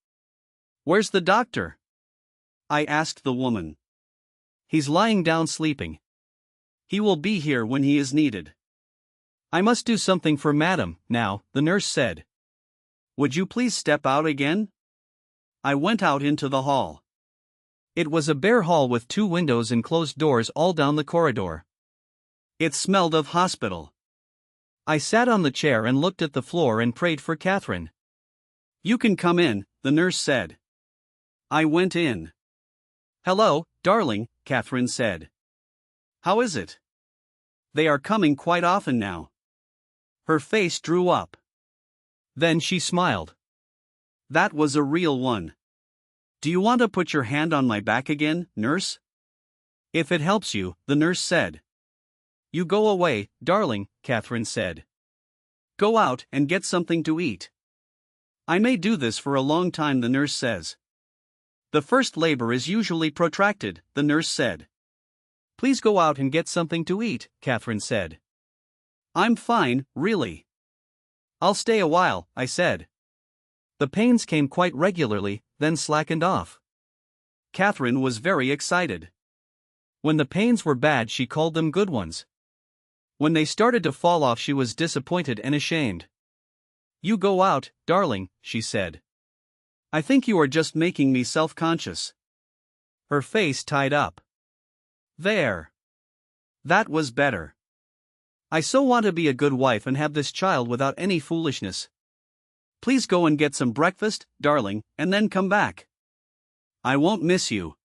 "Where's the doctor?" I asked the woman. "He's lying down sleeping. He will be here when he is needed." "I must do something for Madam, now," the nurse said. "Would you please step out again?" I went out into the hall. It was a bare hall with 2 windows and closed doors all down the corridor. It smelled of hospital. I sat on the chair and looked at the floor and prayed for Catherine. "You can come in," the nurse said. I went in. "Hello, darling," Catherine said. "How is it?" "They are coming quite often now." Her face drew up. Then she smiled. "That was a real one. Do you want to put your hand on my back again, nurse?" "If it helps you," the nurse said. "You go away, darling," Catherine said. "Go out and get something to eat." "I may do this for a long time," the nurse says. "The first labor is usually protracted," the nurse said. "Please go out and get something to eat," Catherine said. "I'm fine, really." "I'll stay a while," I said. The pains came quite regularly, then slackened off. Catherine was very excited. When the pains were bad, she called them good ones. When they started to fall off, she was disappointed and ashamed. "You go out, darling," she said. "I think you are just making me self-conscious." Her face tied up. There. That was better. "I so want to be a good wife and have this child without any foolishness. Please go and get some breakfast, darling, and then come back. I won't miss you.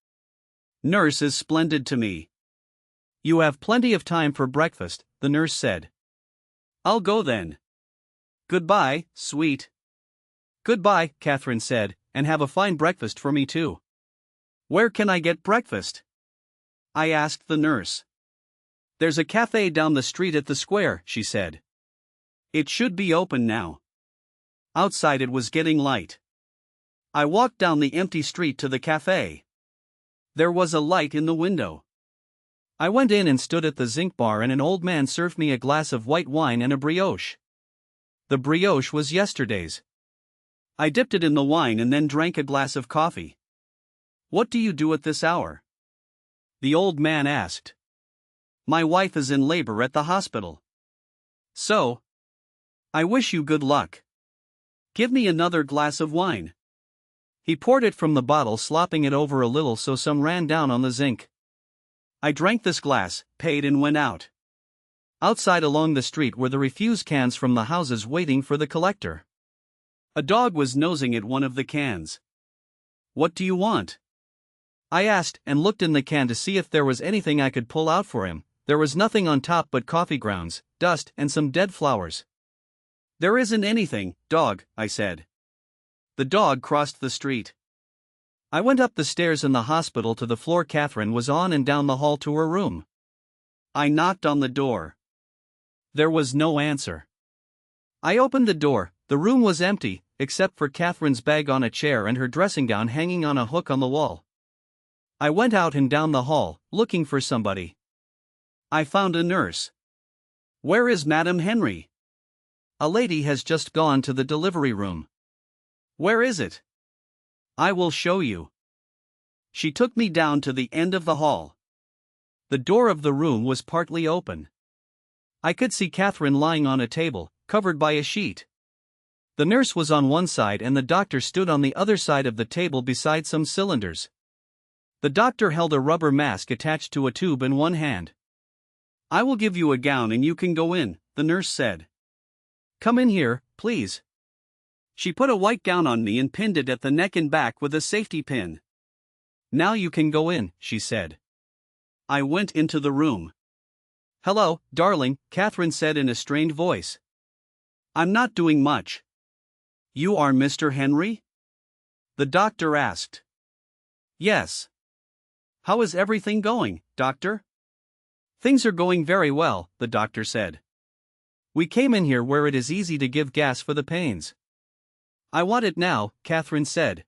Nurse is splendid to me." "You have plenty of time for breakfast," the nurse said. "I'll go then. Goodbye, sweet." "Goodbye," Catherine said, "and have a fine breakfast for me too." "Where can I get breakfast?" I asked the nurse. "There's a cafe down the street at the square," she said. "It should be open now." Outside it was getting light. I walked down the empty street to the cafe. There was a light in the window. I went in and stood at the zinc bar, and an old man served me a glass of white wine and a brioche. The brioche was yesterday's. I dipped it in the wine and then drank a glass of coffee. "What do you do at this hour?" the old man asked. "My wife is in labor at the hospital." "So? I wish you good luck. Give me another glass of wine." He poured it from the bottle, slopping it over a little so some ran down on the zinc. I drank this glass, paid, and went out. Outside along the street were the refuse cans from the houses waiting for the collector. A dog was nosing at one of the cans. "What do you want?" I asked, and looked in the can to see if there was anything I could pull out for him. There was nothing on top but coffee grounds, dust, and some dead flowers. "There isn't anything, dog," I said. The dog crossed the street. I went up the stairs in the hospital to the floor Catherine was on and down the hall to her room. I knocked on the door. There was no answer. I opened the door. The room was empty, except for Catherine's bag on a chair and her dressing gown hanging on a hook on the wall. I went out and down the hall, looking for somebody. I found a nurse. "Where is Madame Henry?" "A lady has just gone to the delivery room." "Where is it?" "I will show you." She took me down to the end of the hall. The door of the room was partly open. I could see Catherine lying on a table, covered by a sheet. The nurse was on one side and the doctor stood on the other side of the table beside some cylinders. The doctor held a rubber mask attached to a tube in one hand. "I will give you a gown and you can go in," the nurse said. "Come in here, please." She put a white gown on me and pinned it at the neck and back with a safety pin. "Now you can go in," she said. I went into the room. "Hello, darling," Catherine said in a strained voice. "I'm not doing much." "You are Mr. Henry?" the doctor asked. "Yes." "How is everything going, doctor?" "Things are going very well," the doctor said. "We came in here where it is easy to give gas for the pains." "I want it now," Catherine said.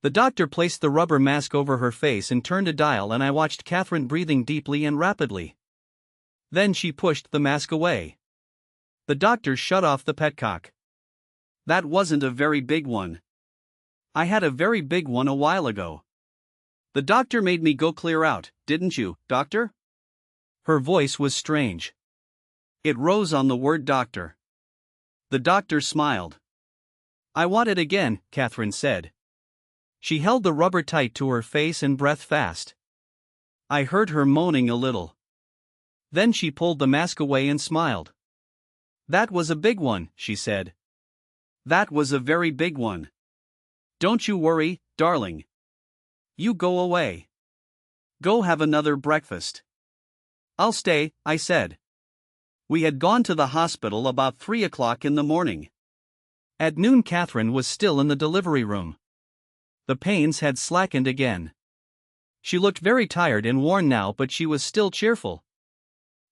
The doctor placed the rubber mask over her face and turned a dial, and I watched Catherine breathing deeply and rapidly. Then she pushed the mask away. The doctor shut off the petcock. "That wasn't a very big one. I had a very big one a while ago. The doctor made me go clear out, didn't you, doctor?" Her voice was strange. It rose on the word doctor. The doctor smiled. "I want it again," Catherine said. She held the rubber tight to her face and breathed fast. I heard her moaning a little. Then she pulled the mask away and smiled. "That was a big one," she said. "That was a very big one. Don't you worry, darling. You go away. Go have another breakfast." "I'll stay," I said. We had gone to the hospital about 3 o'clock in the morning. At noon Catherine was still in the delivery room. The pains had slackened again. She looked very tired and worn now, but she was still cheerful.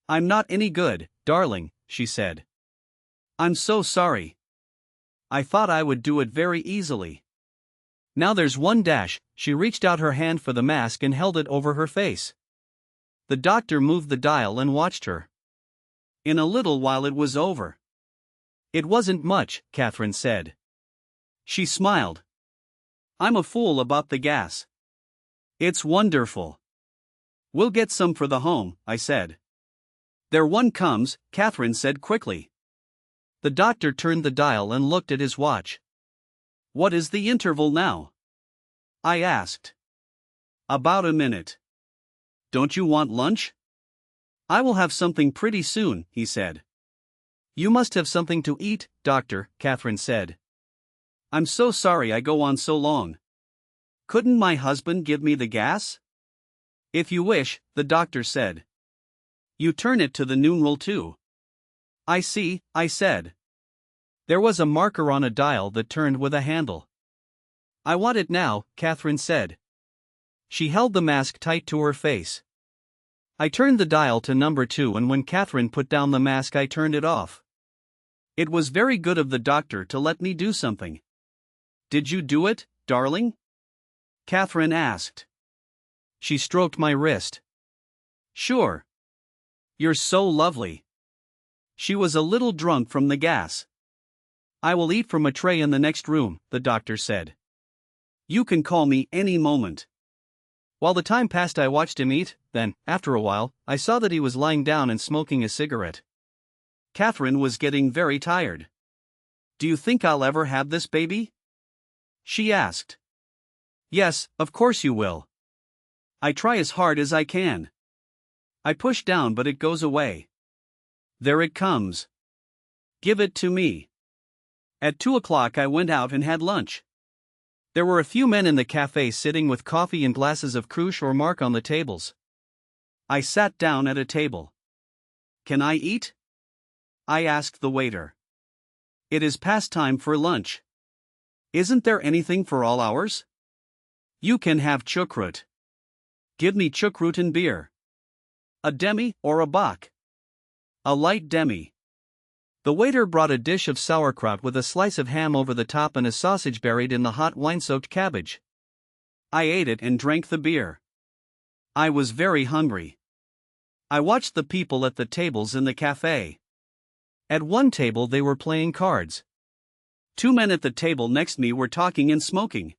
"I'm not any good, darling," she said. "I'm so sorry. I thought I would do it very easily. Now there's one dash." She reached out her hand for the mask and held it over her face. The doctor moved the dial and watched her. In a little while it was over. "It wasn't much," Catherine said. She smiled. "I'm a fool about the gas. It's wonderful." "We'll get some for the home," I said. "There one comes," Catherine said quickly. The doctor turned the dial and looked at his watch. "What is the interval now?" I asked. "About a minute. Don't you want lunch?" "I will have something pretty soon," he said. "You must have something to eat, doctor," Catherine said. "I'm so sorry I go on so long. Couldn't my husband give me the gas?" "If you wish," the doctor said. "You turn it to the numeral 2. "I see," I said. There was a marker on a dial that turned with a handle. "I want it now," Catherine said. She held the mask tight to her face. I turned the dial to number 2, and when Catherine put down the mask I turned it off. It was very good of the doctor to let me do something. "Did you do it, darling?" Catherine asked. She stroked my wrist. "Sure. You're so lovely." She was a little drunk from the gas. "I will eat from a tray in the next room," the doctor said. "You can call me any moment." While the time passed I watched him eat, then, after a while, I saw that he was lying down and smoking a cigarette. Catherine was getting very tired. "Do you think I'll ever have this baby?" she asked. "Yes, of course you will. I try as hard as I can. I push down but it goes away. There it comes. Give it to me." At 2 o'clock I went out and had lunch. There were a few men in the cafe sitting with coffee and glasses of Cruche or Mark on the tables. I sat down at a table. "Can I eat?" I asked the waiter. "It is past time for lunch. Isn't there anything for all hours?" "You can have choucroute." "Give me choucroute and beer." "A demi or a bock?" "A light demi." The waiter brought a dish of sauerkraut with a slice of ham over the top and a sausage buried in the hot wine-soaked cabbage. I ate it and drank the beer. I was very hungry. I watched the people at the tables in the cafe. At one table they were playing cards. 2 men at the table next me were talking and smoking.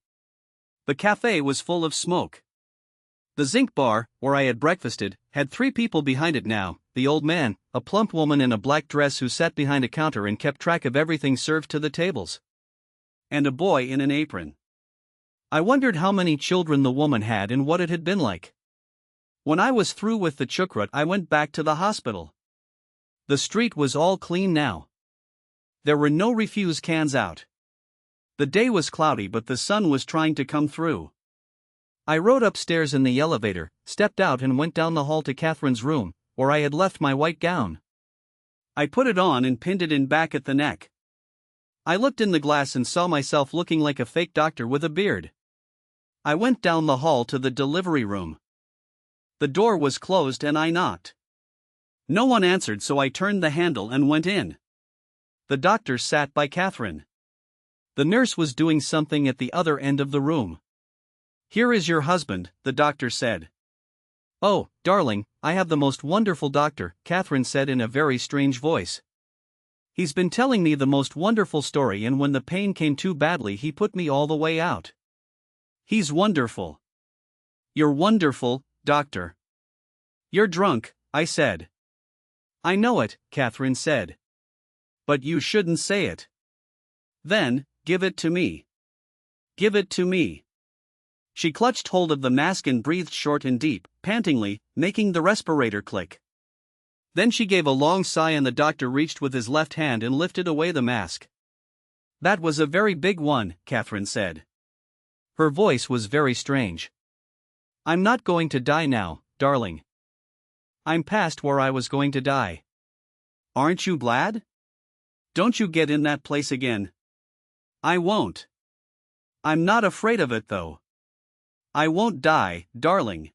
The cafe was full of smoke. The zinc bar, where I had breakfasted, had 3 people behind it now: the old man, a plump woman in a black dress who sat behind a counter and kept track of everything served to the tables, and a boy in an apron. I wondered how many children the woman had and what it had been like. When I was through with the choucroute I went back to the hospital. The street was all clean now. There were no refuse cans out. The day was cloudy but the sun was trying to come through. I rode upstairs in the elevator, stepped out and went down the hall to Catherine's room, where I had left my white gown. I put it on and pinned it in back at the neck. I looked in the glass and saw myself looking like a fake doctor with a beard. I went down the hall to the delivery room. The door was closed and I knocked. No one answered, so I turned the handle and went in. The doctor sat by Catherine. The nurse was doing something at the other end of the room. "Here is your husband," the doctor said. "Oh, darling, I have the most wonderful doctor," Catherine said in a very strange voice. "He's been telling me the most wonderful story, and when the pain came too badly he put me all the way out. He's wonderful." "You're wonderful, doctor." "You're drunk," I said. "I know it," Catherine said. "But you shouldn't say it." "Then, give it to me." "Give it to me." She clutched hold of the mask and breathed short and deep, pantingly, making the respirator click. Then she gave a long sigh and the doctor reached with his left hand and lifted away the mask. "That was a very big one," Catherine said. Her voice was very strange. "I'm not going to die now, darling. I'm past where I was going to die." "Aren't you glad? Don't you get in that place again." "I won't. I'm not afraid of it though. I won't die, darling."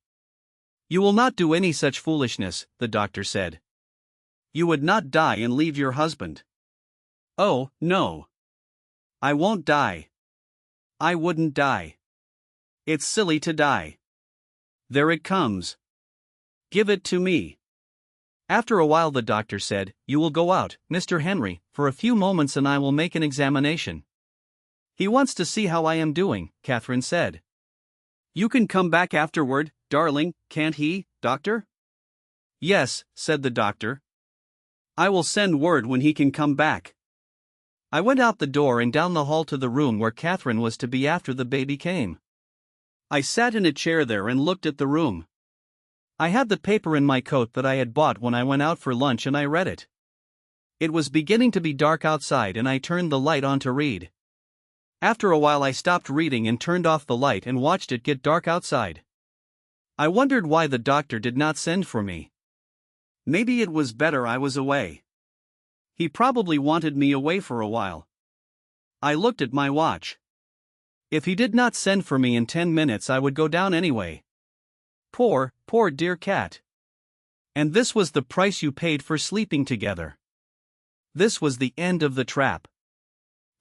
"You will not do any such foolishness," the doctor said. "You would not die and leave your husband." "Oh, no. I won't die. I wouldn't die. It's silly to die. There it comes. Give it to me." After a while the doctor said, "You will go out, Mr. Henry, for a few moments and I will make an examination." "He wants to see how I am doing," Catherine said. "You can come back afterward, darling, can't he, doctor?" "Yes," said the doctor. "I will send word when he can come back." I went out the door and down the hall to the room where Catherine was to be after the baby came. I sat in a chair there and looked at the room. I had the paper in my coat that I had bought when I went out for lunch and I read it. It was beginning to be dark outside and I turned the light on to read. After a while I stopped reading and turned off the light and watched it get dark outside. I wondered why the doctor did not send for me. Maybe it was better I was away. He probably wanted me away for a while. I looked at my watch. If he did not send for me in 10 minutes I would go down anyway. Poor dear cat. And this was the price you paid for sleeping together. This was the end of the trap.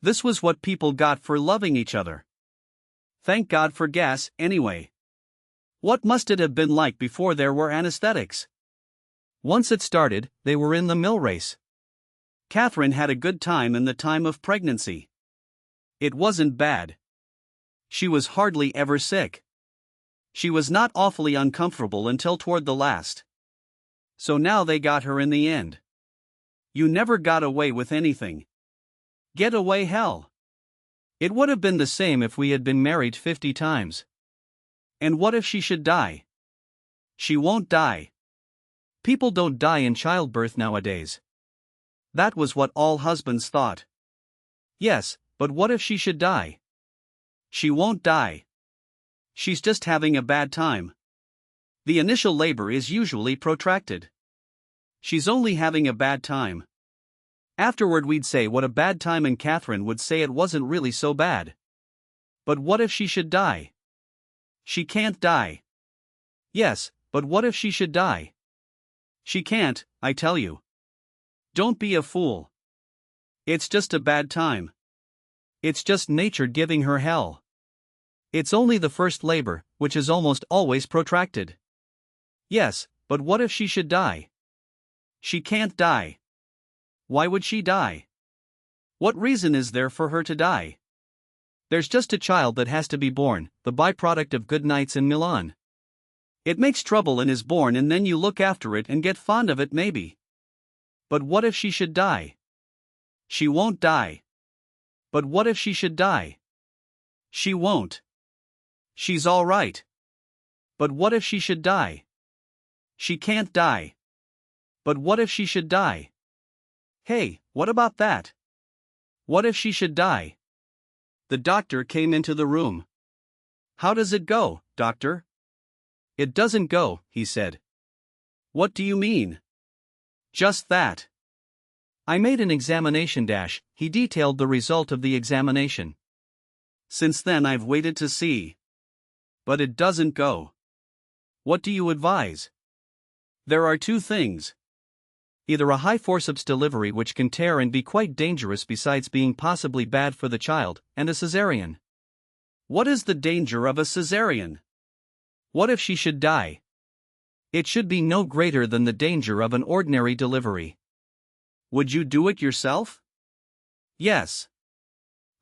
This was what people got for loving each other. Thank God for gas, anyway. What must it have been like before there were anesthetics? Once it started, they were in the mill race. Catherine had a good time in the time of pregnancy. It wasn't bad. She was hardly ever sick. She was not awfully uncomfortable until toward the last. So now they got her in the end. You never got away with anything. Get away, hell. It would have been the same if we had been married 50 times. And what if she should die? She won't die. People don't die in childbirth nowadays. That was what all husbands thought. Yes, but what if she should die? She won't die. She's just having a bad time. The initial labor is usually protracted. She's only having a bad time. Afterward we'd say what a bad time and Catherine would say it wasn't really so bad. But what if she should die? She can't die. Yes, but what if she should die? She can't, I tell you. Don't be a fool. It's just a bad time. It's just nature giving her hell. It's only the first labor, which is almost always protracted. Yes, but what if she should die? She can't die. Why would she die? What reason is there for her to die? There's just a child that has to be born, the byproduct of good nights in Milan. It makes trouble and is born and then you look after it and get fond of it maybe. But what if she should die? She won't die. But what if she should die? She won't. She's all right. But what if she should die? She can't die. But what if she should die? Hey, what about that? What if she should die? The doctor came into the room. How does it go, doctor? It doesn't go, he said. What do you mean? Just that. I made an examination dash, he detailed the result of the examination. Since then I've waited to see. But it doesn't go. What do you advise? There are two things. Either a high forceps delivery which can tear and be quite dangerous besides being possibly bad for the child, and a caesarean. What is the danger of a caesarean? What if she should die? It should be no greater than the danger of an ordinary delivery. Would you do it yourself? Yes.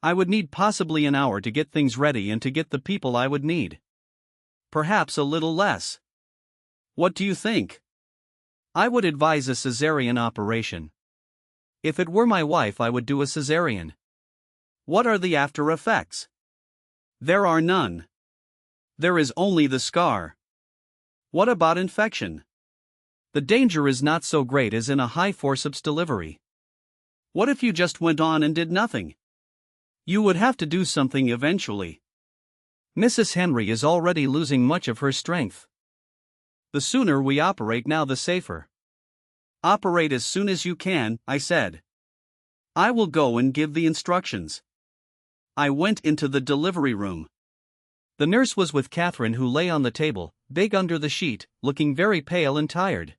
I would need possibly an hour to get things ready and to get the people I would need. Perhaps a little less. What do you think? I would advise a caesarean operation. If it were my wife I would do a caesarean. What are the after effects? There are none. There is only the scar. What about infection? The danger is not so great as in a high forceps delivery. What if you just went on and did nothing? You would have to do something eventually. Mrs. Henry is already losing much of her strength. The sooner we operate now, the safer. Operate as soon as you can, I said. I will go and give the instructions. I went into the delivery room. The nurse was with Catherine, who lay on the table, big under the sheet, looking very pale and tired.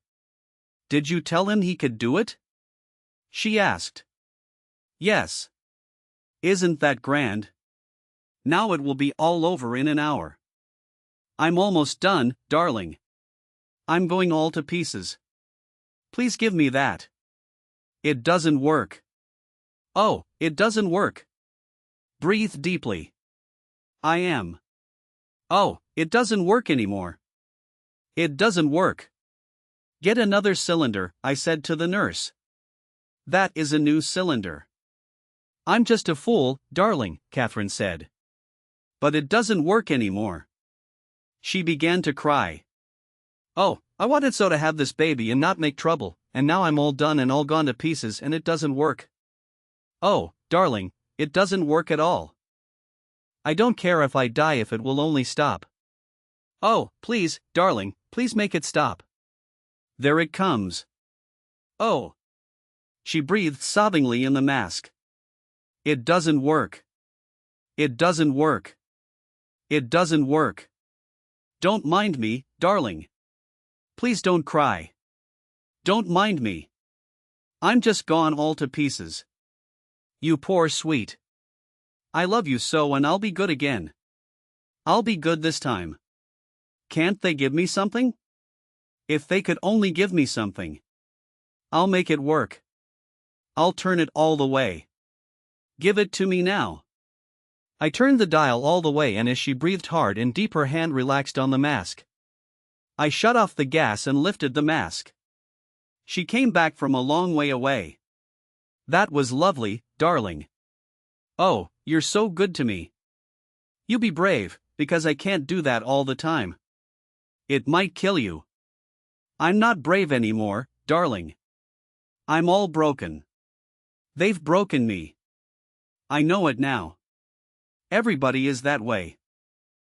Did you tell him he could do it? She asked. Yes. Isn't that grand? Now it will be all over in an hour. I'm almost done, darling. I'm going all to pieces. Please give me that. It doesn't work. Oh, it doesn't work. Breathe deeply. I am. Oh, it doesn't work anymore. It doesn't work. Get another cylinder, I said to the nurse. That is a new cylinder. I'm just a fool, darling, Catherine said. But it doesn't work anymore. She began to cry. Oh, I wanted so to have this baby and not make trouble, and now I'm all done and all gone to pieces and it doesn't work. Oh, darling, it doesn't work at all. I don't care if I die if it will only stop. Oh, please, darling, please make it stop. There it comes. Oh. She breathed sobbingly in the mask. It doesn't work. It doesn't work. It doesn't work. Don't mind me, darling. Please don't cry. Don't mind me. I'm just gone all to pieces. You poor sweet. I love you so, and I'll be good again. I'll be good this time. Can't they give me something? If they could only give me something. I'll make it work. I'll turn it all the way. Give it to me now. I turned the dial all the way, and as she breathed hard and deep, her hand relaxed on the mask. I shut off the gas and lifted the mask. She came back from a long way away. That was lovely, darling. Oh, you're so good to me. You be brave, because I can't do that all the time. It might kill you. I'm not brave anymore, darling. I'm all broken. They've broken me. I know it now. Everybody is that way.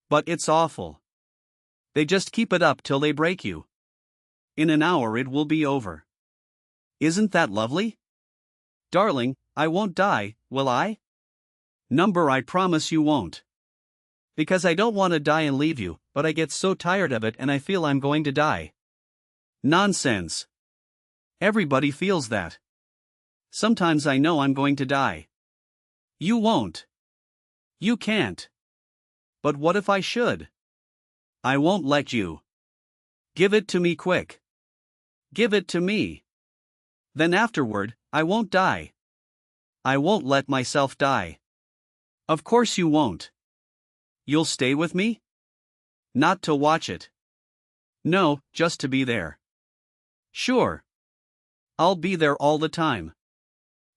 But it's awful. They just keep it up till they break you. In an hour it will be over. Isn't that lovely? Darling, I won't die, will I? Number, I promise you won't. Because I don't want to die and leave you, but I get so tired of it and I feel I'm going to die. Nonsense. Everybody feels that. Sometimes I know I'm going to die. You won't. You can't. But what if I should? I won't let you. Give it to me quick. Give it to me. Then afterward, I won't die. I won't let myself die. Of course you won't. You'll stay with me? Not to watch it. No, just to be there. Sure. I'll be there all the time.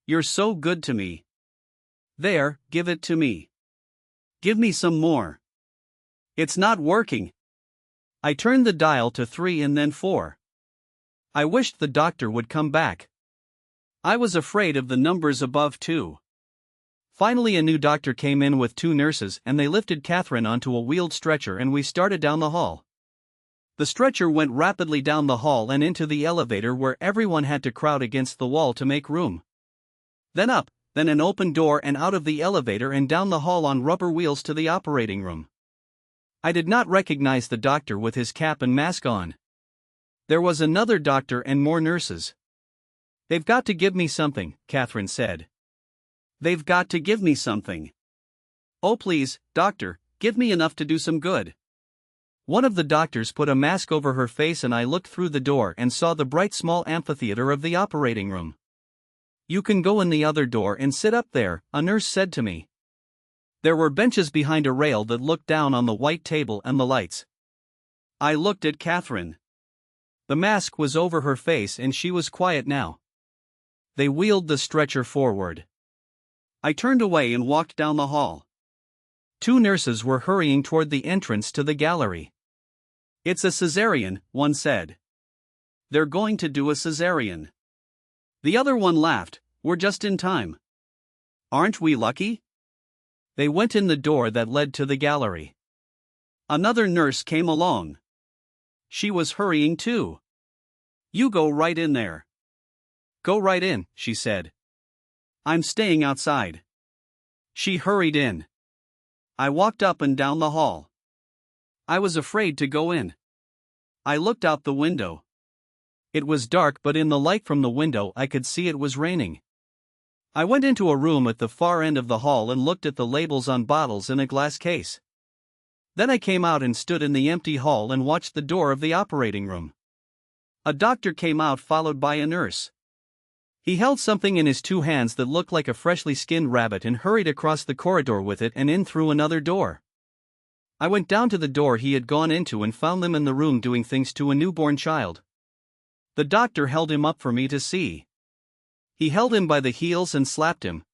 You're so good to me. There, give it to me. Give me some more. It's not working. I turned the dial to 3 and then 4. I wished the doctor would come back. I was afraid of the numbers above 2. Finally, a new doctor came in with 2 nurses, and they lifted Catherine onto a wheeled stretcher, and we started down the hall. The stretcher went rapidly down the hall and into the elevator, where everyone had to crowd against the wall to make room. Then up, then an open door, and out of the elevator and down the hall on rubber wheels to the operating room. I did not recognize the doctor with his cap and mask on. There was another doctor and more nurses. They've got to give me something, Catherine said. They've got to give me something. Oh please, doctor, give me enough to do some good. One of the doctors put a mask over her face, and I looked through the door and saw the bright small amphitheater of the operating room. You can go in the other door and sit up there, a nurse said to me. There were benches behind a rail that looked down on the white table and the lights. I looked at Catherine. The mask was over her face and she was quiet now. They wheeled the stretcher forward. I turned away and walked down the hall. Two nurses were hurrying toward the entrance to the gallery. "It's a caesarean," one said. "They're going to do a caesarean." The other one laughed. "We're just in time. Aren't we lucky?" They went in the door that led to the gallery. Another nurse came along. She was hurrying too. "You go right in there." "Go right in," she said. "I'm staying outside." She hurried in. I walked up and down the hall. I was afraid to go in. I looked out the window. It was dark, but in the light from the window I could see it was raining. I went into a room at the far end of the hall and looked at the labels on bottles in a glass case. Then I came out and stood in the empty hall and watched the door of the operating room. A doctor came out, followed by a nurse. He held something in his two hands that looked like a freshly skinned rabbit and hurried across the corridor with it and in through another door. I went down to the door he had gone into and found them in the room doing things to a newborn child. The doctor held him up for me to see. He held him by the heels and slapped him.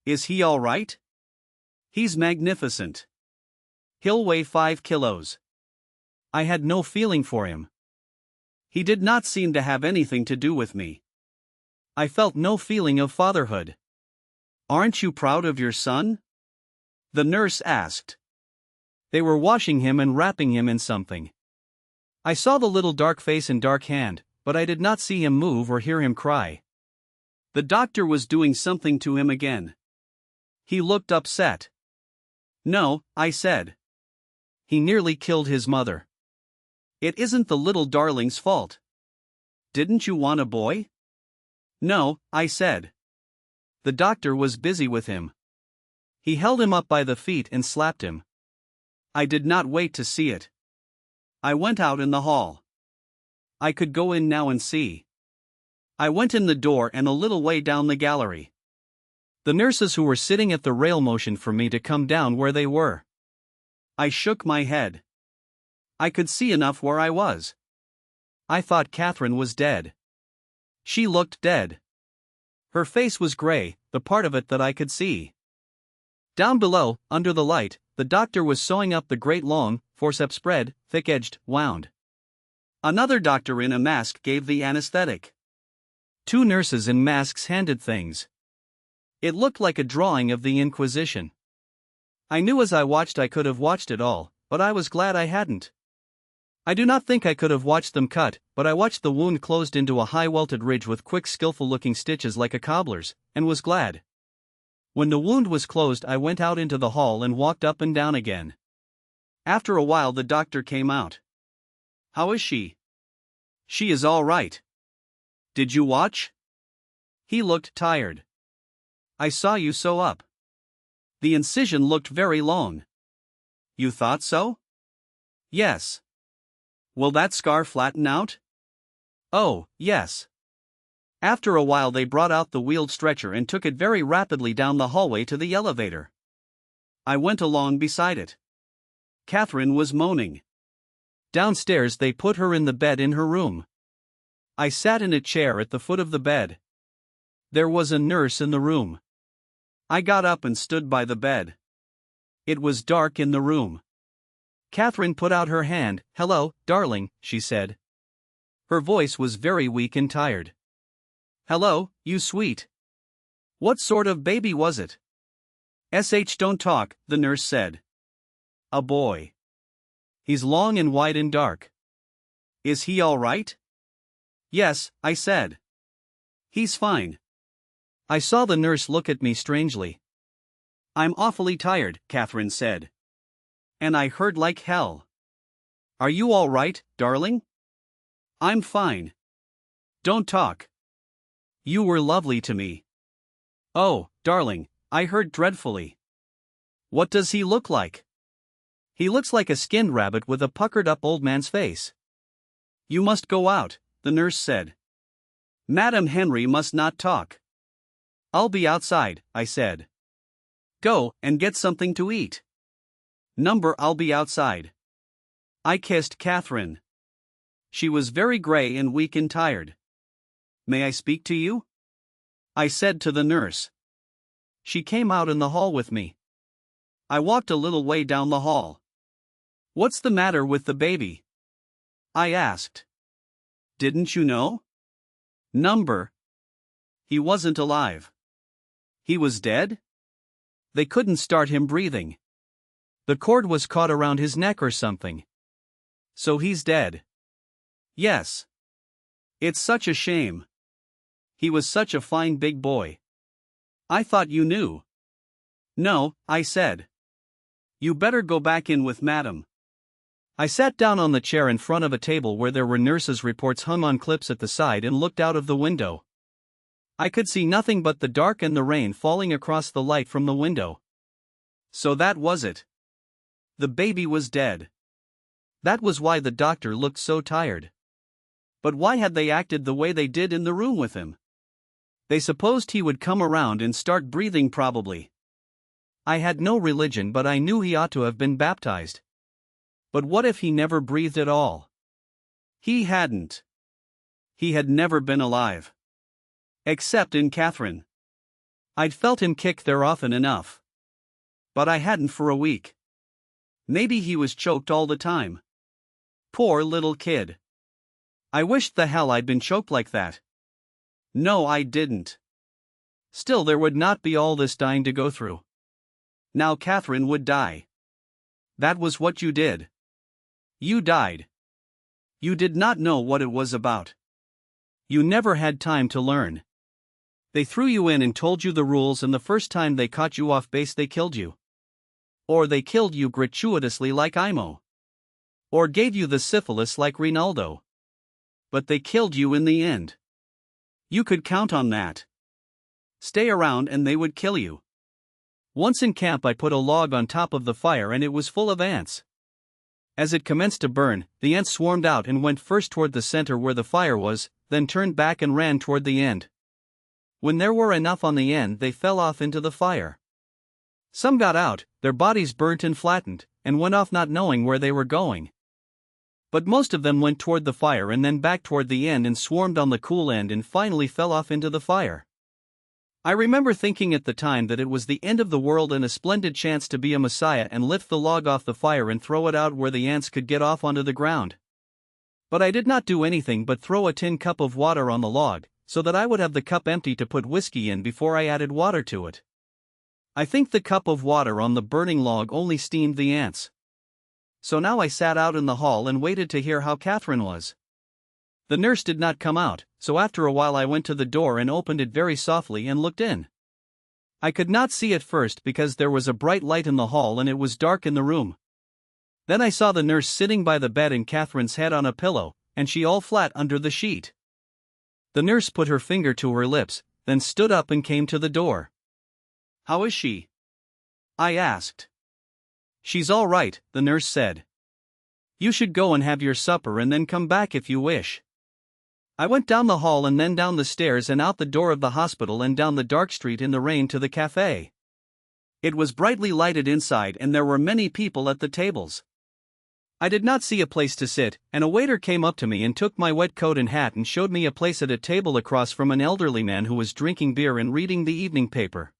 "Is he all right?" "He's magnificent. He'll weigh 5 kilos. I had no feeling for him. He did not seem to have anything to do with me. I felt no feeling of fatherhood." "Aren't you proud of your son?" the nurse asked. They were washing him and wrapping him in something. I saw the little dark face and dark hand, but I did not see him move or hear him cry. The doctor was doing something to him again. He looked upset. "No," I said. "He nearly killed his mother. It isn't the little darling's fault. Didn't you want a boy?" "No," I said. The doctor was busy with him. He held him up by the feet and slapped him. I did not wait to see it. I went out in the hall. I could go in now and see. I went in the door and a little way down the gallery. The nurses who were sitting at the rail motioned for me to come down where they were. I shook my head. I could see enough where I was. I thought Catherine was dead. She looked dead. Her face was gray, the part of it that I could see. Down below, under the light, the doctor was sewing up the great long, forceps spread, thick-edged wound. Another doctor in a mask gave the anesthetic. Two nurses in masks handed things. It looked like a drawing of the Inquisition. I knew as I watched I could have watched it all, but I was glad I hadn't. I do not think I could have watched them cut, but I watched the wound closed into a high welted ridge with quick skillful-looking stitches like a cobbler's, and was glad. When the wound was closed I went out into the hall and walked up and down again. After a while the doctor came out. "How is she?" "She is all right." "Did you watch?" He looked tired. "I saw you sew up. The incision looked very long." "You thought so?" "Yes." "Will that scar flatten out?" "Oh, yes." After a while they brought out the wheeled stretcher and took it very rapidly down the hallway to the elevator. I went along beside it. Catherine was moaning. Downstairs they put her in the bed in her room. I sat in a chair at the foot of the bed. There was a nurse in the room. I got up and stood by the bed. It was dark in the room. Catherine put out her hand. "Hello, darling," she said. Her voice was very weak and tired. "Hello, you sweet. What sort of baby was it?" Don't talk," the nurse said. "A boy. He's long and white and dark." "Is he all right?" "Yes," I said. "He's fine." I saw the nurse look at me strangely. "I'm awfully tired," Catherine said. "And I hurt like hell. Are you all right, darling?" "I'm fine. Don't talk. You were lovely to me." "Oh, darling, I hurt dreadfully." "What does he look like?" "He looks like a skinned rabbit with a puckered up old man's face." "You must go out," the nurse said. "Madame Henry must not talk." "I'll be outside," I said. "Go and get something to eat." I'll be outside." I kissed Catherine. She was very gray and weak and tired. "May I speak to you?" I said to the nurse. She came out in the hall with me. I walked a little way down the hall. "What's the matter with the baby?" I asked. "Didn't you know?" "Number. He wasn't alive." "He was dead?" "They couldn't start him breathing. The cord was caught around his neck or something." "So he's dead?" "Yes. It's such a shame. He was such a fine big boy." "I thought you knew." "No," I said. "You better go back in with Madam." I sat down on the chair in front of a table where there were nurses' reports hung on clips at the side and looked out of the window. I could see nothing but the dark and the rain falling across the light from the window. So that was it. The baby was dead. That was why the doctor looked so tired. But why had they acted the way they did in the room with him? They supposed he would come around and start breathing probably. I had no religion, but I knew he ought to have been baptized. But what if he never breathed at all? He hadn't. He had never been alive. Except in Catherine. I'd felt him kick there often enough. But I hadn't for a week. Maybe he was choked all the time. Poor little kid. I wished the hell I'd been choked like that. No, I didn't. Still, there would not be all this dying to go through. Now Catherine would die. That was what you did. You died. You did not know what it was about. You never had time to learn. They threw you in and told you the rules, and the first time they caught you off base they killed you. Or they killed you gratuitously like Imo. Or gave you the syphilis like Rinaldo. But they killed you in the end. You could count on that. Stay around and they would kill you. Once in camp I put a log on top of the fire and it was full of ants. As it commenced to burn, the ants swarmed out and went first toward the center where the fire was, then turned back and ran toward the end. When there were enough on the end, they fell off into the fire. Some got out, their bodies burnt and flattened, and went off not knowing where they were going. But most of them went toward the fire and then back toward the end and swarmed on the cool end and finally fell off into the fire. I remember thinking at the time that it was the end of the world and a splendid chance to be a messiah and lift the log off the fire and throw it out where the ants could get off onto the ground. But I did not do anything but throw a tin cup of water on the log, so that I would have the cup empty to put whiskey in before I added water to it. I think the cup of water on the burning log only steamed the ants. So now I sat out in the hall and waited to hear how Catherine was. The nurse did not come out, so after a while I went to the door and opened it very softly and looked in. I could not see at first because there was a bright light in the hall and it was dark in the room. Then I saw the nurse sitting by the bed and Catherine's head on a pillow, and she all flat under the sheet. The nurse put her finger to her lips, then stood up and came to the door. "How is she?" I asked. "She's all right," the nurse said. "You should go and have your supper and then come back if you wish." I went down the hall and then down the stairs and out the door of the hospital and down the dark street in the rain to the cafe. It was brightly lighted inside and there were many people at the tables. I did not see a place to sit, and a waiter came up to me and took my wet coat and hat and showed me a place at a table across from an elderly man who was drinking beer and reading the evening paper.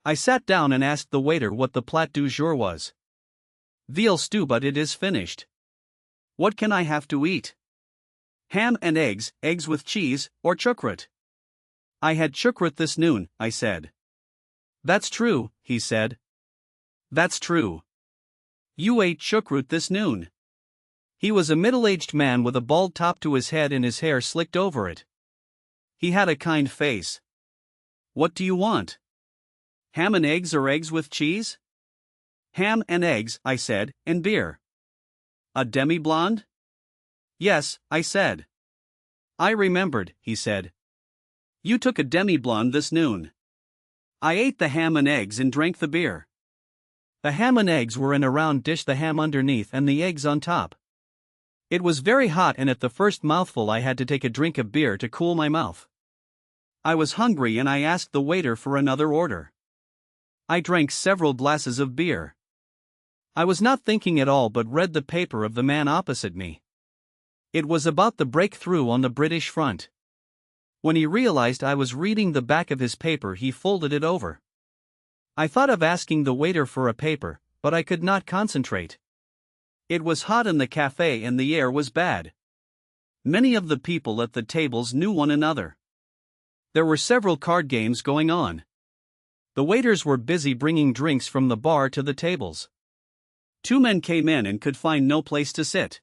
I sat down and asked the waiter what the plat du jour was. "Veal stew, but it is finished." "What can I have to eat?" "Ham and eggs with cheese, or chocolate." "I had chocolate this noon," I said. "That's true," he said. "That's true. You ate chocolate this noon." He was a middle-aged man with a bald top to his head and his hair slicked over it. He had a kind face. "What do you want?" "Ham and eggs or eggs with cheese?" "Ham and eggs," I said, "and beer." "A demi-blonde?" "Yes," I said. "I remembered," he said. "You took a demi-blonde this noon." I ate the ham and eggs and drank the beer. The ham and eggs were in a round dish, the ham underneath and the eggs on top. It was very hot, and at the first mouthful I had to take a drink of beer to cool my mouth. I was hungry and I asked the waiter for another order. I drank several glasses of beer. I was not thinking at all but read the paper of the man opposite me. It was about the breakthrough on the British front. When he realized I was reading the back of his paper, he folded it over. I thought of asking the waiter for a paper, but I could not concentrate. It was hot in the cafe and the air was bad. Many of the people at the tables knew one another. There were several card games going on. The waiters were busy bringing drinks from the bar to the tables. 2 men came in and could find no place to sit.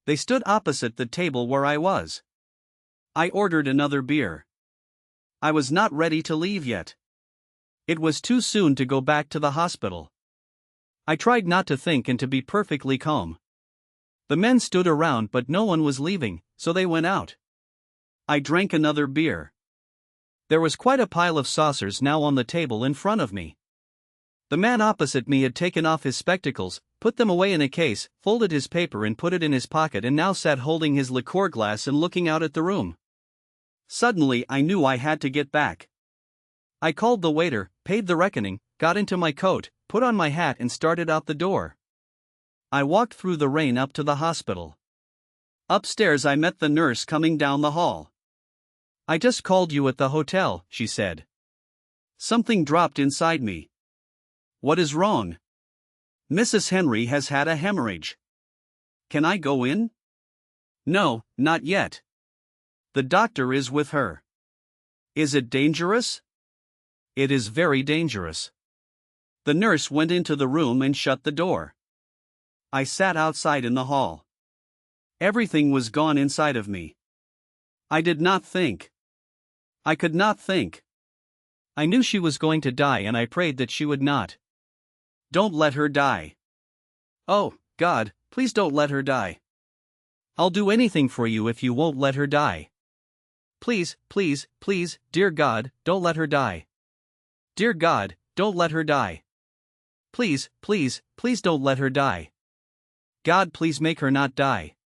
They stood opposite the table where I was. I ordered another beer. I was not ready to leave yet. It was too soon to go back to the hospital. I tried not to think and to be perfectly calm. The men stood around but no one was leaving, so they went out. I drank another beer. There was quite a pile of saucers now on the table in front of me. The man opposite me had taken off his spectacles, put them away in a case, folded his paper and put it in his pocket and now sat holding his liqueur glass and looking out at the room. Suddenly I knew I had to get back. I called the waiter, paid the reckoning, got into my coat, put on my hat and started out the door. I walked through the rain up to the hospital. Upstairs I met the nurse coming down the hall. "I just called you at the hotel," she said. Something dropped inside me. "What is wrong?" "Mrs. Henry has had a hemorrhage." "Can I go in?" "No, not yet. The doctor is with her." "Is it dangerous?" "It is very dangerous." The nurse went into the room and shut the door. I sat outside in the hall. Everything was gone inside of me. I did not think. I could not think. I knew she was going to die and I prayed that she would not. "Don't let her die. Oh, God, please don't let her die. I'll do anything for you if you won't let her die. Please, please, please, dear God, don't let her die. Dear God, don't let her die. Please, please, please don't let her die. God, please make her not die.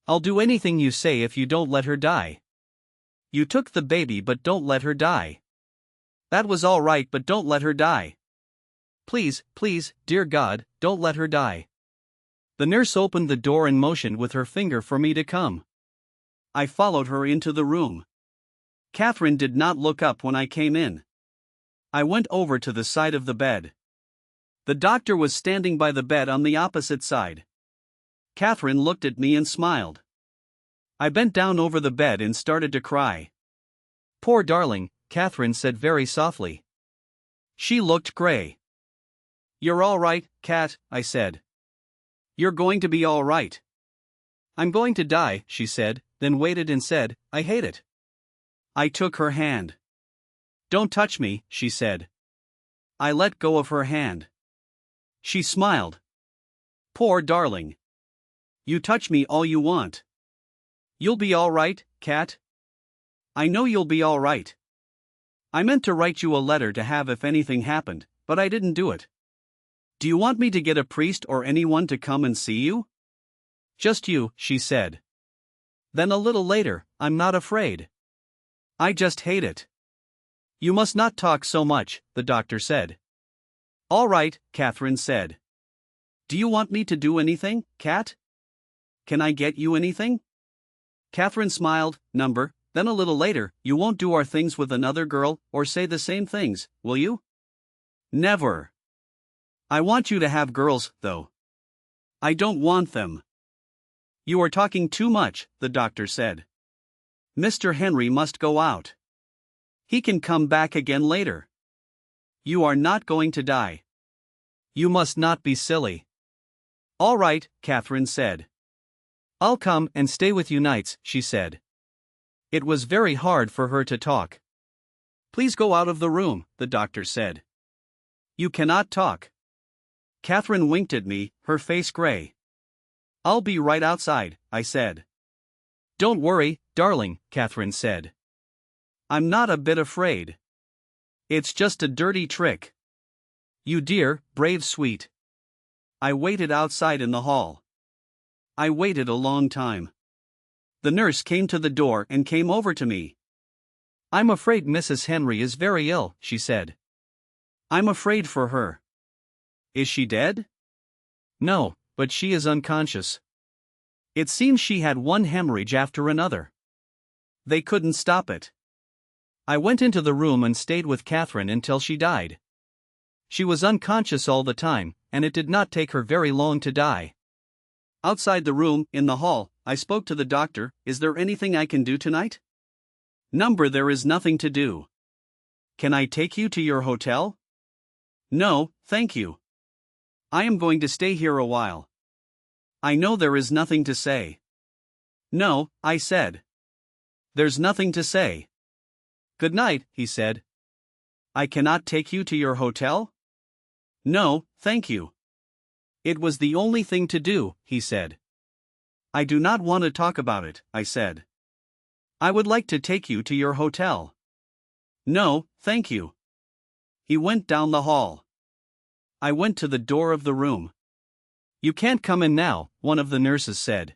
I'll do anything you say if you don't let her die. You took the baby but don't let her die. That was all right but don't let her die. Please, please, dear God, don't let her die." The nurse opened the door and motioned with her finger for me to come. I followed her into the room. Catherine did not look up when I came in. I went over to the side of the bed. The doctor was standing by the bed on the opposite side. Catherine looked at me and smiled. I bent down over the bed and started to cry. "Poor darling," Catherine said very softly. She looked gray. "You're all right, Cat," I said. "You're going to be all right." "I'm going to die," she said, then waited and said, "I hate it." I took her hand. "Don't touch me," she said. I let go of her hand. She smiled. "Poor darling. You touch me all you want. You'll be all right, Cat. I know you'll be all right. I meant to write you a letter to have if anything happened, but I didn't do it. Do you want me to get a priest or anyone to come and see you?" "Just you," she said. Then a little later, "I'm not afraid. I just hate it." "You must not talk so much," the doctor said. "All right," Catherine said. "Do you want me to do anything, Cat? Can I get you anything?" Catherine smiled, then a little later, "You won't do our things with another girl, or say the same things, will you?" "Never. I want you to have girls, though." "I don't want them." "You are talking too much," the doctor said. "Mr. Henry must go out. He can come back again later. You are not going to die. You must not be silly." "All right," Catherine said. "I'll come and stay with you nights," she said. It was very hard for her to talk. "Please go out of the room," the doctor said. "You cannot talk." Catherine winked at me, her face gray. "I'll be right outside," I said. "Don't worry, darling," Catherine said. "I'm not a bit afraid. It's just a dirty trick. You dear, brave sweet." I waited outside in the hall. I waited a long time. The nurse came to the door and came over to me. "I'm afraid Mrs. Henry is very ill," she said. "I'm afraid for her." "Is she dead?" "No, but she is unconscious. It seems she had one hemorrhage after another. They couldn't stop it. I went into the room and stayed with Catherine until she died. She was unconscious all the time, and it did not take her very long to die. Outside the room, in the hall, I spoke to the doctor. Is there anything I can do tonight? Number, there is nothing to do. Can I take you to your hotel? No, thank you. I am going to stay here a while. I know there is nothing to say. No, I said. There's nothing to say. Good night, he said. I cannot take you to your hotel? No, thank you. It was the only thing to do, he said. I do not want to talk about it, I said. I would like to take you to your hotel. No, thank you. He went down the hall. I went to the door of the room. You can't come in now, one of the nurses said.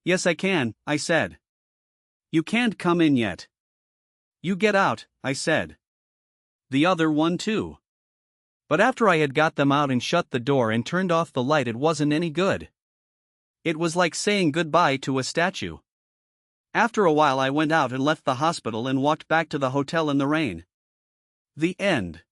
Yes, I can, I said. You can't come in yet. You get out, I said. The other one too. But after I had got them out and shut the door and turned off the light, it wasn't any good. It was like saying goodbye to a statue. After a while I went out and left the hospital and walked back to the hotel in the rain. The end.